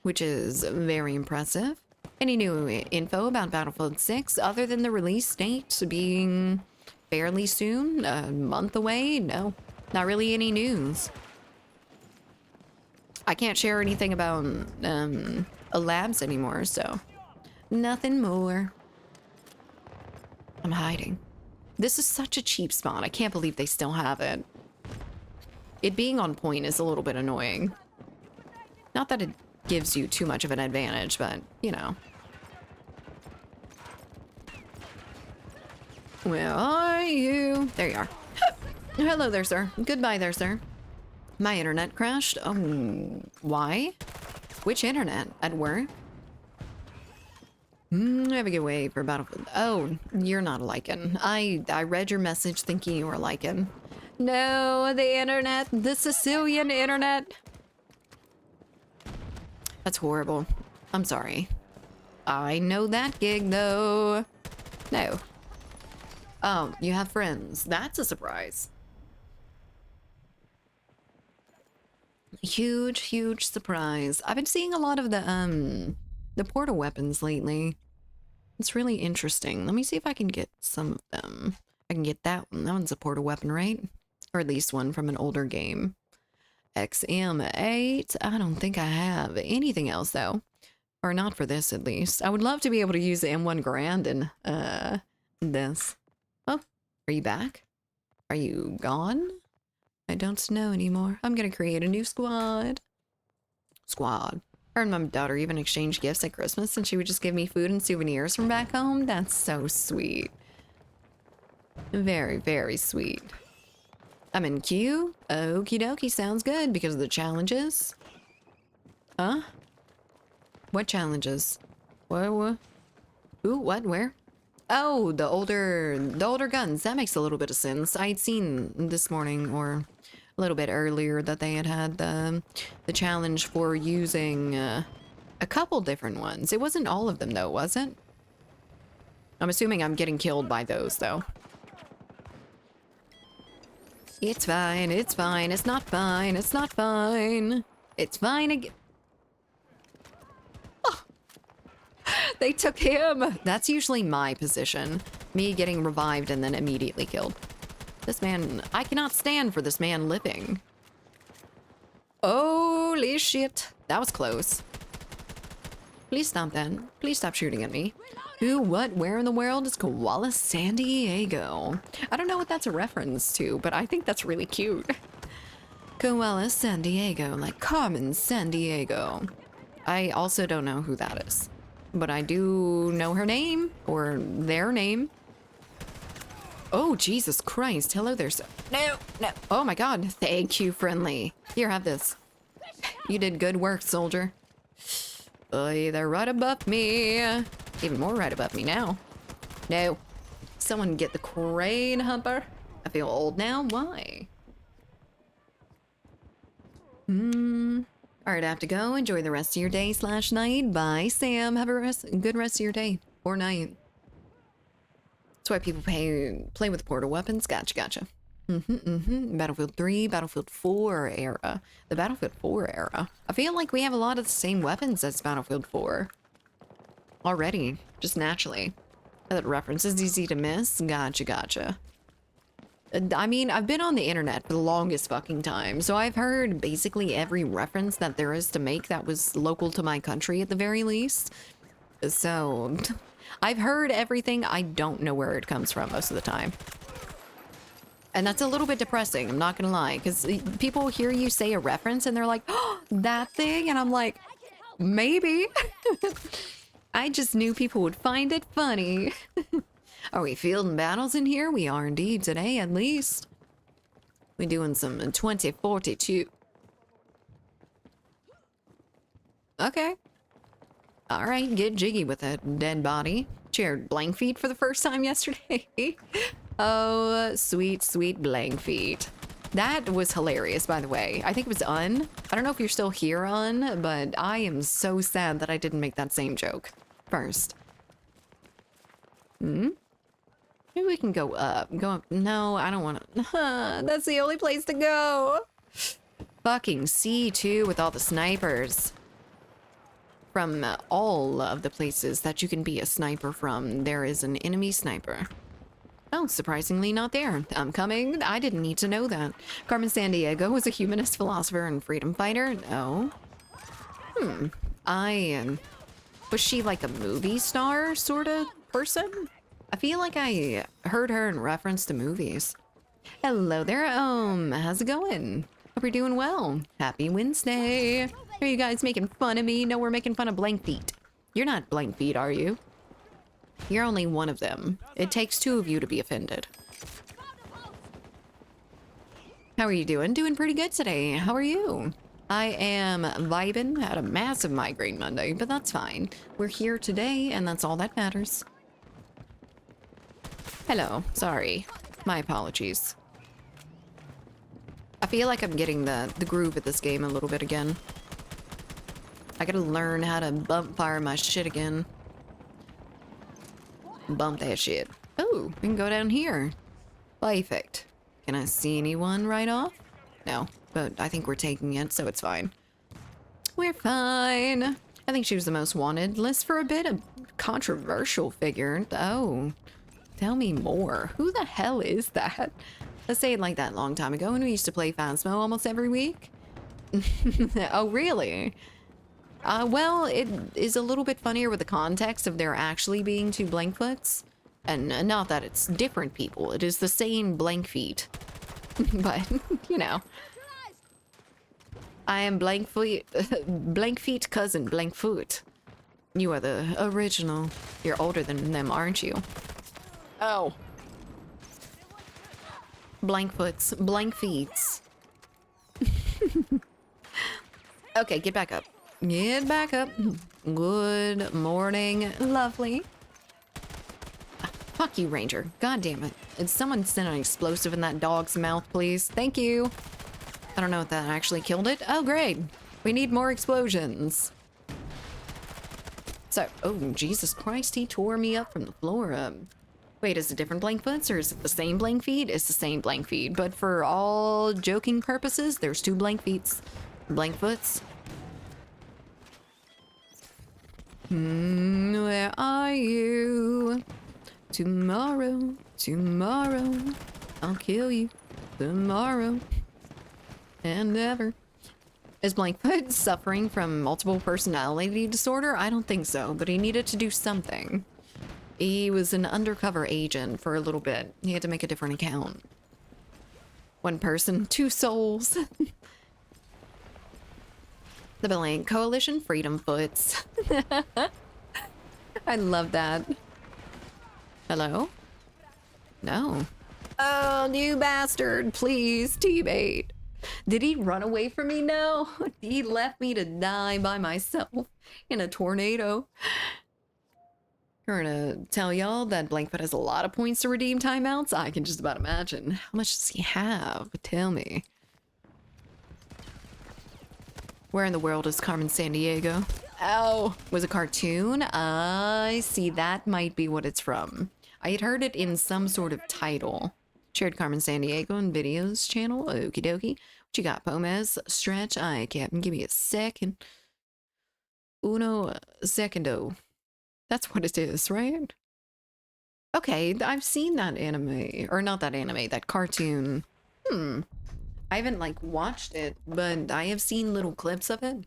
[SPEAKER 1] which is very impressive. Any new info about Battlefield 6 other than the release date being fairly soon? A month away? No. Not really any news. I can't share anything about labs anymore, so nothing more. I'm hiding. This is such a cheap spot. I can't believe they still have it. It being on point is a little bit annoying. Not that it gives you too much of an advantage, but, you know. Where are you? There you are. Hello there, sir. Goodbye there, sir. My internet crashed. Oh, why? Which internet? At work? I have a good way for Battlefield. Oh, you're not a Lycan. I read your message thinking you were a Lycan. No, the internet. The Sicilian internet. That's horrible. I'm sorry. I know that gig, though. No. Oh, you have friends. That's a surprise. Huge, huge surprise. I've been seeing a lot of the portal weapons lately. It's really interesting. Let me see if I can get some of them. I can get that one. That one's a portal weapon, right? Or at least one from an older game. XM8. I don't think I have anything else, though. Or not for this, at least. I would love to be able to use the M1 Grand in this. Oh, Are you back? Are you gone? I don't know anymore. I'm gonna create a new squad. Her and my daughter even exchanged gifts at Christmas, and she would just give me food and souvenirs from back home. That's so sweet. Very, very sweet. I'm in queue. Okie dokie, sounds good because of the challenges. Huh? What challenges? What? Ooh, what? Where? Oh, the older guns. That makes a little bit of sense. I'd seen this morning or a little bit earlier that they had the challenge for using a couple different ones. It wasn't all of them though, was it? I'm assuming I'm getting killed by those though. It's fine, it's fine, it's not fine, it's not fine. It's fine again. Oh. They took him. That's usually my position. Me getting revived and then immediately killed. This man, I cannot stand for this man living. Holy shit. That was close. Please stop that. Please stop shooting at me. Who, what, where in the world is Koala San Diego? I don't know what that's a reference to, but I think that's really cute. Koala San Diego, like Carmen San Diego. I also don't know who that is, but I do know her name, or their name. Oh, Jesus Christ. Hello there, sir. No. Oh my God. Thank you, friendly. Here, have this. You did good work, soldier. Oy, they're right above me. Even more right above me now. No. Someone get the crane humper. I feel old now. Why? Alright, I have to go. Enjoy the rest of your day / night. Bye, Sam. Have a good rest of your day or night. That's why people play with portal weapons. Gotcha. Battlefield 3, Battlefield 4 era. The Battlefield 4 era. I feel like we have a lot of the same weapons as Battlefield 4. Already. Just naturally. That reference is easy to miss. Gotcha. I mean, I've been on the internet for the longest fucking time, so I've heard basically every reference that there is to make that was local to my country at the very least. So... I've heard everything. I don't know where it comes from most of the time. And that's a little bit depressing, I'm not gonna lie, because people hear you say a reference and they're like, oh, that thing? And I'm like, maybe. I just knew people would find it funny. Are we fielding battles in here? We are indeed today, at least. We're doing some 2042. Okay. All right, get jiggy with it, dead body. Shared blank feet for the first time yesterday. Oh, sweet blank feet. That was hilarious, by the way. I think it was I don't know if you're still here, but I am so sad that I didn't make that same joke first. Maybe we can go up. No, I don't want to. That's the only place to go. Fucking C2 with all the snipers. From all of the places that you can be a sniper from, there is an enemy sniper. Oh, surprisingly not there. I'm coming. I didn't need to know that. Carmen San Diego was a humanist, philosopher, and freedom fighter. Oh. Was she like a movie star sort of person? I feel like I heard her in reference to movies. Hello there, how's it going? Hope you're doing well. Happy Wednesday. Are you guys making fun of me? No, we're making fun of blank feet. You're not blank feet, are you? You're only one of them. It takes two of you to be offended. How are you doing? Doing pretty good today. How are you? I am vibing. Had a massive migraine Monday, but that's fine. We're here today, and that's all that matters. Hello. Sorry. My apologies. I feel like I'm getting the groove of this game a little bit again. I gotta learn how to bump fire my shit again. Bump that shit. Oh, we can go down here. Perfect. Can I see anyone right off? No, but I think we're taking it, so it's fine. We're fine. I think she was the most wanted list for a bit. A controversial figure. Oh, tell me more. Who the hell is that? Let's say it like that a long time ago when we used to play Phasmo almost every week. Oh, really? Well, it is a little bit funnier with the context of there actually being two Blankfoots. And not that it's different people, it is the same blank feet. But, you know. I am blank feet, blank feet cousin, blank foot. You are the original. You're older than them, aren't you? Oh. Blank foots, blank feets. Okay, get back up. Get back up. Good morning, lovely. Fuck you, Ranger. God damn it. Did someone send an explosive in that dog's mouth, please? Thank you. I don't know if that actually killed it. Oh, great. We need more explosions. So, oh, Jesus Christ, he tore me up from the floor. Wait, is it different blank foots or is it the same blank feet? It's the same blank feet, but for all joking purposes, there's two blank feets. Blank foots. Where are you? Tomorrow, tomorrow, I'll kill you. Tomorrow. And never. Is Blankfoot suffering from multiple personality disorder? I don't think so, but he needed to do something. He was an undercover agent for a little bit. He had to make a different account. One person, two souls. The Blank Coalition Freedom Foots. I love that. Hello? No. Oh, you bastard, please, teammate. Did he run away from me? No. He left me to die by myself in a tornado. I'm gonna tell y'all that Blankfoot has a lot of points to redeem timeouts. I can just about imagine. How much does he have? Tell me. Where in the world is Carmen Sandiego? Oh, was a cartoon? I see, that might be what it's from. I had heard it in some sort of title. Shared Carmen Sandiego in videos channel. Okie dokie. What you got, Pomez? Stretch. Aye, Captain. Give me a second. Uno secundo. That's what it is, right? Okay, I've seen that anime. Or not that anime, that cartoon. I haven't, like, watched it, but I have seen little clips of it.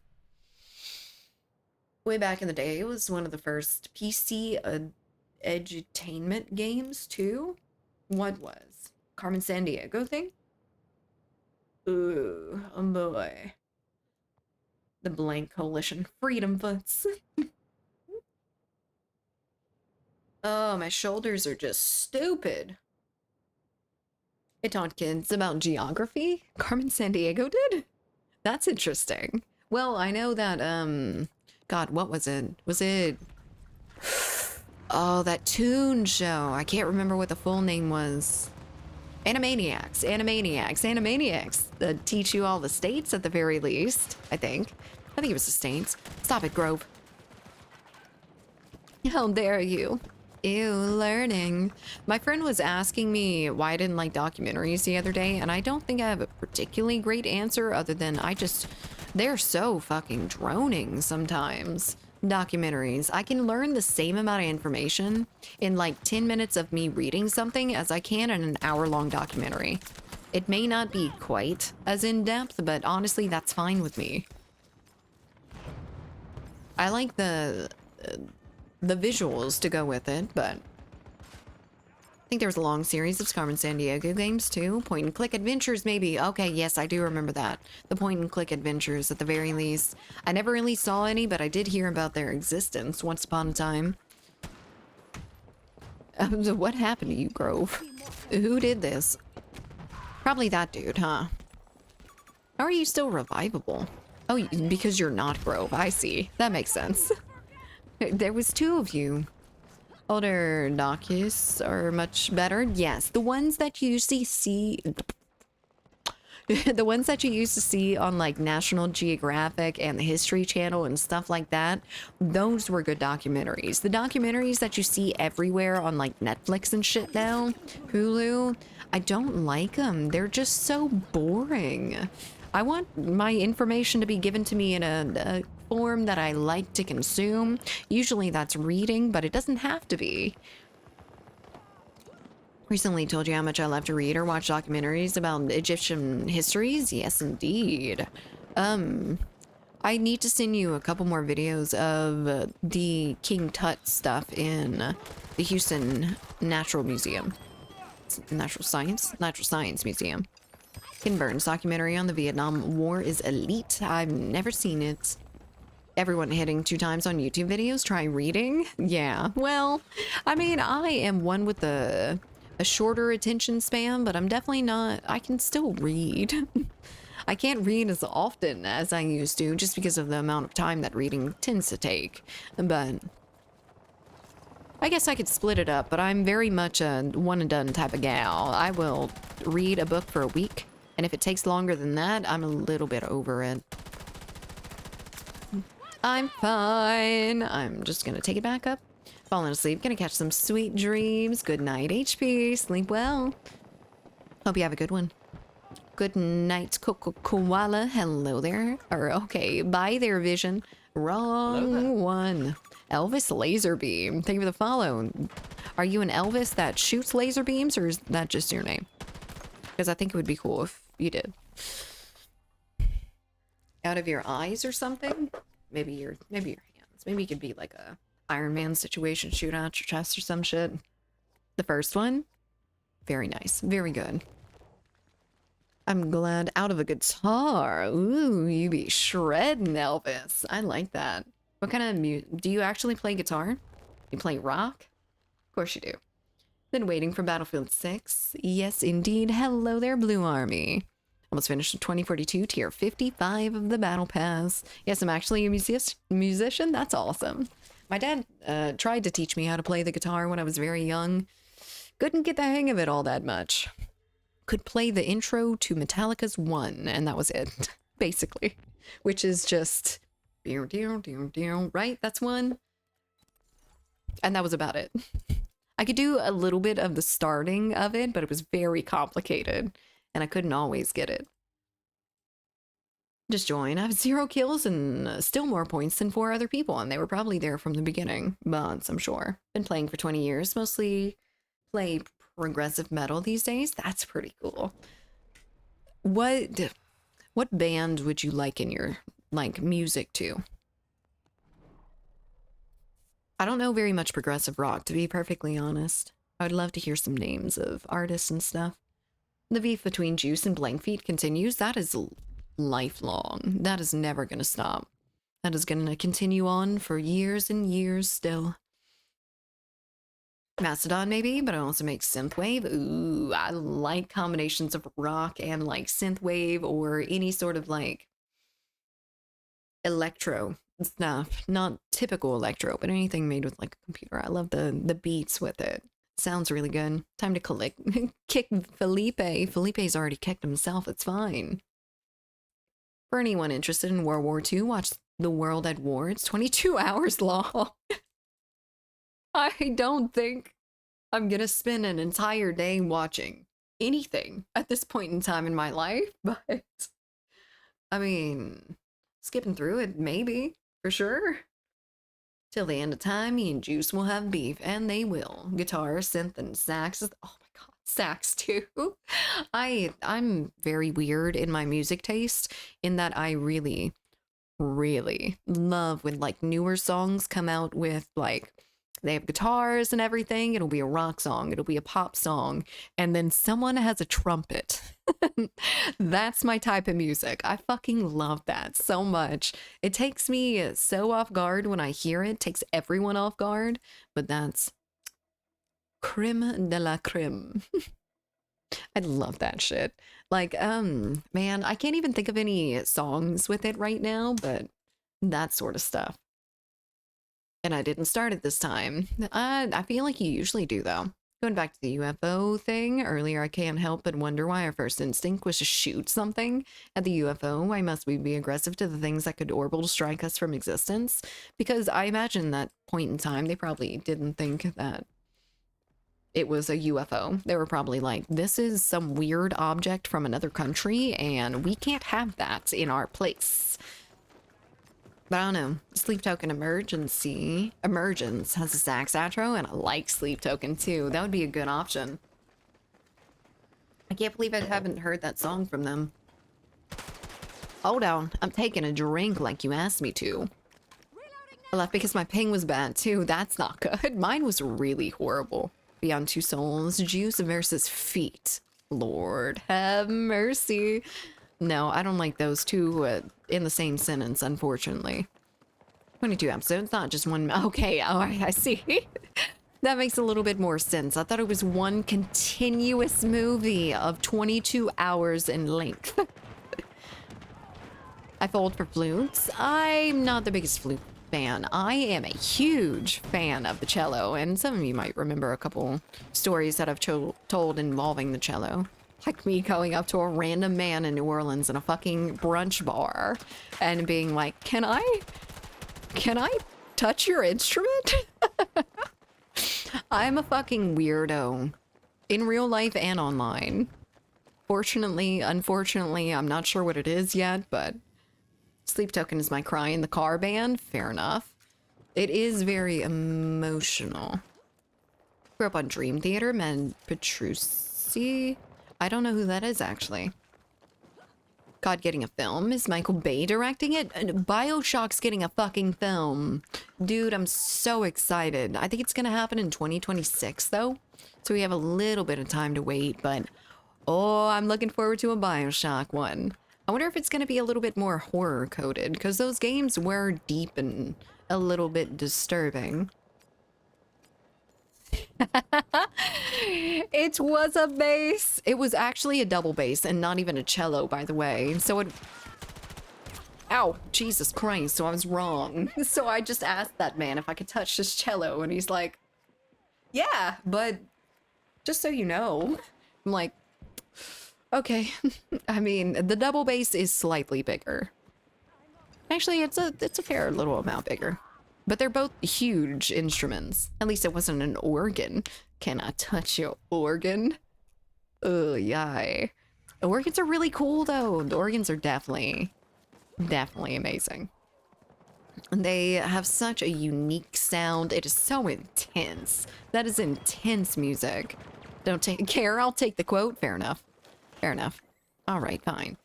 [SPEAKER 1] Way back in the day, it was one of the first PC edutainment games, too. What was? Carmen Sandiego thing? Ooh, oh boy. The Blank Coalition Freedom Foots. Oh, my shoulders are just stupid. It taught kids about geography? Carmen Sandiego did? That's interesting. Well, I know that, God, what was it? Was it... Oh, that Toon show. I can't remember what the full name was. Animaniacs, Animaniacs, Animaniacs. That teach you all the states at the very least, I think. I think it was the states. Stop it, Grove. How dare you? Ew, learning. My friend was asking me why I didn't like documentaries the other day, and I don't think I have a particularly great answer other than they're so fucking droning sometimes. Documentaries. I can learn the same amount of information in like 10 minutes of me reading something as I can in an hour-long documentary. It may not be quite as in-depth, but honestly, that's fine with me. I like the visuals to go with it, but I think there was a long series of Carmen Sandiego games too. Point and click adventures, maybe. Okay, yes, I do remember that. The point and click adventures at the very least. I never really saw any, but I did hear about their existence once upon a time. So what happened to you, Grove? Who did this? Probably that dude, huh? How are you still revivable? Oh, because you're not Grove. I see. That makes sense. There was two of you. Older docus are much better. Yes, the ones that you usually see... the ones that you used to see on like National Geographic and the History Channel and stuff like that, those were good documentaries. The documentaries that you see everywhere on like Netflix and shit now, Hulu, I don't like them. They're just so boring. I want my information to be given to me in a form that I like to consume. Usually that's reading, but it doesn't have to be. Recently told you how much I love to read or watch documentaries about Egyptian histories. Yes, indeed. I need to send you a couple more videos of the King Tut stuff in the Houston Natural Museum. Natural Science Museum. Ken Burns' documentary on the Vietnam War is elite. I've never seen it. Everyone hitting 2 times on YouTube videos. Try reading. Yeah, well, I mean, I am one with a shorter attention span, but I'm definitely not. I can still read. I can't read as often as I used to just because of the amount of time that reading tends to take. But I guess I could split it up, but I'm very much a one and done type of gal. I will read a book for a week, and if it takes longer than that, I'm a little bit over it. I'm fine. I'm just gonna take it back up. Falling asleep. Gonna catch some sweet dreams. Good night, HP. Sleep well. Hope you have a good one. Good night, Koala. Hello there. Or, okay, bye there, Vision. Wrong one. Elvis Laser Beam. Thank you for the follow. Are you an Elvis that shoots laser beams, or is that just your name? Because I think it would be cool if you did. Out of your eyes or something? Maybe your hands. Maybe you could be like a Iron Man situation, shoot out your chest or some shit. The first one? Very nice. Very good. I'm glad out of a guitar. Ooh, you be shredding, Elvis. I like that. What kind of music? Do you actually play guitar? You play rock? Of course you do. Been waiting for Battlefield 6. Yes, indeed. Hello there, Blue Army. Almost finished with 2042, tier 55 of the Battle Pass. Yes, I'm actually a musician. That's awesome. My dad tried to teach me how to play the guitar when I was very young. Couldn't get the hang of it all that much. Could play the intro to Metallica's One, and that was it, basically. Which is just... right? That's one. And that was about it. I could do a little bit of the starting of it, but it was very complicated. And I couldn't always get it. Just join. I have 0 kills and still more points than 4 other people, and they were probably there from the beginning. Months, I'm sure. Been playing for 20 years. Mostly play progressive metal these days. That's pretty cool. What band would you like in your music to? I don't know very much progressive rock, to be perfectly honest. I would love to hear some names of artists and stuff. The beef between Juice and Blankfeet continues. That is lifelong. That is never going to stop. That is going to continue on for years and years still. Mastodon maybe, but I also make synthwave. Ooh, I like combinations of rock and synthwave or any sort of electro stuff. Not typical electro, but anything made with a computer. I love the beats with it. Sounds really good. Time to kick Felipe. Felipe's already kicked himself. It's fine. For anyone interested in World War II, watch The World at War. It's 22 hours long. I don't think I'm gonna spend an entire day watching anything at this point in time in my life, but I mean, skipping through it, maybe, for sure. Till the end of time, me and Juice will have beef, and they will. Guitar, synth, and sax. Oh my god, sax too. I'm very weird in my music taste in that I really, really love when newer songs come out with they have guitars and everything. It'll be a rock song, it'll be a pop song, and then someone has a trumpet. That's my type of music. I fucking love that so much. It takes me so off guard when I hear it. Takes everyone off guard, but that's creme de la creme. I love that shit. Man, I can't even think of any songs with it right now, but that sort of stuff. And I didn't start it this time. I feel like you usually do, though. Going back to the UFO thing, earlier I can't help but wonder why our first instinct was to shoot something at the UFO. Why must we be aggressive to the things that could orbital strike us from existence? Because I imagine that point in time, they probably didn't think that it was a UFO. They were probably like, this is some weird object from another country, and we can't have that in our place. But I don't know. Sleep Token Emergence has a sax outro, and I like Sleep Token too. That would be a good option. I can't believe I haven't heard that song from them. Hold on, I'm taking a drink like you asked me to. I left because my ping was bad too. That's not good. Mine was really horrible. Beyond Two Souls, Juice versus Feet. Lord have mercy. No, I don't like those two in the same sentence, unfortunately. 22 episodes, not just one. Okay, all right, I see. That makes a little bit more sense. I thought it was one continuous movie of 22 hours in length. I fold for flutes. I'm not the biggest flute fan. I am a huge fan of the cello, and some of you might remember a couple stories that I've told involving the cello. Like me going up to a random man in New Orleans in a fucking brunch bar and being like, can I touch your instrument? I'm a fucking weirdo in real life and online. Fortunately, unfortunately, I'm not sure what it is yet, but Sleep Token is my Cry in the Car band. Fair enough. It is very emotional. Grew up on Dream Theater, man. Petrucci. I don't know who that is, actually. God, getting a film? Is Michael Bay directing it? BioShock's getting a fucking film. Dude, I'm so excited. I think it's gonna happen in 2026, though. So we have a little bit of time to wait, but... oh, I'm looking forward to a BioShock one. I wonder if it's gonna be a little bit more horror-coded, because those games were deep and a little bit disturbing. It was a bass. It was actually a double bass and not even a cello, by the way. So it... ow, Jesus Christ, so I was wrong. So I just asked that man if I could touch this cello, and he's like, yeah, but just so you know. I'm like, okay. I mean, the double bass is slightly bigger. Actually, it's a fair little amount bigger. But they're both huge instruments. At least it wasn't an organ. Can I touch your organ? Oh, yay. The organs are really cool, though. The organs are definitely amazing. And they have such a unique sound. It is so intense. That is intense music. Don't care. I'll take the quote. Fair enough. Fair enough. All right, fine.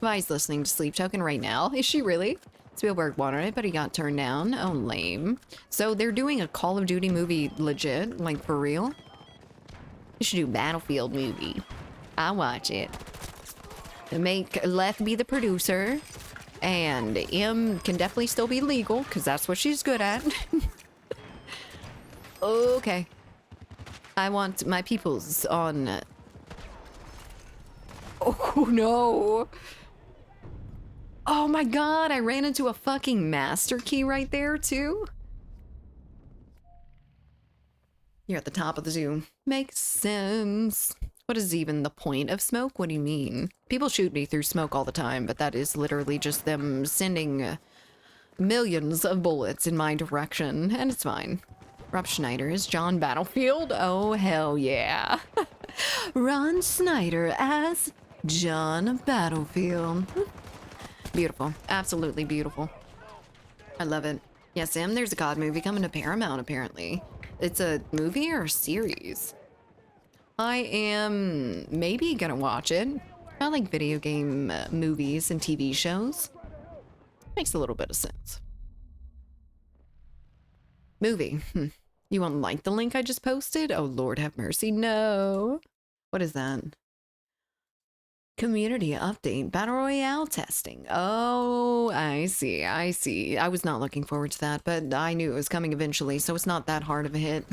[SPEAKER 1] Vi's listening to Sleep Token right now. Is she really? Spielberg wanted it, but he got turned down. Oh, lame. So they're doing a Call of Duty movie legit? Like, for real? You should do Battlefield movie. I'll watch it. Make Left be the producer. And M can definitely still be legal, because that's what she's good at. Okay. I want my peoples on... oh, no. Oh my god, I ran into a fucking master key right there, too. You're at the top of the zoo. Makes sense. What is even the point of smoke? What do you mean? People shoot me through smoke all the time, but that is literally just them sending millions of bullets in my direction, and it's fine. Rob Schneider is John Battlefield? Oh, hell yeah. Ron Schneider as John Battlefield. Beautiful. Absolutely beautiful. I love it. Yeah, Sam, there's a COD movie coming to Paramount, apparently. It's a movie or a series? I am maybe gonna watch it. I like video game movies and TV shows. Makes a little bit of sense. Movie. You won't like the link I just posted? Oh, Lord have mercy. No. What is that? Community update. Battle Royale testing. Oh, I see. I see. I was not looking forward to that, but I knew it was coming eventually, so it's not that hard of a hit.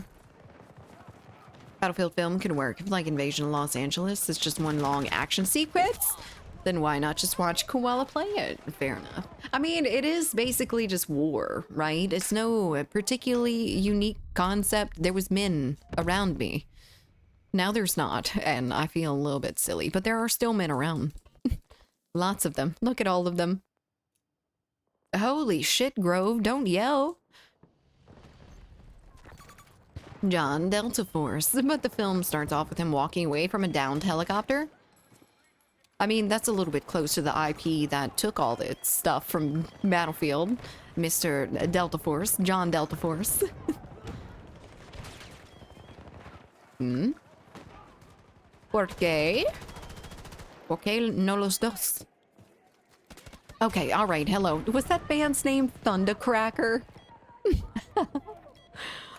[SPEAKER 1] Battlefield film can work. If like Invasion of Los Angeles, it's just one long action sequence, then why not just watch Koala play it? Fair enough. I mean, it is basically just war, right? It's no particularly unique concept. There was men around me. Now there's not, and I feel a little bit silly, but there are still men around. Lots of them. Look at all of them. Holy shit, Grove, don't yell. John, Delta Force. But the film starts off with him walking away from a downed helicopter. I mean, that's a little bit close to the IP that took all the stuff from Battlefield. Mr. Delta Force, John Delta Force. Hmm? ¿Por qué? ¿Por qué no los dos? Okay, all right, hello. Was that band's name Thundercracker?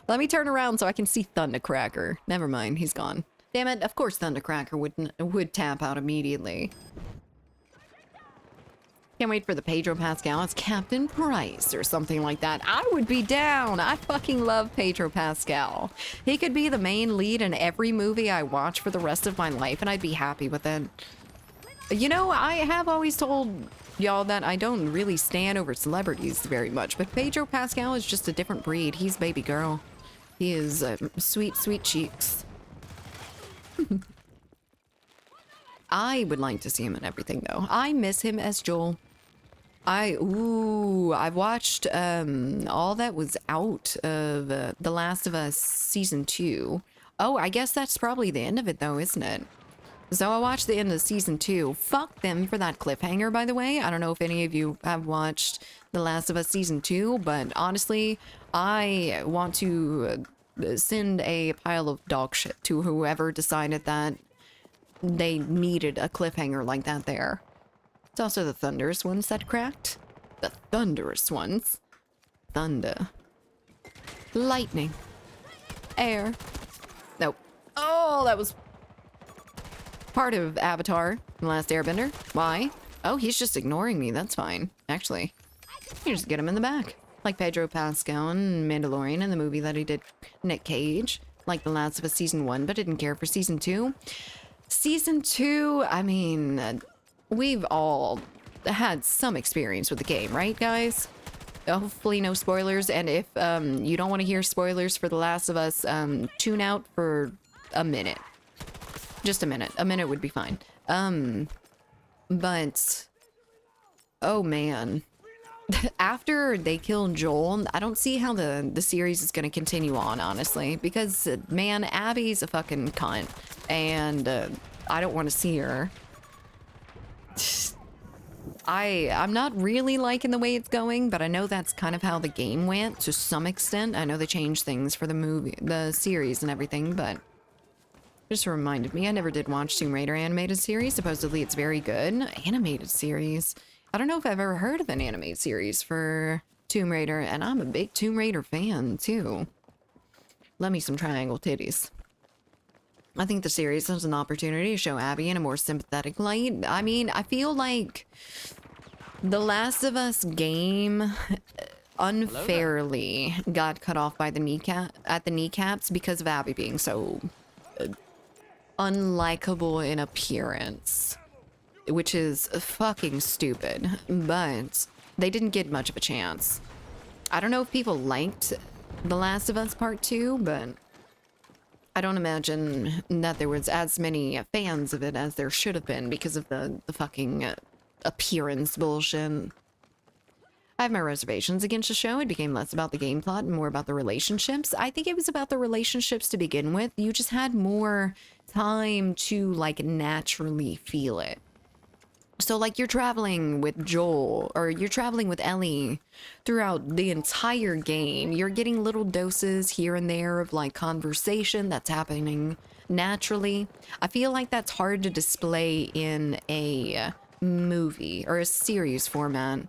[SPEAKER 1] Let me turn around so I can see Thundercracker. Never mind, he's gone. Damn it, of course Thundercracker would tap out immediately. Can't wait for the Pedro Pascal as Captain Price or something like that. I would be down. I fucking love Pedro Pascal. He could be the main lead in every movie I watch for the rest of my life, and I'd be happy with it. You know, I have always told y'all that I don't really stand over celebrities very much, but Pedro Pascal is just a different breed. He's baby girl. He is sweet, sweet cheeks. I would like to see him in everything, though. I miss him as Joel. I've watched all that was out of The Last of Us Season 2. Oh, I guess that's probably the end of it, though, isn't it? So I watched the end of Season 2. Fuck them for that cliffhanger, by the way. I don't know if any of you have watched The Last of Us Season 2, but honestly, I want to send a pile of dog shit to whoever decided that they needed a cliffhanger like that there. It's also the thunderous ones that cracked. The thunderous ones. Thunder. Lightning. Air. Nope. Oh, that was part of Avatar, The Last Airbender. Why? Oh, he's just ignoring me. That's fine. Actually, you just get him in the back. Like Pedro Pascal and Mandalorian in the movie that he did Nick Cage. Like The Last of Us Season 1, but didn't care for Season 2. Season 2, I mean, we've all had some experience with the game, right, guys? Hopefully no spoilers, and if you don't want to hear spoilers for The Last of Us, tune out for a minute. Just a minute. A minute would be fine. But... oh, man. After they killed Joel, I don't see how the series is going to continue on, honestly. Because, man, Abby's a fucking cunt. And I don't want to see her. I'm not really liking the way it's going, but I know that's kind of how the game went to some extent. I know they changed things for the series and everything, but just reminded me I never did watch Tomb Raider animated series. Supposedly it's very good. Animated series. I don't know if I've ever heard of an animated series for Tomb Raider, and I'm a big Tomb Raider fan too. Love me some triangle titties. I think the series has an opportunity to show Abby in a more sympathetic light. I mean, I feel like The Last of Us game unfairly got cut off by the kneecaps because of Abby being so unlikable in appearance, which is fucking stupid, but they didn't get much of a chance. I don't know if people liked The Last of Us Part 2, but I don't imagine that there was as many fans of it as there should have been because of the fucking appearance bullshit. I have my reservations against the show. It became less about the game plot and more about the relationships. I think it was about the relationships to begin with. You just had more time to, like, naturally feel it. So, like, you're traveling with Joel, or you're traveling with Ellie throughout the entire game. You're getting little doses here and there of, like, conversation that's happening naturally. I feel like that's hard to display in a movie or a series format.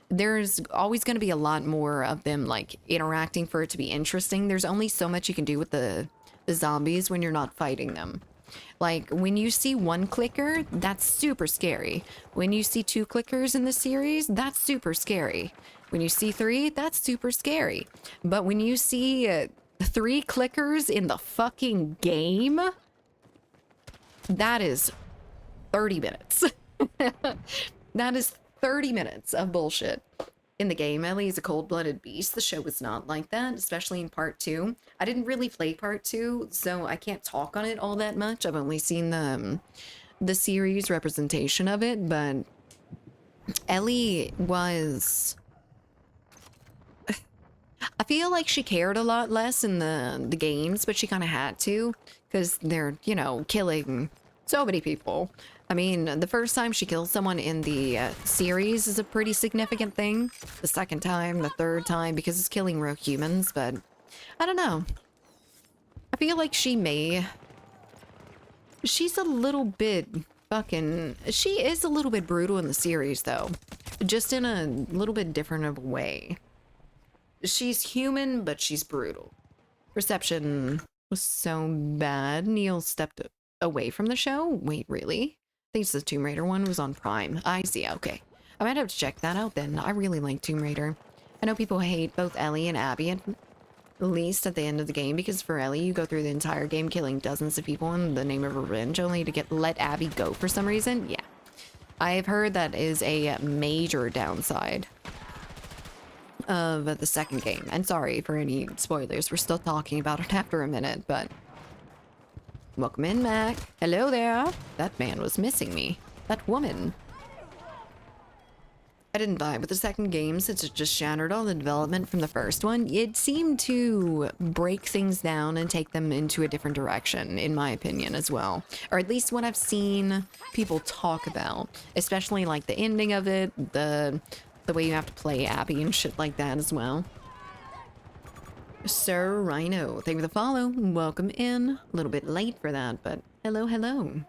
[SPEAKER 1] There's always going to be a lot more of them, like, interacting for it to be interesting. There's only so much you can do with the zombies when you're not fighting them. Like, when you see one clicker, that's super scary. When you see 2 clickers in the series, that's super scary. When you see 3, that's super scary. But when you see 3 clickers in the fucking game, that is 30 minutes. That is 30 minutes of bullshit. In the game, Ellie is a cold-blooded beast. The show was not like that, especially in part 2. I didn't really play part 2, so I can't talk on it all that much. I've only seen the series representation of it, but Ellie was... I feel like she cared a lot less in the games, but she kind of had to, because they're, you know, killing so many people. I mean, the first time she kills someone in the series is a pretty significant thing. The second time, the third time, because it's killing real humans, but I don't know. I feel like she's a little bit fucking... She is a little bit brutal in the series, though. just in a little bit different of a way. She's human, but she's brutal. Reception was so bad. Neil stepped away from the show. Wait, really? I think it's the Tomb Raider one was on Prime. I see, okay. I might have to check that out then. I really like Tomb Raider. I know people hate both Ellie and Abby at least at the end of the game, because for Ellie, you go through the entire game killing dozens of people in the name of revenge, only to let Abby go for some reason. Yeah. I've heard that is a major downside of the second game. And sorry for any spoilers, we're still talking about it after a minute, but... Welcome in, Mac. Hello there. That man was missing me. That woman. I didn't vibe with the second game since it just shattered all the development from the first one. It seemed to break things down and take them into a different direction, in my opinion, as well. Or at least what I've seen people talk about. Especially like the ending of it, the way you have to play Abby and shit like that as well. Sir Rhino, thank you for the follow. Welcome in. A little bit late for that, but hello, hello.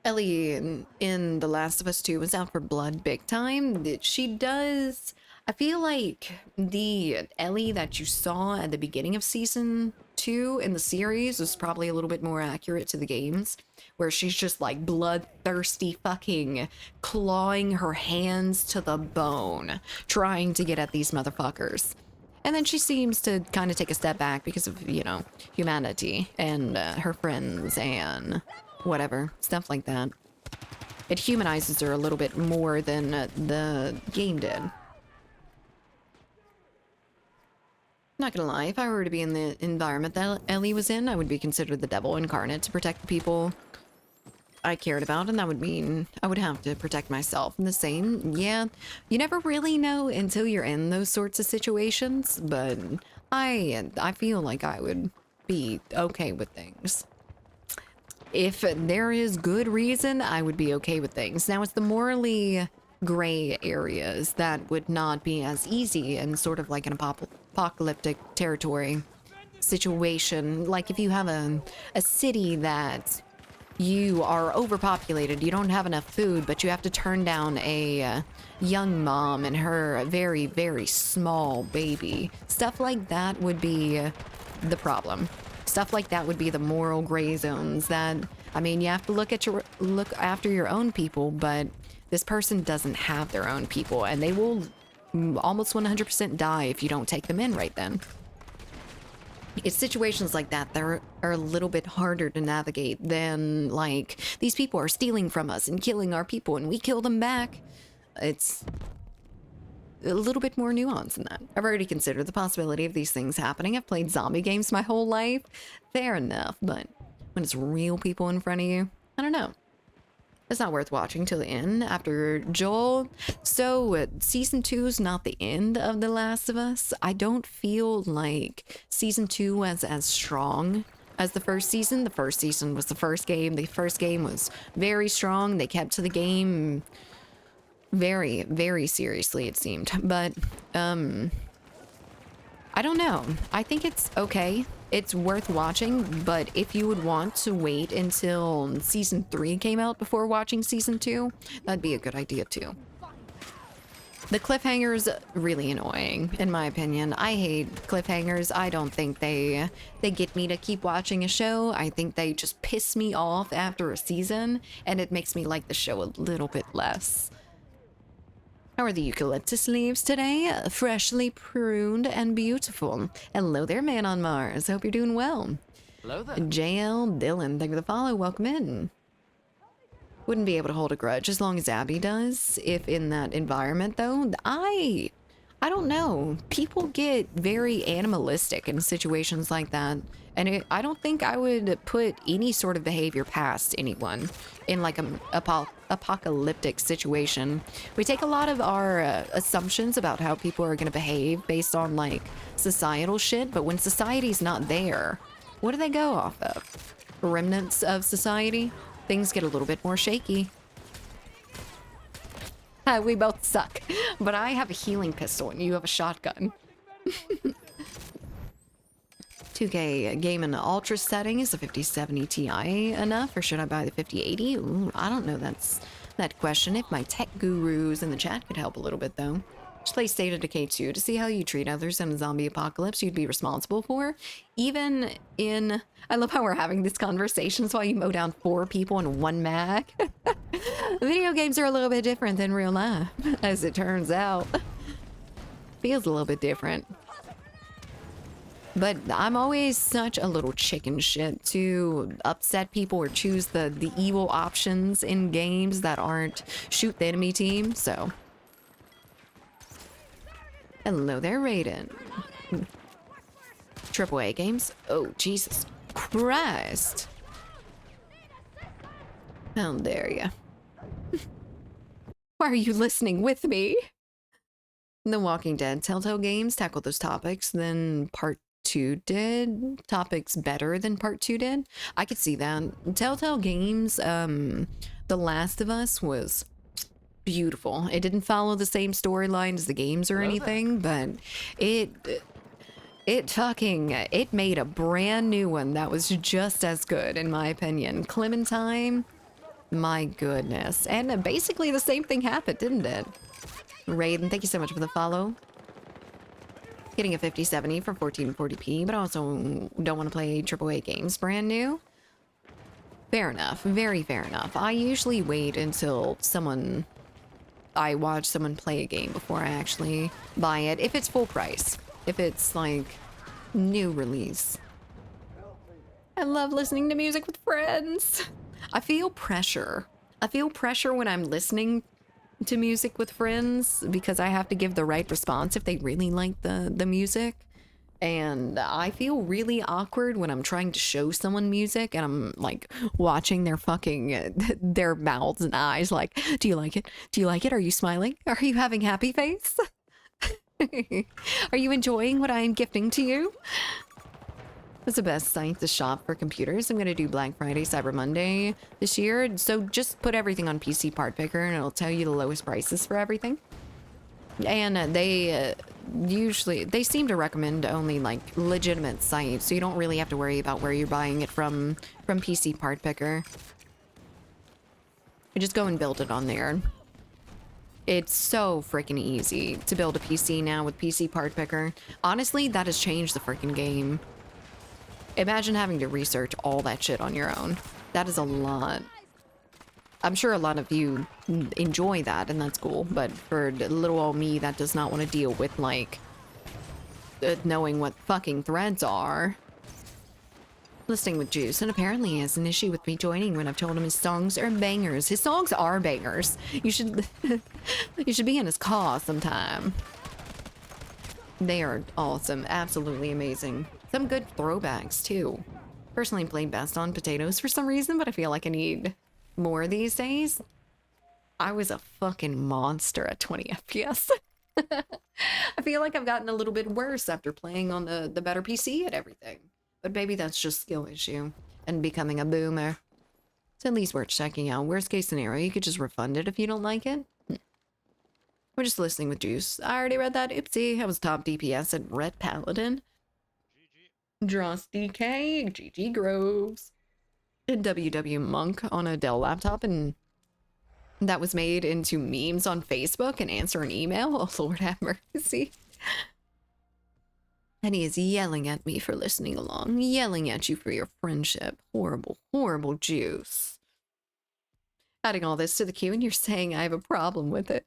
[SPEAKER 1] Ellie in The Last of Us 2 was out for blood big time. She does... I feel like the Ellie that you saw at the beginning of season 2 in the series was probably a little bit more accurate to the games, where she's just like bloodthirsty fucking clawing her hands to the bone, trying to get at these motherfuckers. And then she seems to kind of take a step back because of, you know, humanity and her friends and... whatever, stuff like that. It humanizes her a little bit more than the game did. Not gonna lie, if I were to be in the environment that Ellie was in, I would be considered the devil incarnate to protect the people I cared about, and that would mean I would have to protect myself. And the same, yeah, you never really know until you're in those sorts of situations, but I feel like I would be okay with things. If there is good reason, I would be okay with things. Now, it's the morally gray areas that would not be as easy in sort of like an apocalyptic territory situation. Like if you have a city that you are overpopulated, you don't have enough food, but you have to turn down a young mom and her very, very small baby. Stuff like that would be the problem. Stuff like that would be the moral gray zones that, I mean, you have to look after your own people, but this person doesn't have their own people, and they will almost 100% die if you don't take them in right then. It's situations like that that are a little bit harder to navigate than, like, these people are stealing from us and killing our people, and we kill them back. It's a little bit more nuanced than that. I've already considered the possibility of these things happening. I've played zombie games my whole life. Fair enough, but when it's real people in front of you, I don't know. It's not worth watching till the end after Joel. So season 2 is not the end of The Last of Us. I don't feel like season 2 was as strong as the first season. The first season was the first game. The first game was very strong. They kept to the game very, very seriously, it seemed. But, I don't know. I think it's okay. It's worth watching, but if you would want to wait until season 3 came out before watching season 2, that'd be a good idea too. The cliffhangers really annoying, in my opinion. I hate cliffhangers. I don't think they get me to keep watching a show. I think they just piss me off after a season, and it makes me like the show a little bit less. How are the eucalyptus leaves today? Freshly pruned and beautiful. Hello there, man on Mars. Hope you're doing well.
[SPEAKER 2] Hello there.
[SPEAKER 1] JL Dylan, thank you for the follow. Welcome in. Wouldn't be able to hold a grudge as long as Abby does. If in that environment, though, I don't know. People get very animalistic in situations like that. And I don't think I would put any sort of behavior past anyone in like an apocalyptic situation. We take a lot of our assumptions about how people are going to behave based on like societal shit. But when society's not there, what do they go off of? Remnants of society? Things get a little bit more shaky. We both suck. But I have a healing pistol and you have a shotgun. 2K game in the ultra setting. Is the 5070 Ti enough, or should I buy the 5080? Ooh, I don't know. That's That question if my tech gurus in the chat could help a little bit, though. Just play State of Decay 2 to see how you treat others in a zombie apocalypse you'd be responsible for. Even in... I love how we're having these conversations while you mow down 4 people in 1 mag. Video games are a little bit different than real life, as it turns out. Feels a little bit different. But I'm always such a little chicken shit to upset people or choose the evil options in games that aren't shoot the enemy team, so... Hello there, Raiden. AAA games? Oh, Jesus Christ. How dare you? Why are you listening with me? The Walking Dead Telltale games tackle those topics, then Part 2 did. Topics better than Part 2 did. I could see that. Telltale games, The Last of Us was beautiful. It didn't follow the same storyline as the games or anything, but it made a brand new one that was just as good, in my opinion. Clementine, my goodness. And basically the same thing happened, didn't it? Raiden, thank you so much for the follow. Getting a 5070 for 1440p, but also don't want to play AAA games brand new. Fair enough. Very fair enough. I usually wait until I watch someone play a game before I actually buy it. If it's full price. If it's like new release. I love listening to music with friends. I feel pressure. I feel pressure when I'm listening to music with friends because I have to give the right response if they really like the music. And I feel really awkward when I'm trying to show someone music and I'm like watching their fucking, their mouths and eyes like, do you like it? Do you like it? Are you smiling? Are you having happy face? Are you enjoying what I am gifting to you? It's the best site to shop for computers. I'm going to do Black Friday, Cyber Monday this year. So just put everything on PC Part Picker and it'll tell you the lowest prices for everything. And they seem to recommend only like legitimate sites. So you don't really have to worry about where you're buying it from PC Part Picker. You just go and build it on there. It's so freaking easy to build a PC now with PC Part Picker. Honestly, that has changed the freaking game. Imagine having to research all that shit on your own. That is a lot. I'm sure a lot of you enjoy that, and that's cool. But for little old me that does not want to deal with, like, knowing what fucking threads are. Listening with Juice, and apparently he has an issue with me joining when I've told him his songs are bangers. His songs are bangers. You should, you should be in his cause sometime. They are awesome. Absolutely amazing. Some good throwbacks, too. Personally played best on potatoes for some reason, but I feel like I need more these days. I was a fucking monster at 20 FPS. I feel like I've gotten a little bit worse after playing on the better PC and everything. But maybe that's just skill issue and becoming a boomer. It's at least worth checking out. Worst case scenario, you could just refund it if you don't like it. We're just listening with Juice. I already read that. Oopsie. I was top DPS at Red Paladin. Dross DK, GG Groves, and WW Monk on a Dell laptop, and that was made into memes on Facebook and answer an email. Oh, Lord have mercy. And he is yelling at me for listening along, yelling at you for your friendship. Horrible, horrible Juice. Adding all this to the queue, and you're saying I have a problem with it.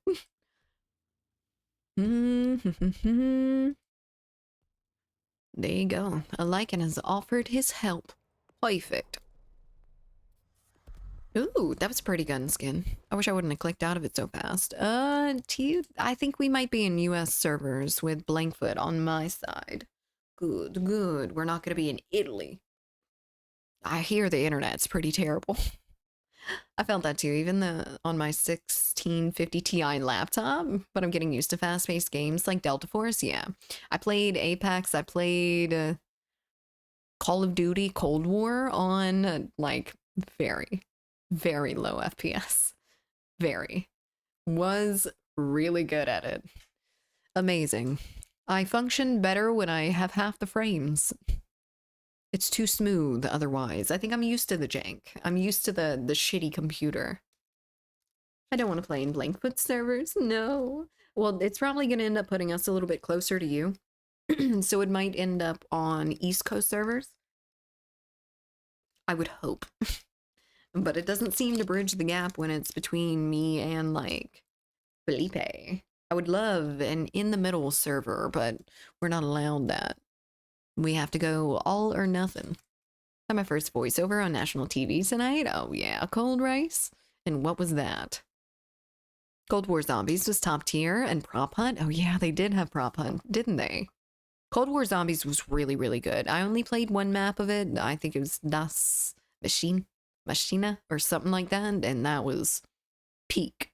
[SPEAKER 1] There you go. A Lycan has offered his help. Perfect. Ooh, that was a pretty gun skin. I wish I wouldn't have clicked out of it so fast. I think we might be in US servers with Blankfoot on my side. Good, good. We're not going to be in Italy. I hear the internet's pretty terrible. I felt that too, even on my 1650 Ti laptop, but I'm getting used to fast-paced games like Delta Force, yeah. I played Apex, I played Call of Duty Cold War on, like, very, very low FPS. Very. Was really good at it. Amazing. I function better when I have half the frames. It's too smooth otherwise. I think I'm used to the jank. I'm used to the shitty computer. I don't want to play in Blankfoot servers. No. Well, it's probably going to end up putting us a little bit closer to you. So it might end up on East Coast servers. I would hope. But it doesn't seem to bridge the gap when it's between me and, like, Felipe. I would love an in-the-middle server, but we're not allowed that. We have to go all or nothing. I had my first voiceover on national TV tonight. Oh yeah, Cold Rice. And what was that? Cold War Zombies was top tier, and Prop Hunt. Oh yeah, they did have Prop Hunt, didn't they? Cold War Zombies was really, really good. I only played one map of it. I think it was Das Machina or something like that, and that was peak.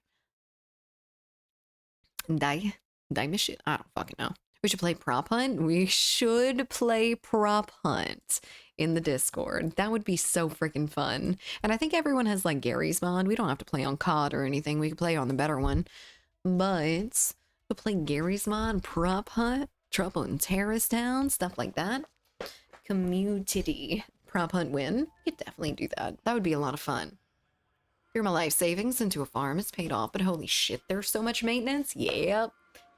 [SPEAKER 1] Die Machine? I don't fucking know. We should play Prop Hunt. We should play Prop Hunt in the Discord. That would be so freaking fun. And I think everyone has like Gary's mod. We don't have to play on COD or anything. We could play on the better one. But we'll play Gary's mod, Prop Hunt, Trouble in Terrace Town, stuff like that. Community Prop Hunt win. You could definitely do that. That would be a lot of fun. Here, my life savings into a farm is paid off, but holy shit, there's so much maintenance. Yep.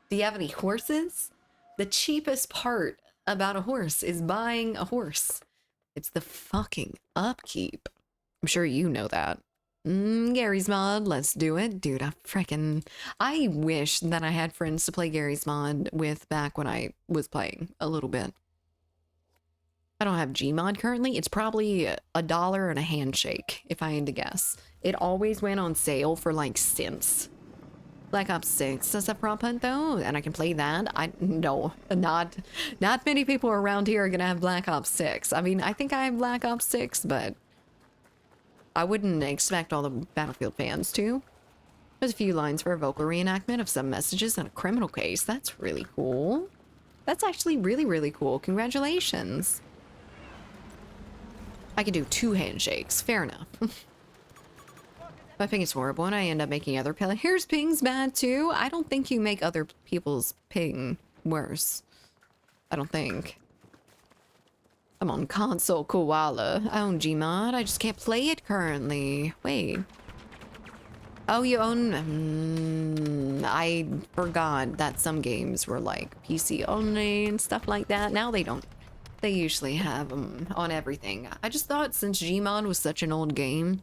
[SPEAKER 1] Do you have any horses? The cheapest part about a horse is buying a horse. It's the fucking upkeep. I'm sure you know that. Gary's mod, let's do it. Dude, I wish that I had friends to play Gary's mod with back when I was playing a little bit. I don't have Gmod currently. It's probably $1 and a handshake, if I had to guess. It always went on sale for like cents. Black Ops 6 does a prop hunt though, and I can play that. No, not many people around here are gonna have Black Ops 6. I mean, I think I have Black Ops 6, but I wouldn't expect all the Battlefield fans to. There's a few lines for a vocal reenactment of some messages in a criminal case. That's really cool. That's actually really, really cool. Congratulations. I can do 2 handshakes. Fair enough. My ping is horrible and I end up making other players' pings bad too. I don't think you make other people's ping worse. I don't think. I'm on console koala. I own Gmod. I just can't play it currently. Wait. Oh, you own... I forgot that some games were like PC only and stuff like that. Now they don't. They usually have them on everything. I just thought since Gmod was such an old game...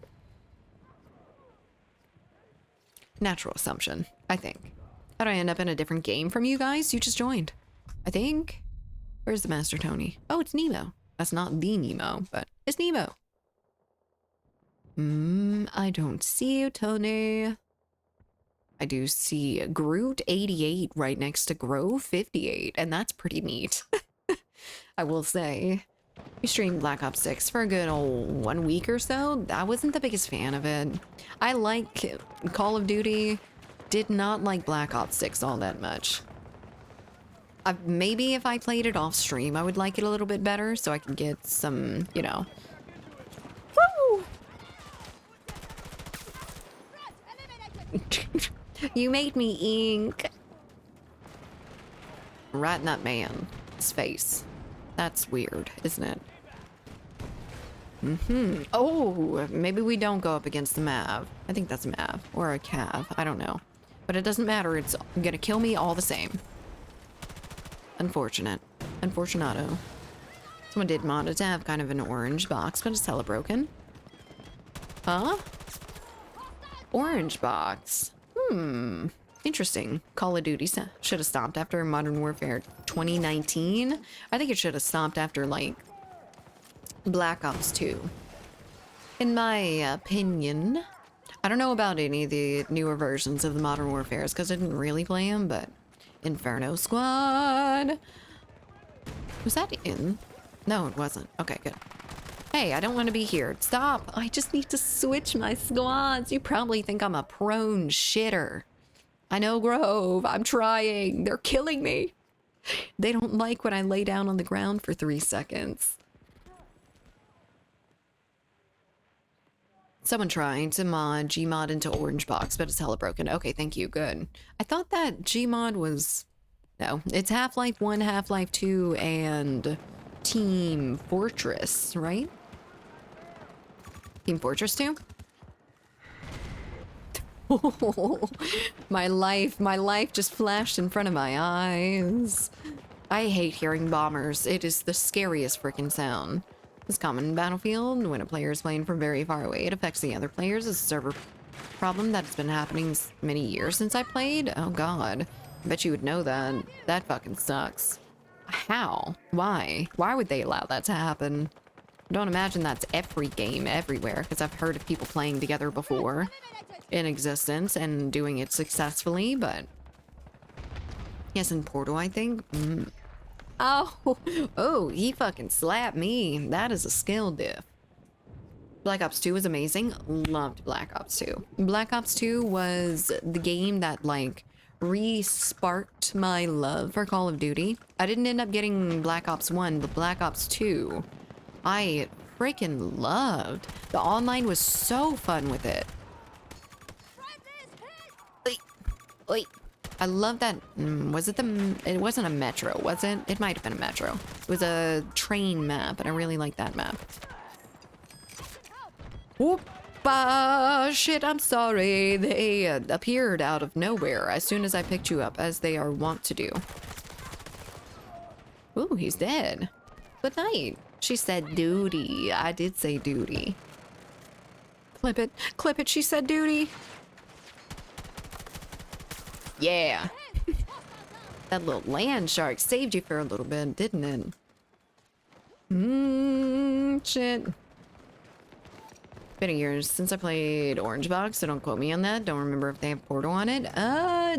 [SPEAKER 1] Natural assumption, I think. How do I end up in a different game from you guys? You just joined. I think. Where's the Master Tony? Oh, it's Nemo. That's not the Nemo, but it's Nemo. I don't see you, Tony. I do see Groot 88 right next to Grove 58, and that's pretty neat. I will say. We streamed Black Ops 6 for a good old 1 week or so. I wasn't the biggest fan of it. I like Call of Duty. Did not like Black Ops 6 all that much. Maybe if I played it off stream, I would like it a little bit better so I could get some, you know. Woo! You made me ink. Right in that man's face. That's weird, isn't it? Oh, maybe we don't go up against the Mav. I think that's a Mav or a Cav. I don't know. But it doesn't matter. It's gonna kill me all the same. Unfortunate. Unfortunato. Someone did mod it to have kind of an orange box, but it's hella broken. Huh? Orange box. Interesting. Call of Duty should have stopped after Modern Warfare 2019. I think it should have stopped after, like, Black Ops 2. In my opinion. I don't know about any of the newer versions of the Modern Warfares because I didn't really play them, but Inferno Squad. Was that in? No, it wasn't. Okay, good. Hey, I don't want to be here. Stop. I just need to switch my squads. You probably think I'm a prone shitter. I know, Grove. I'm trying. They're killing me. They don't like when I lay down on the ground for 3 seconds. Someone trying to mod Gmod into Orange Box, but it's hella broken. Okay, thank you. Good. I thought that Gmod was... No, it's Half-Life 1, Half-Life 2, and Team Fortress, right? Team Fortress 2? My life just flashed in front of my eyes. I hate hearing bombers. It is the scariest freaking sound. It's common in Battlefield. When a player is playing from very far away, it affects the other players. It's a server problem that's been happening many years since I played. Oh god. I bet you would know that. That fucking sucks. How? Why? Why would they allow that to happen? I don't imagine that's every game everywhere, because I've heard of people playing together before in existence and doing it successfully, but yes, in Portal, I think. Oh, he fucking slapped me. That is a skill diff. Black Ops 2 was amazing. Loved Black Ops 2. Black Ops 2 was the game that, like, re-sparked my love for Call of Duty. I didn't end up getting Black Ops 1, but Black Ops 2, I freaking loved. The online was so fun with it. Wait. I love that. Was it it wasn't a metro, was it? It might have been a metro. It was a train map, and I really like that map. Whoop! Shit, I'm sorry. They appeared out of nowhere as soon as I picked you up, as they are wont to do. Ooh, he's dead. Good night. She said duty. I did say duty. Clip it. Clip it. She said duty. Yeah. That little land shark saved you for a little bit, didn't it? Shit. Been a year since I played Orange Box, so don't quote me on that. Don't remember if they have Portal on it.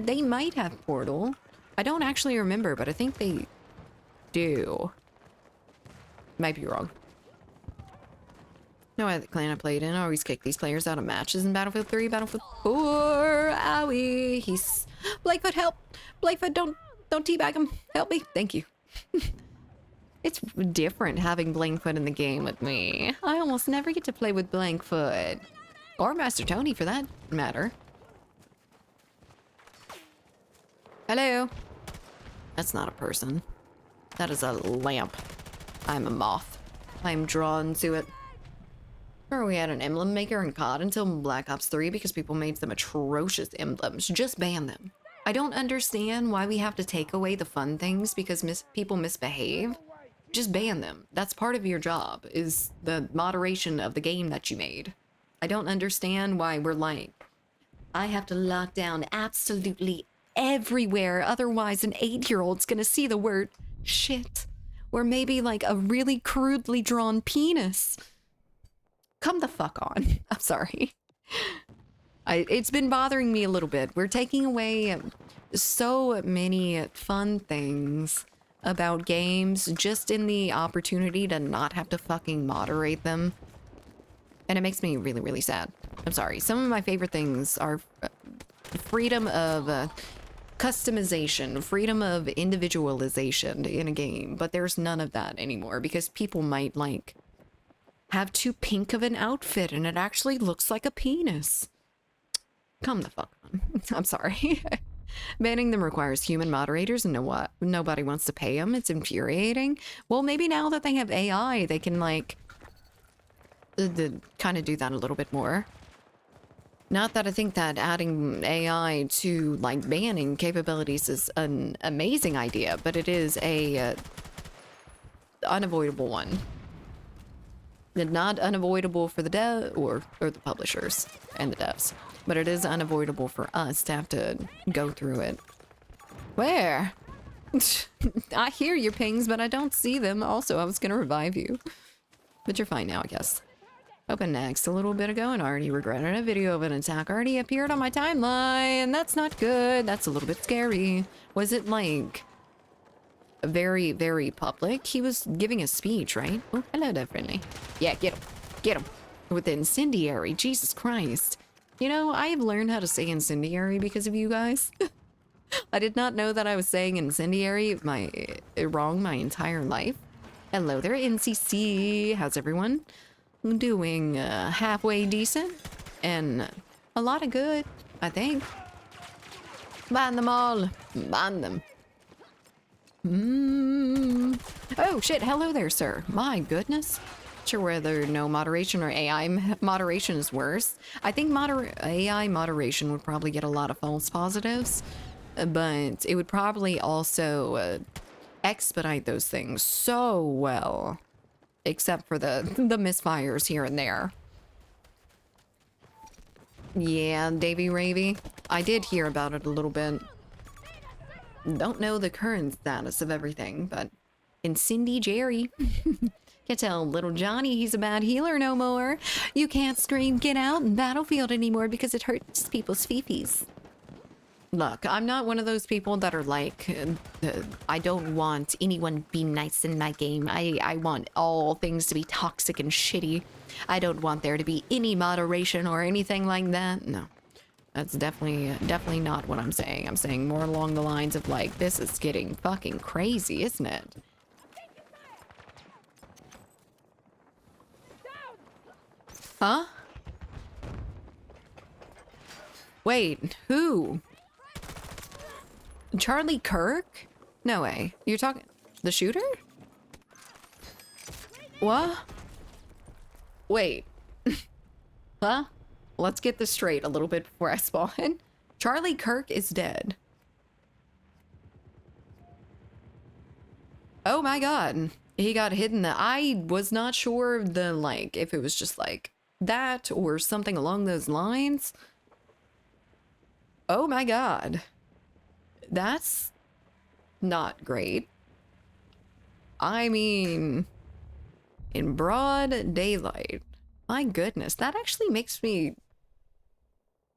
[SPEAKER 1] They might have Portal. I don't actually remember, but I think they do. Might be wrong. No other clan I played in. I always kick these players out of matches in Battlefield 3, Battlefield 4. Owie. He's... Blakefoot, help! Blakefoot, don't teabag him. Help me. Thank you. It's different having Blankfoot in the game with me. I almost never get to play with Blankfoot. Or Master Tony, for that matter. Hello. That's not a person. That is a lamp. I'm a moth. I'm drawn to it. Remember we had an emblem maker in COD until Black Ops 3 because people made some atrocious emblems. Just ban them. I don't understand why we have to take away the fun things because people misbehave. Just ban them. That's part of your job, is the moderation of the game that you made. I don't understand why we're like, I have to lock down absolutely everywhere, otherwise an 8-year-old's gonna see the word shit. Or maybe like a really crudely drawn penis. Come the fuck on. I'm sorry. It's been bothering me a little bit. We're taking away so many fun things about games just in the opportunity to not have to fucking moderate them. And it makes me really, really sad. I'm sorry. Some of my favorite things are freedom of customization, freedom of individualization in a game, but there's none of that anymore because people might like have too pink of an outfit and it actually looks like a penis. Come the fuck on. I'm sorry. Banning them requires human moderators and nobody wants to pay them. It's infuriating. Well, maybe now that they have AI, they can like kind of do that a little bit more. Not that I think that adding AI to like banning capabilities is an amazing idea, but it is a unavoidable one. Not unavoidable for the dev or the publishers and the devs, but it is unavoidable for us to have to go through it. Where? I hear your pings, but I don't see them. Also, I was gonna revive you, but you're fine now, I guess. Open next a little bit ago and already regretted a video of an attack already appeared on my timeline. That's not good. That's a little bit scary. Was it like very, very public? He was giving a speech, right? Oh, hello there, friendly. Yeah, get him. Get him. With the incendiary. Jesus Christ. You know, I have learned how to say incendiary because of you guys. I did not know that I was saying incendiary wrong my entire life. Hello there, NCC. How's everyone? Doing halfway decent and a lot of good, I think. Ban them all. Ban them. Oh shit, hello there, sir. My goodness. Sure whether no moderation or AI moderation is worse. I think AI moderation would probably get a lot of false positives, but it would probably also expedite those things so well, except for the misfires here and there. Yeah, Davy Ravy. I did hear about it a little bit. Don't know the current status of everything, but Incendy Jerry. Can't tell little Johnny he's a bad healer no more. You can't scream get out in Battlefield anymore because it hurts people's fifis. Look, I'm not one of those people that are like, I don't want anyone to be nice in my game. I want all things to be toxic and shitty. I don't want there to be any moderation or anything like that. No, that's definitely not what I'm saying. I'm saying more along the lines of like, this is getting fucking crazy, isn't it? Huh? Wait, who? Charlie Kirk? No way. You're talking... The shooter? What? Wait. Huh? Let's get this straight a little bit before I spawn. Charlie Kirk is dead. Oh my god. He got hit in the... I was not sure the, like, if it was just like that or something along those lines. Oh my god. That's not great. I mean, in broad daylight. My goodness, that actually makes me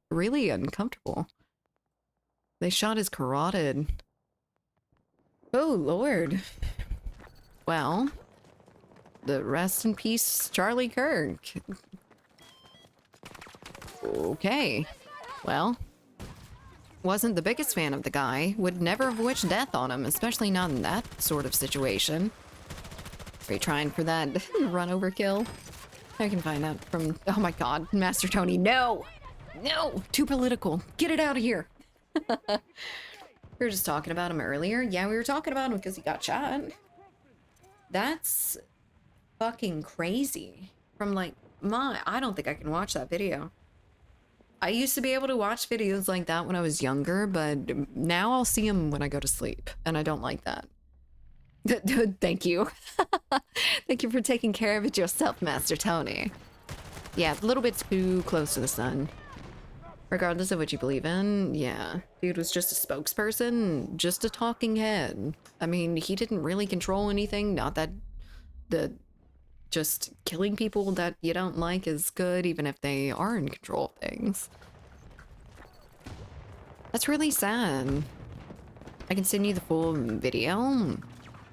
[SPEAKER 1] really uncomfortable. They shot his carotid. Oh, Lord. Well, the rest in peace, Charlie Kirk. Okay. Well, wasn't the biggest fan of the guy. Would never have wished death on him, especially not in that sort of situation. Are you trying for that run overkill? I can find out from... Oh my god, Master Tony, no! No! Too political. Get it out of here. We were just talking about him earlier. Yeah, we were talking about him because he got shot. That's fucking crazy. From like, I don't think I can watch that video. I used to be able to watch videos like that when I was younger, but now I'll see them when I go to sleep, and I don't like that. Thank you. Thank you for taking care of it yourself, Master Tony. Yeah, a little bit too close to the sun. Regardless of what you believe in, yeah. Dude was just a spokesperson, just a talking head. I mean, he didn't really control anything, not that just killing people that you don't like is good, even if they are in control of things. That's really sad. I can send you the full video.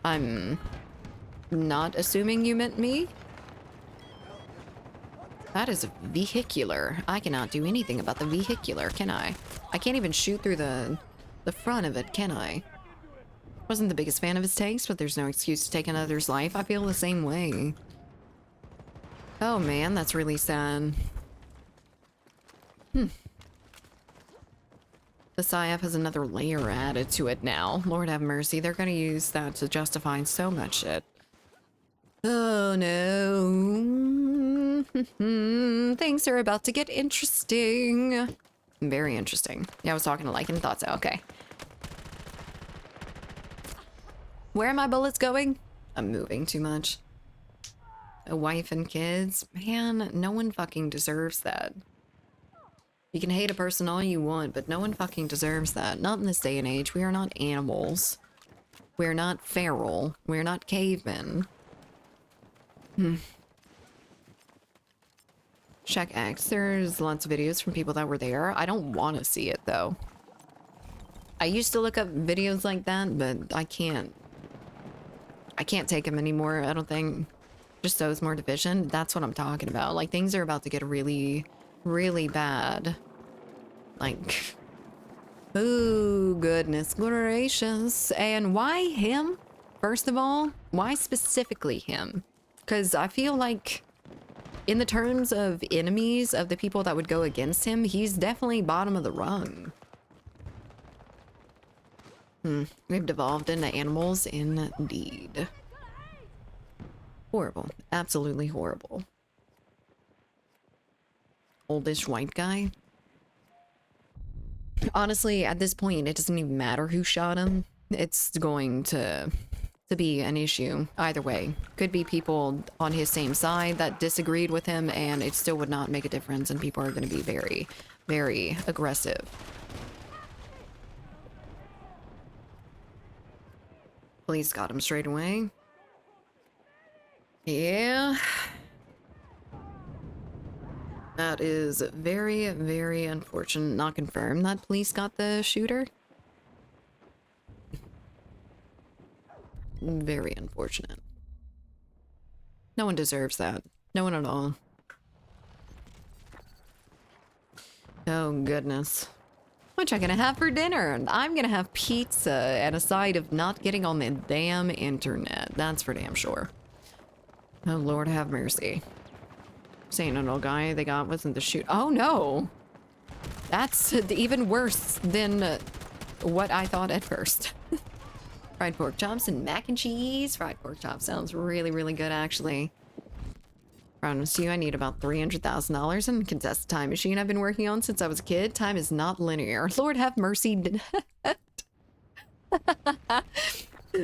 [SPEAKER 1] I'm not assuming you meant me. That is vehicular. I cannot do anything about the vehicular, can I? I can't even shoot through the front of it, can I? Wasn't the biggest fan of his takes, but there's no excuse to take another's life. I feel the same way. Oh man, that's really sad. The PSYOP has another layer added to it now. Lord have mercy, they're gonna use that to justify so much shit. Oh no. Things are about to get interesting. Very interesting. Yeah, I was talking to Lycan, thought so, okay. Where are my bullets going? I'm moving too much. A wife and kids? Man, no one fucking deserves that. You can hate a person all you want, but no one fucking deserves that. Not in this day and age. We are not animals. We're not feral. We're not cavemen. Check X. There's lots of videos from people that were there. I don't want to see it, though. I used to look up videos like that, but I can't. I can't take them anymore, I don't think. Just sows more division. That's what I'm talking about. Like, things are about to get really, really bad. Like, oh, goodness gracious. And why him? First of all, why specifically him? Because I feel like in the terms of enemies of the people that would go against him, he's definitely bottom of the rung. We've devolved into animals indeed. Horrible. Absolutely horrible. Oldish white guy. Honestly, at this point, it doesn't even matter who shot him. It's going to be an issue either way. Could be people on his same side that disagreed with him, and it still would not make a difference, and people are going to be very, very aggressive. Police got him straight away. Yeah. That is very, very unfortunate. Not confirmed that police got the shooter. Very unfortunate. No one deserves that. No one at all. Oh, goodness. What you gonna have for dinner? I'm gonna have pizza and a side of not getting on the damn internet. That's for damn sure. Oh, Lord have mercy. Saying an old guy they got wasn't the shoot. Oh, no. That's even worse than what I thought at first. Fried pork chops and mac and cheese. Fried pork chops sounds really, really good, actually. Promise you, I need about $300,000 and contest the time machine I've been working on since I was a kid. Time is not linear. Lord have mercy.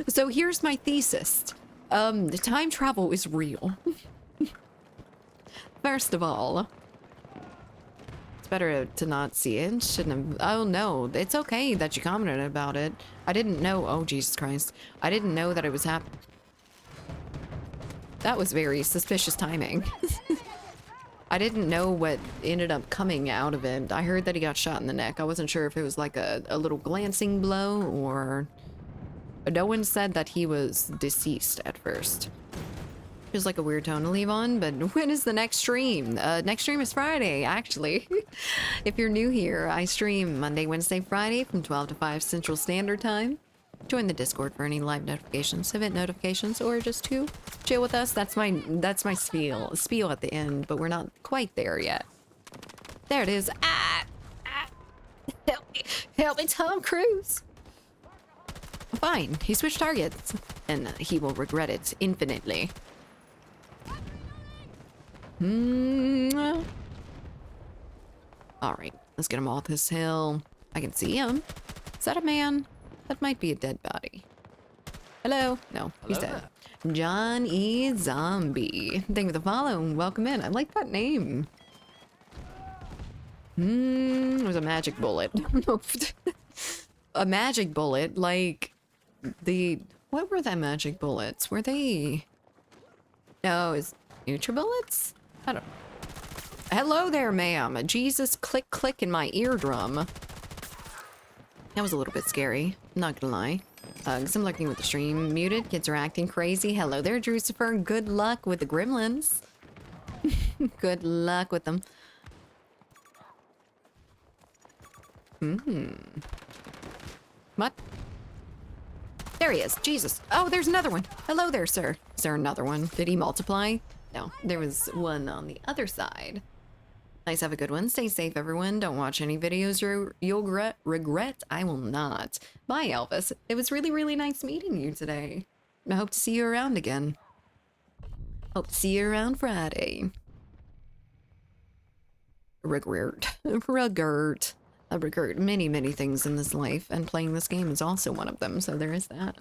[SPEAKER 1] So here's my thesis. The time travel is real. First of all, it's better to not see it. Shouldn't have. Oh no, it's okay that you commented about it. I didn't know. Oh, Jesus Christ. I didn't know that it was happening. That was very suspicious timing. I didn't know what ended up coming out of it. I heard that he got shot in the neck. I wasn't sure if it was like a little glancing blow or... No one said that he was deceased at first. It was like a weird tone to leave on, but when is the next stream? Next stream is Friday, actually. If you're new here, I stream Monday, Wednesday, Friday from 12 to 5 Central Standard Time. Join the Discord for any live notifications, event notifications, or just to chill with us. That's my spiel at the end, but we're not quite there yet. There it is. Help me, Tom Cruise. Fine, he switched targets, and he will regret it infinitely. All right, let's get him off this hill. I can see him. Is that a man? That might be a dead body. Hello? No, he's dead. John E. Zombie. Thank you for the follow. Welcome in. I like that name. It was a magic bullet. A magic bullet, like the... What were the magic bullets? Were they... No, is NutriBullets? I don't... Hello there, ma'am. Jesus, click, click in my eardrum. That was a little bit scary, not gonna lie. Because I'm looking with the stream muted. Kids are acting crazy. Hello there, Drucifer. Good luck with the gremlins. Good luck with them. What? There he is. Jesus. Oh, there's another one. Hello there, sir. Is there another one? Did he multiply? No, there was one on the other side. Nice, have a good one. Stay safe, everyone. Don't watch any videos you'll regret. I will not. Bye, Elvis. It was really, really nice meeting you today. I hope to see you around again. Hope to see you around Friday. Regret. I regret many, many things in this life, and playing this game is also one of them, so there is that.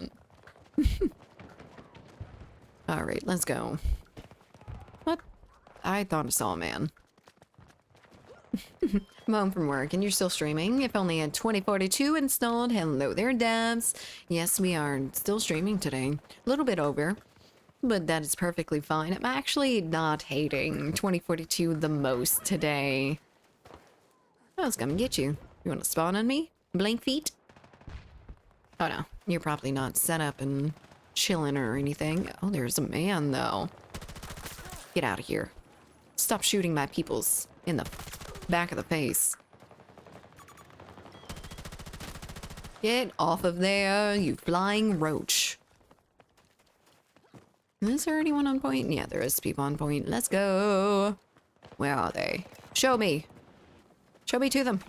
[SPEAKER 1] Alright, let's go. What? I thought I saw a man. I'm home from work, and you're still streaming. If only had 2042 installed. Hello there, Dabs. Yes, we are still streaming today. A little bit over, but that is perfectly fine. I'm actually not hating 2042 the most today. I was gonna get you. You want to spawn on me? Blank feet? Oh no, you're probably not set up and chilling or anything. Oh, there's a man though. Get out of here. Stop shooting my peoples in the back of the face. Get off of there, you flying roach. Is there anyone on point? Yeah, there is people on point. Let's go. Where are they? Show me. Show me to them.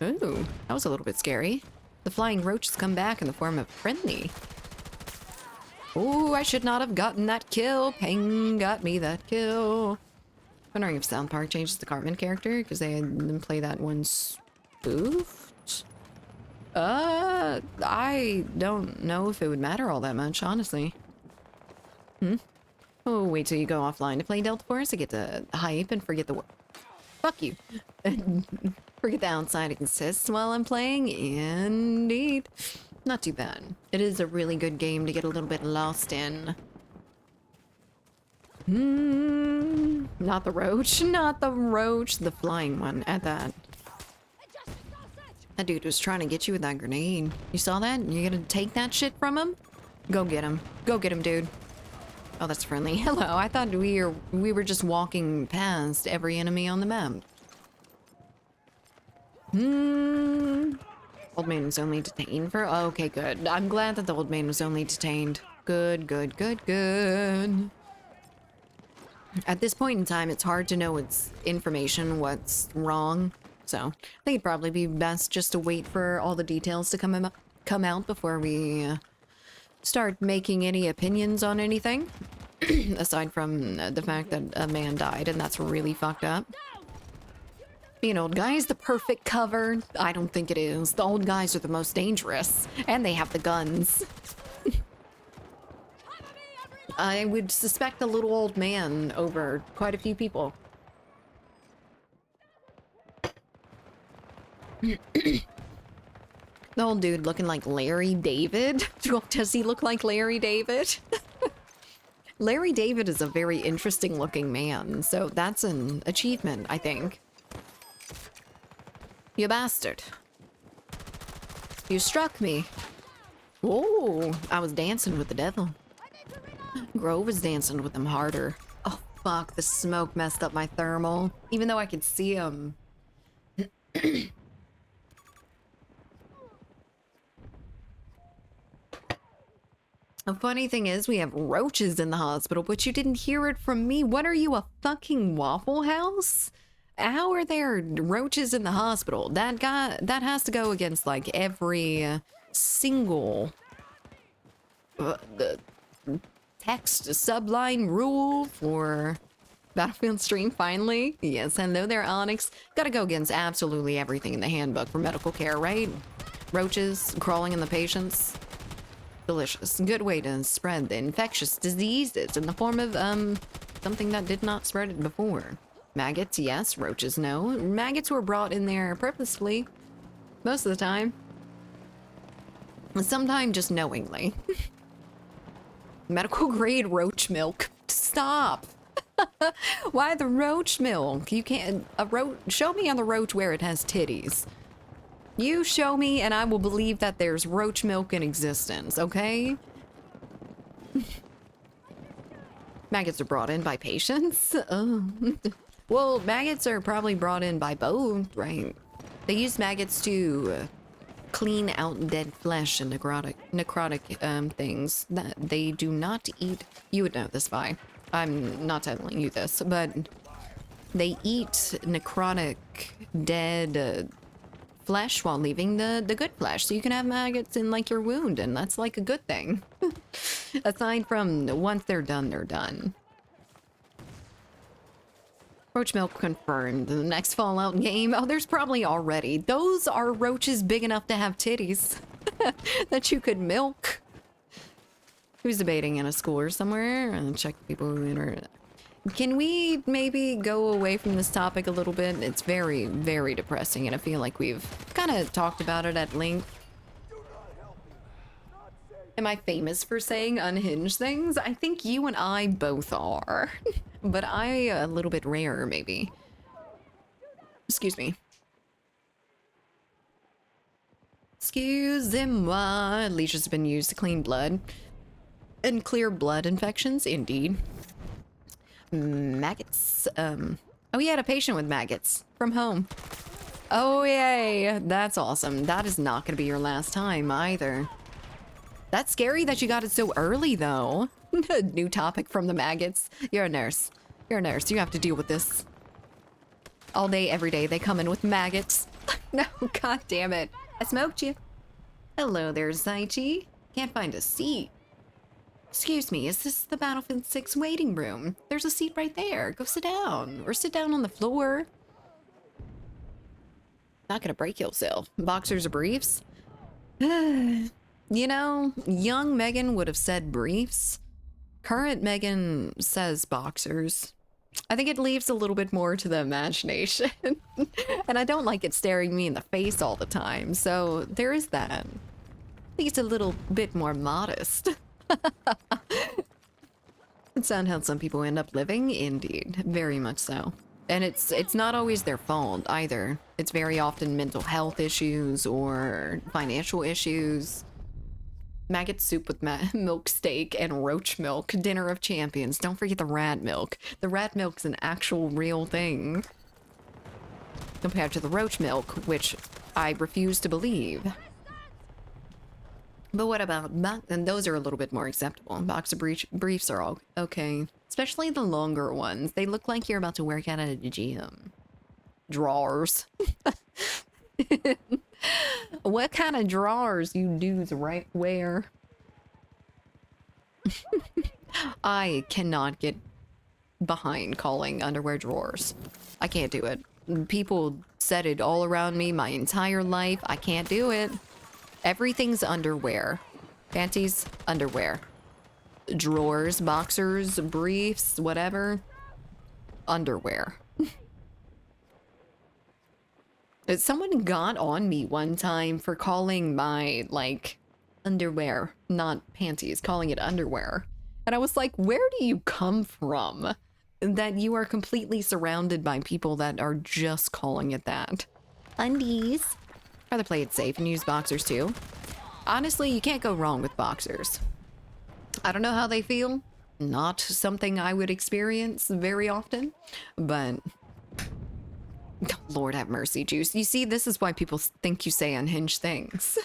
[SPEAKER 1] Ooh, that was a little bit scary. The flying roaches come back in the form of friendly. Oh, I should not have gotten that kill. Peng got me that kill. Wondering if South Park changes the Cartman character because they didn't play that one spoofed. I don't know if it would matter all that much, honestly. Oh, wait till you go offline to play Delta Force. I get to hype and forget the fuck you. Forget the outside exists while I'm playing. Indeed. Not too bad. It is a really good game to get a little bit lost in. Not the roach. Not the roach. The flying one at that. That dude was trying to get you with that grenade. You saw that? You gonna take that shit from him? Go get him. Go get him, dude. Oh, that's friendly. Hello. I thought we were just walking past every enemy on the map. Old man was only detained for... Oh, okay, good. I'm glad that the old man was only detained. Good, good, good, good. At this point in time, it's hard to know what's information, what's wrong. So, I think it'd probably be best just to wait for all the details to come out before we start making any opinions on anything. Aside from the fact that a man died, and that's really fucked up. Being old guy is the perfect cover. I don't think it is. The old guys are the most dangerous, and they have the guns. I would suspect the little old man over quite a few people. The old dude looking like Larry David? Does he look like Larry David? Larry David is a very interesting looking man, so that's an achievement, I think. You bastard. You struck me. Oh, I was dancing with the devil. Grove is dancing with him harder. Oh, fuck, the smoke messed up my thermal. Even though I could see him. The funny thing is, we have roaches in the hospital, but you didn't hear it from me. What are you, a fucking Waffle House? How are there roaches in the hospital? That has to go against, like, every single text subline rule for Battlefield stream, finally. Yes, hello there, Onyx. Gotta go against absolutely everything in the handbook for medical care, right? Roaches crawling in the patients. Delicious. Good way to spread the infectious diseases in the form of, something that did not spread it before. Maggots, yes. Roaches, no. Maggots were brought in there purposefully. Most of the time. Sometimes just knowingly. Medical grade roach milk. Stop! Why the roach milk? You can't... Show me on the roach where it has titties. You show me and I will believe that there's roach milk in existence, okay? Maggots are brought in by patients? Well, maggots are probably brought in by both, right? They use maggots to clean out dead flesh and necrotic things that they do not eat. You would know this, Vi. I'm not telling you this, but they eat necrotic dead flesh while leaving the good flesh, so you can have maggots in like your wound, and that's like a good thing. Aside from once they're done, they're done. Roach milk confirmed. The next Fallout game. Oh, there's probably already. Those are roaches big enough to have titties that you could milk. Who's debating in a school or somewhere? And check people who enter. Can we maybe go away from this topic a little bit? It's very, very depressing, and I feel like we've kind of talked about it at length. Am I famous for saying unhinged things? I think you and I both are. But I a little bit rare, maybe. Excuse me. Excusez-moi. Leashes have been used to clean blood. And clear blood infections, indeed. Maggots. Oh, we had a patient with maggots from home. Oh, yay. That's awesome. That is not going to be your last time either. That's scary that you got it so early, though. New topic from the maggots. You're a nurse. You're a nurse. You have to deal with this. All day, every day, they come in with maggots. No, god damn it. I smoked you. Hello there, Zaichi. Can't find a seat. Excuse me, is this the Battlefield 6 waiting room? There's a seat right there. Go sit down. Or sit down on the floor. Not gonna break yourself. Boxers or briefs? You know, young Megan would have said briefs. Current Megan says boxers. I think it leaves a little bit more to the imagination. And I don't like it staring me in the face all the time. So there is that. I think it's a little bit more modest. It's not how some people end up living, indeed, very much so. And it's not always their fault either. It's very often mental health issues or financial issues. Maggot soup with milk steak and roach milk, dinner of champions. Don't forget the rat milk. The rat milk's an actual real thing. Compared to the roach milk, which I refuse to believe. But what about, and those are a little bit more acceptable. Boxer briefs are all okay. Especially the longer ones. They look like you're about to work out at a gym. Drawers. What kind of drawers you dudes right wear? I cannot get behind calling underwear drawers. I can't do it. People said it all around me my entire life. I can't do it. Everything's underwear. Panties, underwear. Drawers, boxers, briefs, whatever. Underwear. Someone got on me one time for calling my, like, underwear, not panties, calling it underwear. And I was like, where do you come from? That you are completely surrounded by people that are just calling it that. Undies. Rather play it safe and use boxers too. Honestly, you can't go wrong with boxers. I don't know how they feel. Not something I would experience very often, but Lord have mercy, Juice. You see, this is why people think you say unhinged things.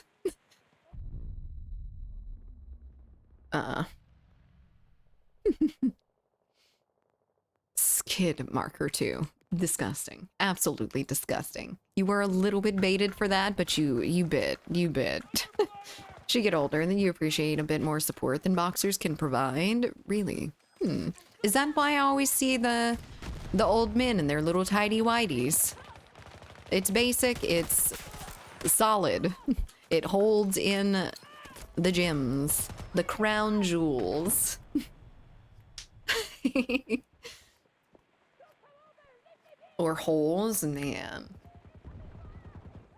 [SPEAKER 1] Skid marker too. Disgusting. Absolutely disgusting. You were a little bit baited for that, but you bit. As you get older, and then you appreciate a bit more support than boxers can provide. Really? Is that why I always see the old men in their little tidy whities? It's basic, it's solid. It holds in the gems, the crown jewels. Or holes, man.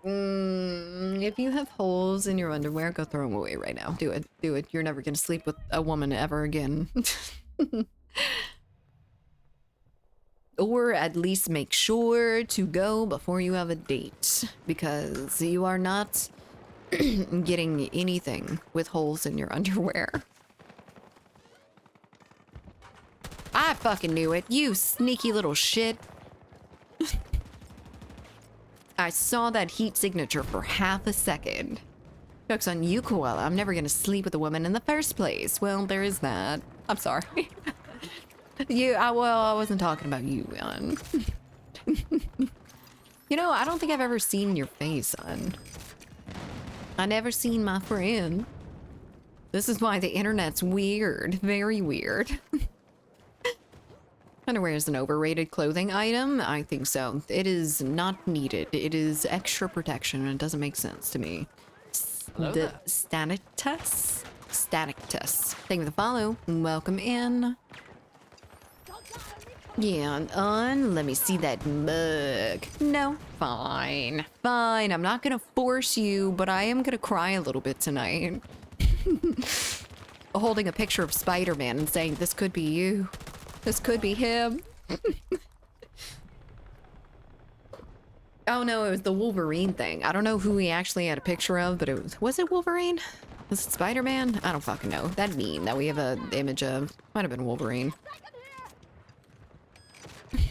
[SPEAKER 1] If you have holes in your underwear, go throw them away right now. Do it. Do it. You're never gonna sleep with a woman ever again. Or at least make sure to go before you have a date. Because you are not getting anything with holes in your underwear. I fucking knew it. You sneaky little shit. I saw that heat signature for half a second. Joke's on you, Koala. I'm never gonna sleep with a woman in the first place. Well, there is that. I'm sorry. Well, I wasn't talking about you, Yon. You know, I don't think I've ever seen your face, son. I never seen my friend. This is why the internet's weird. Very weird. Underwear is an overrated clothing item? I think so. It is not needed. It is extra protection and it doesn't make sense to me. The Statictus? Statictus. Thank you for the follow. Welcome in. Yeah, let me see that mug. No, fine. Fine, I'm not gonna force you, but I am gonna cry a little bit tonight. Holding a picture of Spider-Man and saying, this could be you. This could be him. Oh no, it was the Wolverine thing. I don't know who he actually had a picture of, but it was it Wolverine? Was it Spider-Man? I don't fucking know. That meme that we have an image of might have been Wolverine.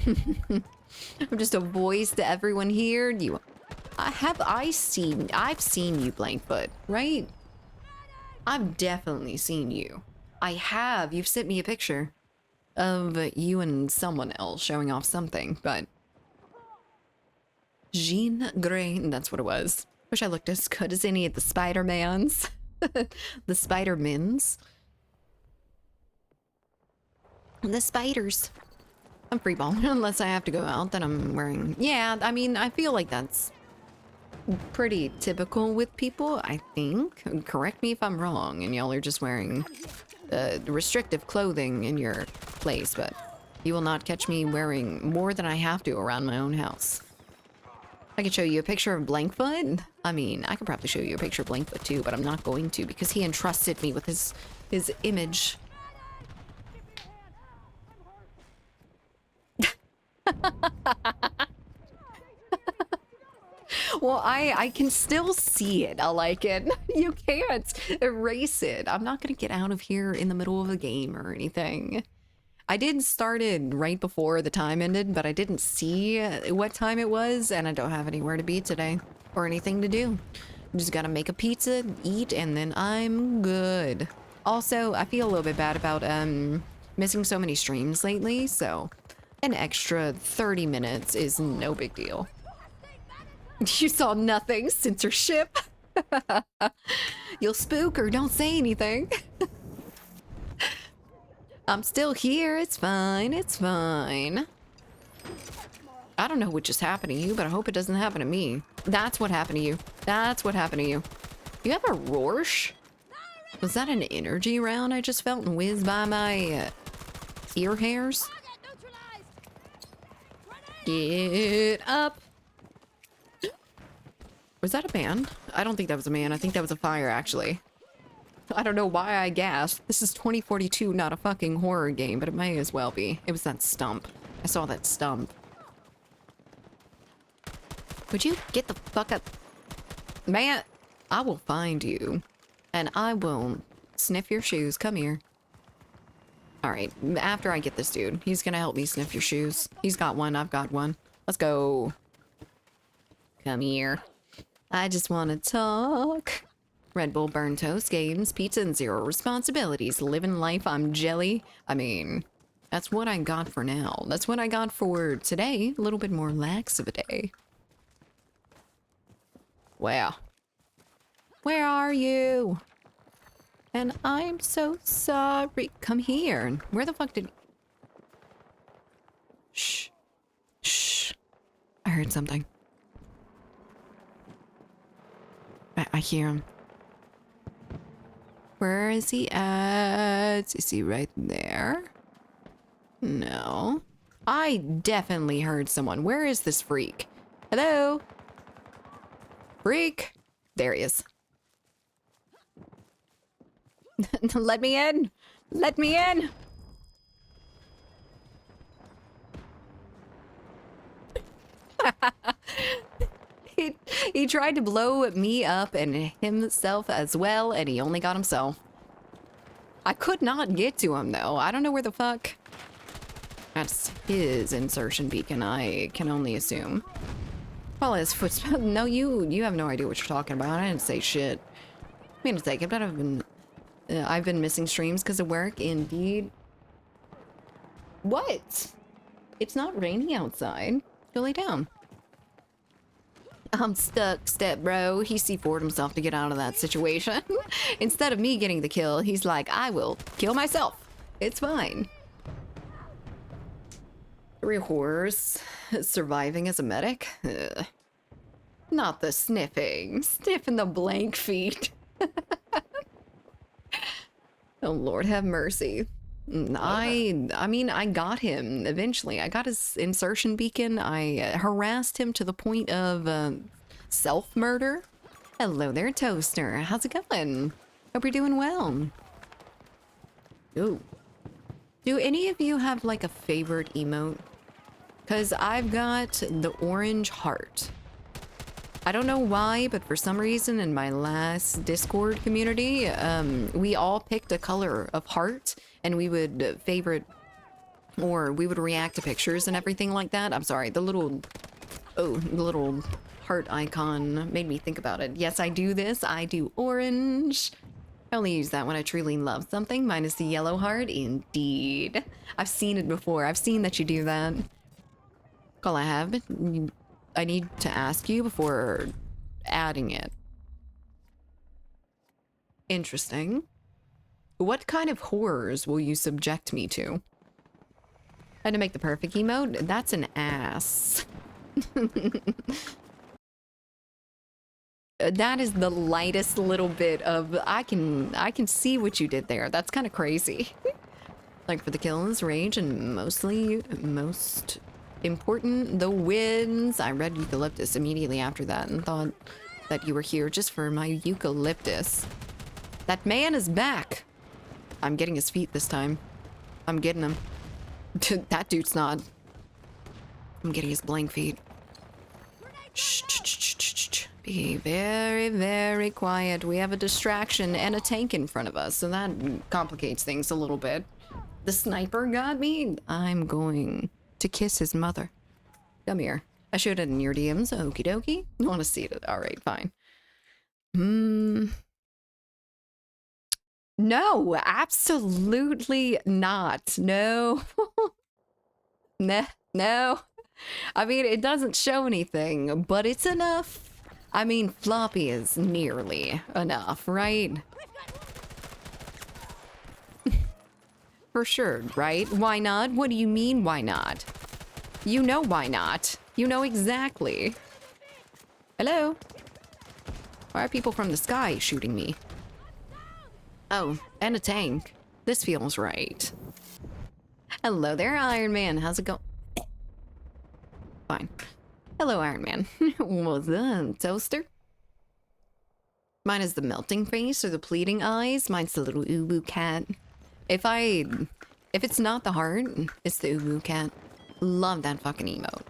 [SPEAKER 1] I'm just a voice to everyone here. I've seen you, Blankfoot, right? I've definitely seen you. I have. You've sent me a picture of you and someone else showing off something, but Jean Grey, that's what it was. Wish I looked as good as any of the Spider-Mans. The Spider-Mins. The spiders. I'm free ball. Unless I have to go out, then I'm wearing... Yeah, I mean, I feel like that's pretty typical with people, I think. Correct me if I'm wrong, and y'all are just wearing restrictive clothing in your place, but you will not catch me wearing more than I have to around my own house. I could show you a picture of Blankfoot. I mean, I could probably show you a picture of Blankfoot too, but I'm not going to because he entrusted me with his image. Well, I can still see it. I like it. You can't erase it. I'm not gonna get out of here in the middle of a game or anything. I did start it right before the time ended, but I didn't see what time it was, and I don't have anywhere to be today or anything to do. Just gotta make a pizza, eat, and then I'm good. Also, I feel a little bit bad about missing so many streams lately, so an extra 30 minutes is no big deal. You saw nothing, censorship. You'll spook or don't say anything. I'm still here. It's fine. It's fine. I don't know what just happened to you, but I hope it doesn't happen to me. That's what happened to you. That's what happened to you. You have a Rorsch? Was that an energy round I just felt and whizzed by my ear hairs? Get up. Was that a man? I don't think that was a man. I think that was a fire, actually. I don't know why I gasped. This is 2042, not a fucking horror game, but it may as well be. It was that stump. I saw that stump. Would you get the fuck up? Man, I will find you. And I will sniff your shoes. Come here. Alright, after I get this dude, he's gonna help me sniff your shoes. He's got one, I've got one. Let's go. Come here. I just want to talk. Red Bull, burn toast, games, pizza, and zero responsibilities. Living life, I'm jelly. I mean, that's what I got for now. That's what I got for today. A little bit more lax of a day. Wow. Where are you? And I'm so sorry. Come here. Where the fuck did... Shh. Shh. I heard something. I hear him. Where is he at? Is he right there? No. I definitely heard someone. Where is this freak? Hello? Freak? There he is. Let me in! Let me in! He tried to blow me up and himself as well, and he only got himself. I could not get to him, though. I don't know where the fuck. That's his insertion beacon, I can only assume. Well, his footsteps. No, you have no idea what you're talking about. I didn't say shit. I mean, take it, but I've been missing streams because of work, indeed. What? It's not raining outside. Go lay down. I'm stuck, step bro. He C4'd himself to get out of that situation. Instead of me getting the kill, he's like, I will kill myself. It's fine. 3 horrors. Surviving as a medic? Ugh. Not the sniffing. Sniffing the blank feet. Oh, Lord have mercy. I mean, I got him eventually. I got his insertion beacon. I harassed him to the point of self-murder. Hello there, Toaster. How's it going? Hope you're doing well. Ooh. Do any of you have like a favorite emote? Because I've got the orange heart. I don't know why, but for some reason in my last Discord community, we all picked a color of heart and we would favorite or we would react to pictures and everything like that. I'm sorry, the little heart icon made me think about it. Yes, I do this. I do orange. I only use that when I truly love something, minus the yellow heart. Indeed. I've seen it before. I've seen that you do that. All I have, I need to ask you before adding it. Interesting. What kind of horrors will you subject me to? I had to make the perfect emote. That's an ass. That is the lightest little bit of I can see what you did there. That's kind of crazy. Like for the kills, rage, and most important, the wins. I read eucalyptus immediately after that and thought that you were here just for my eucalyptus. That man is back. I'm getting his feet this time. I'm getting him. That dude's not. I'm getting his blank feet. Shh, shh, shh, shh, shh. Be very, very quiet. We have a distraction and a tank in front of us, so that complicates things a little bit. The sniper got me. I'm going to kiss his mother. Come here. I showed it in your DMs. Okie dokie. You want to see it? All right, fine. No, absolutely not. No. No. I mean, it doesn't show anything, but it's enough. I mean, floppy is nearly enough, right? For sure, right? Why not? What do you mean, why not? You know why not. You know exactly. Hello? Why are people from the sky shooting me? Oh, and a tank. This feels right. Hello there, Iron Man. How's it going? Fine. Hello, Iron Man. What's up, toaster? Mine is the melting face or the pleading eyes. Mine's the little uwu cat. If it's not the heart, it's the uwu cat. Love that fucking emote.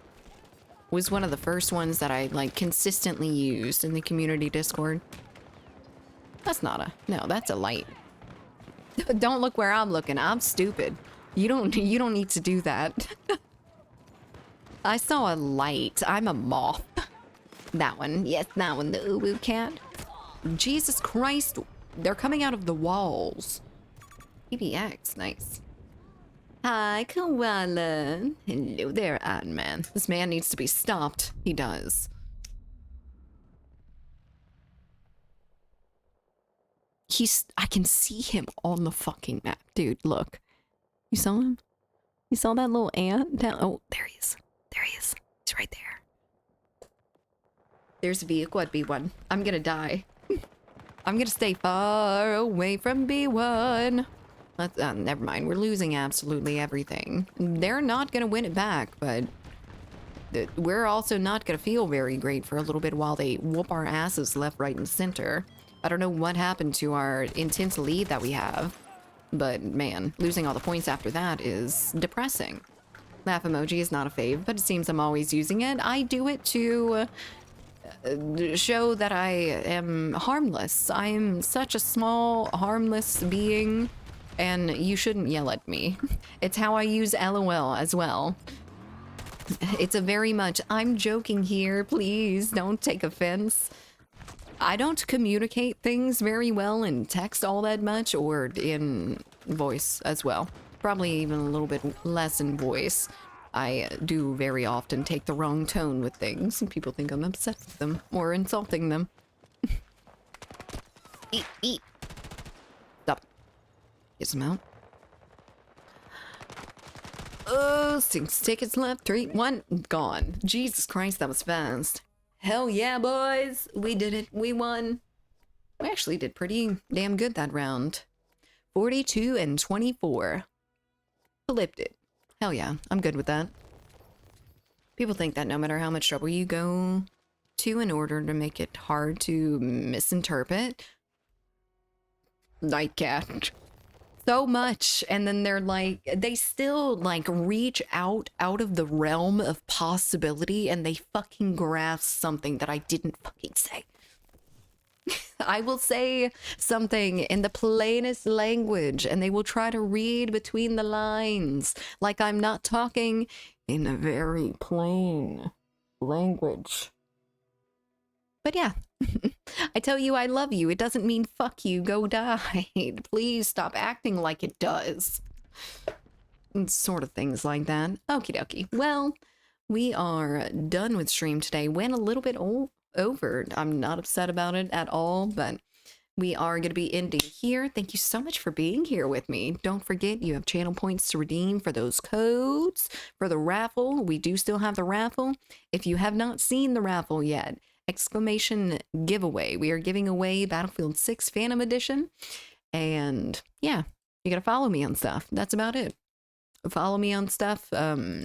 [SPEAKER 1] Was one of the first ones that I like consistently used in the community Discord. That's not a, no, that's a light. Don't look where I'm looking. I'm stupid. You don't need to do that. I saw a light. I'm a moth. That one. Yes, that one. The uwu cat. Jesus Christ. They're coming out of the walls. PBX. Nice. Hi, koala. Hello there, Iron Man. This man needs to be stopped. He does. I can see him on the fucking map. Dude, look. You saw him? You saw that little ant down? Oh, there he is. There he is. He's right there. There's a vehicle at B1. I'm gonna die. I'm gonna stay far away from B1. Never mind. We're losing absolutely everything. They're not gonna win it back, but we're also not gonna feel very great for a little bit while they whoop our asses left, right, and center. I don't know what happened to our intense lead that we have, but man, losing all the points after that is depressing. Laugh emoji is not a fave, but it seems I'm always using it. I do it to show that I am harmless. I'm such a small, harmless being, and you shouldn't yell at me. It's how I use LOL as well. It's a very much, I'm joking here, please don't take offense. I don't communicate things very well in text all that much, or in voice as well. Probably even a little bit less in voice. I do very often take the wrong tone with things, and people think I'm upset with them or insulting them. Eat. Stop. Get some out. Oh, 6 tickets left. 3, 1, gone. Jesus Christ, that was fast. Hell yeah, boys. We did it. We won. We actually did pretty damn good that round. 42 and 24. Flipped it. Hell yeah, I'm good with that. People think that no matter how much trouble you go to in order to make it hard to misinterpret, Nightcat, so much, and then they're like, they still like reach out of the realm of possibility and they fucking grasp something that I didn't fucking say. I will say something in the plainest language and they will try to read between the lines like I'm not talking in a very plain language. But yeah, I tell you I love you. It doesn't mean fuck you, go die. Please stop acting like it does. And sort of things like that. Okie dokie. Well, we are done with stream today. Went a little bit over. I'm not upset about it at all, but we are going to be ending here. Thank you so much for being here with me. Don't forget, you have channel points to redeem for those codes for the raffle. We do still have the raffle. If you have not seen the raffle yet, exclamation giveaway. We are giving away Battlefield 6 Phantom Edition. And yeah, you got to follow me on stuff. That's about it. Follow me on stuff.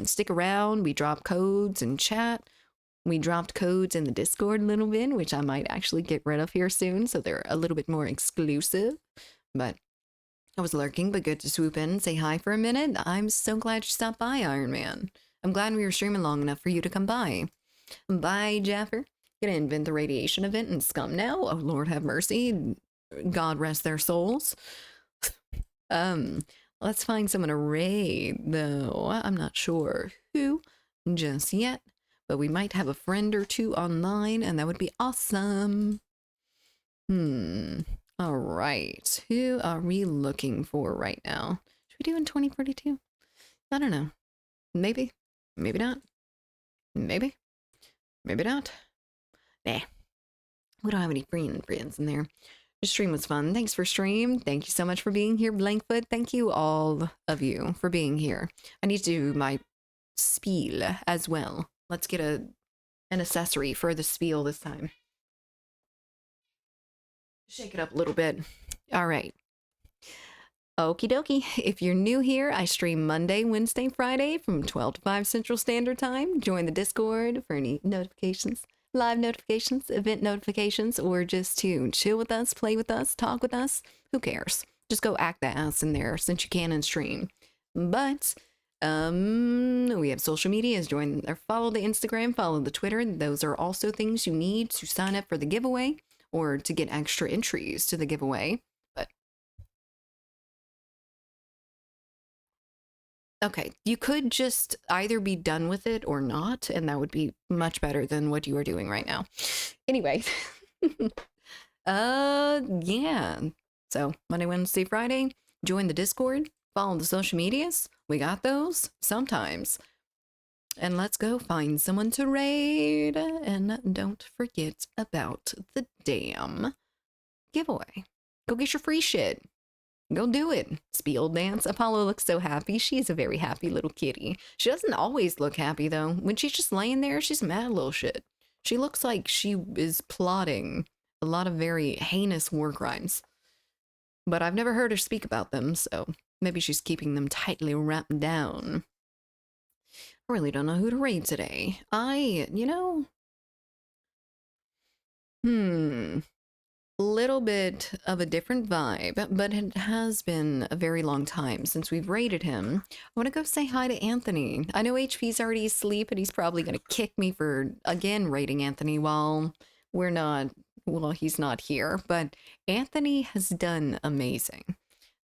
[SPEAKER 1] Stick around. We drop codes in chat. We dropped codes in the Discord a little bit, which I might actually get rid of here soon, so they're a little bit more exclusive. But I was lurking, but good to swoop in and say hi for a minute. I'm so glad you stopped by, Iron Man. I'm glad we were streaming long enough for you to come by. Bye, Jaffer. Gonna invent the radiation event and scum now. Oh, Lord have mercy. God rest their souls. Let's find someone to raid, though. I'm not sure who just yet. But we might have a friend or two online, and that would be awesome. All right. Who are we looking for right now? Should we do in 2042? I don't know. Maybe. Maybe not. Maybe. Maybe not. Nah. We don't have any friends in there. The stream was fun. Thanks for stream. Thank you so much for being here, Blankfoot. Thank you, all of you, for being here. I need to do my spiel as well. Let's get an accessory for the spiel this time. Shake it up a little bit. All right. Okie dokie. If you're new here, I stream Monday, Wednesday, Friday from 12 to 5 Central Standard Time. Join the Discord for any notifications, live notifications, event notifications, or just to chill with us, play with us, talk with us. Who cares? Just go act the ass in there since you can and stream. But we have social medias. Join or follow the Instagram, follow the Twitter. Those are also things you need to sign up for the giveaway or to get extra entries to the giveaway. But okay, you could just either be done with it or not, and that would be much better than what you are doing right now. Anyway, yeah. So Monday, Wednesday, Friday, join the Discord. Follow the social medias. We got those sometimes. And let's go find someone to raid. And don't forget about the damn giveaway. Go get your free shit. Go do it. Spiel dance. Apollo looks so happy. She's a very happy little kitty. She doesn't always look happy, though. When she's just laying there, she's mad little shit. She looks like she is plotting a lot of very heinous war crimes. But I've never heard her speak about them, so maybe she's keeping them tightly wrapped down. I really don't know who to raid today. Little bit of a different vibe, but it has been a very long time since we've raided him. I want to go say hi to Anthony. I know HP's already asleep, and he's probably going to kick me for, again, raiding Anthony while he's not here. But Anthony has done amazing.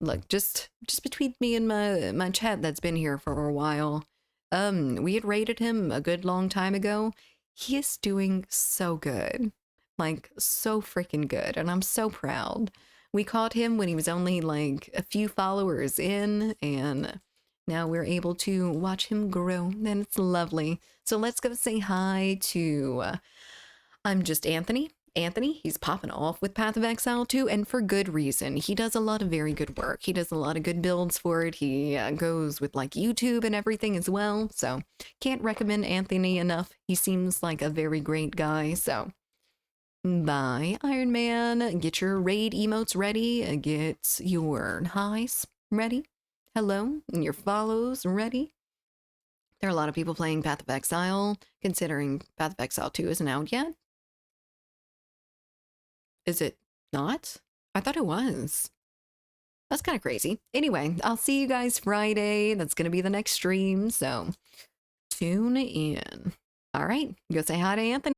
[SPEAKER 1] Look, just between me and my chat that's been here for a while, we had raided him a good long time ago. He is doing so good. Like, so freaking good, and I'm so proud. We caught him when he was only, like, a few followers in, and now we're able to watch him grow, and it's lovely. So let's go say hi to, I'm just Anthony. Anthony, he's popping off with Path of Exile 2, and for good reason. He does a lot of very good work. He does a lot of good builds for it. He goes with, like, YouTube and everything as well, so can't recommend Anthony enough. He seems like a very great guy, so... Bye, Iron Man. Get your raid emotes ready. Get your highs ready. Hello, and your follows ready. There are a lot of people playing Path of Exile, considering Path of Exile 2 isn't out yet. Is it not? I thought it was. That's kind of crazy. Anyway, I'll see you guys Friday. That's going to be the next stream, so tune in. All right, go say hi to Anthony.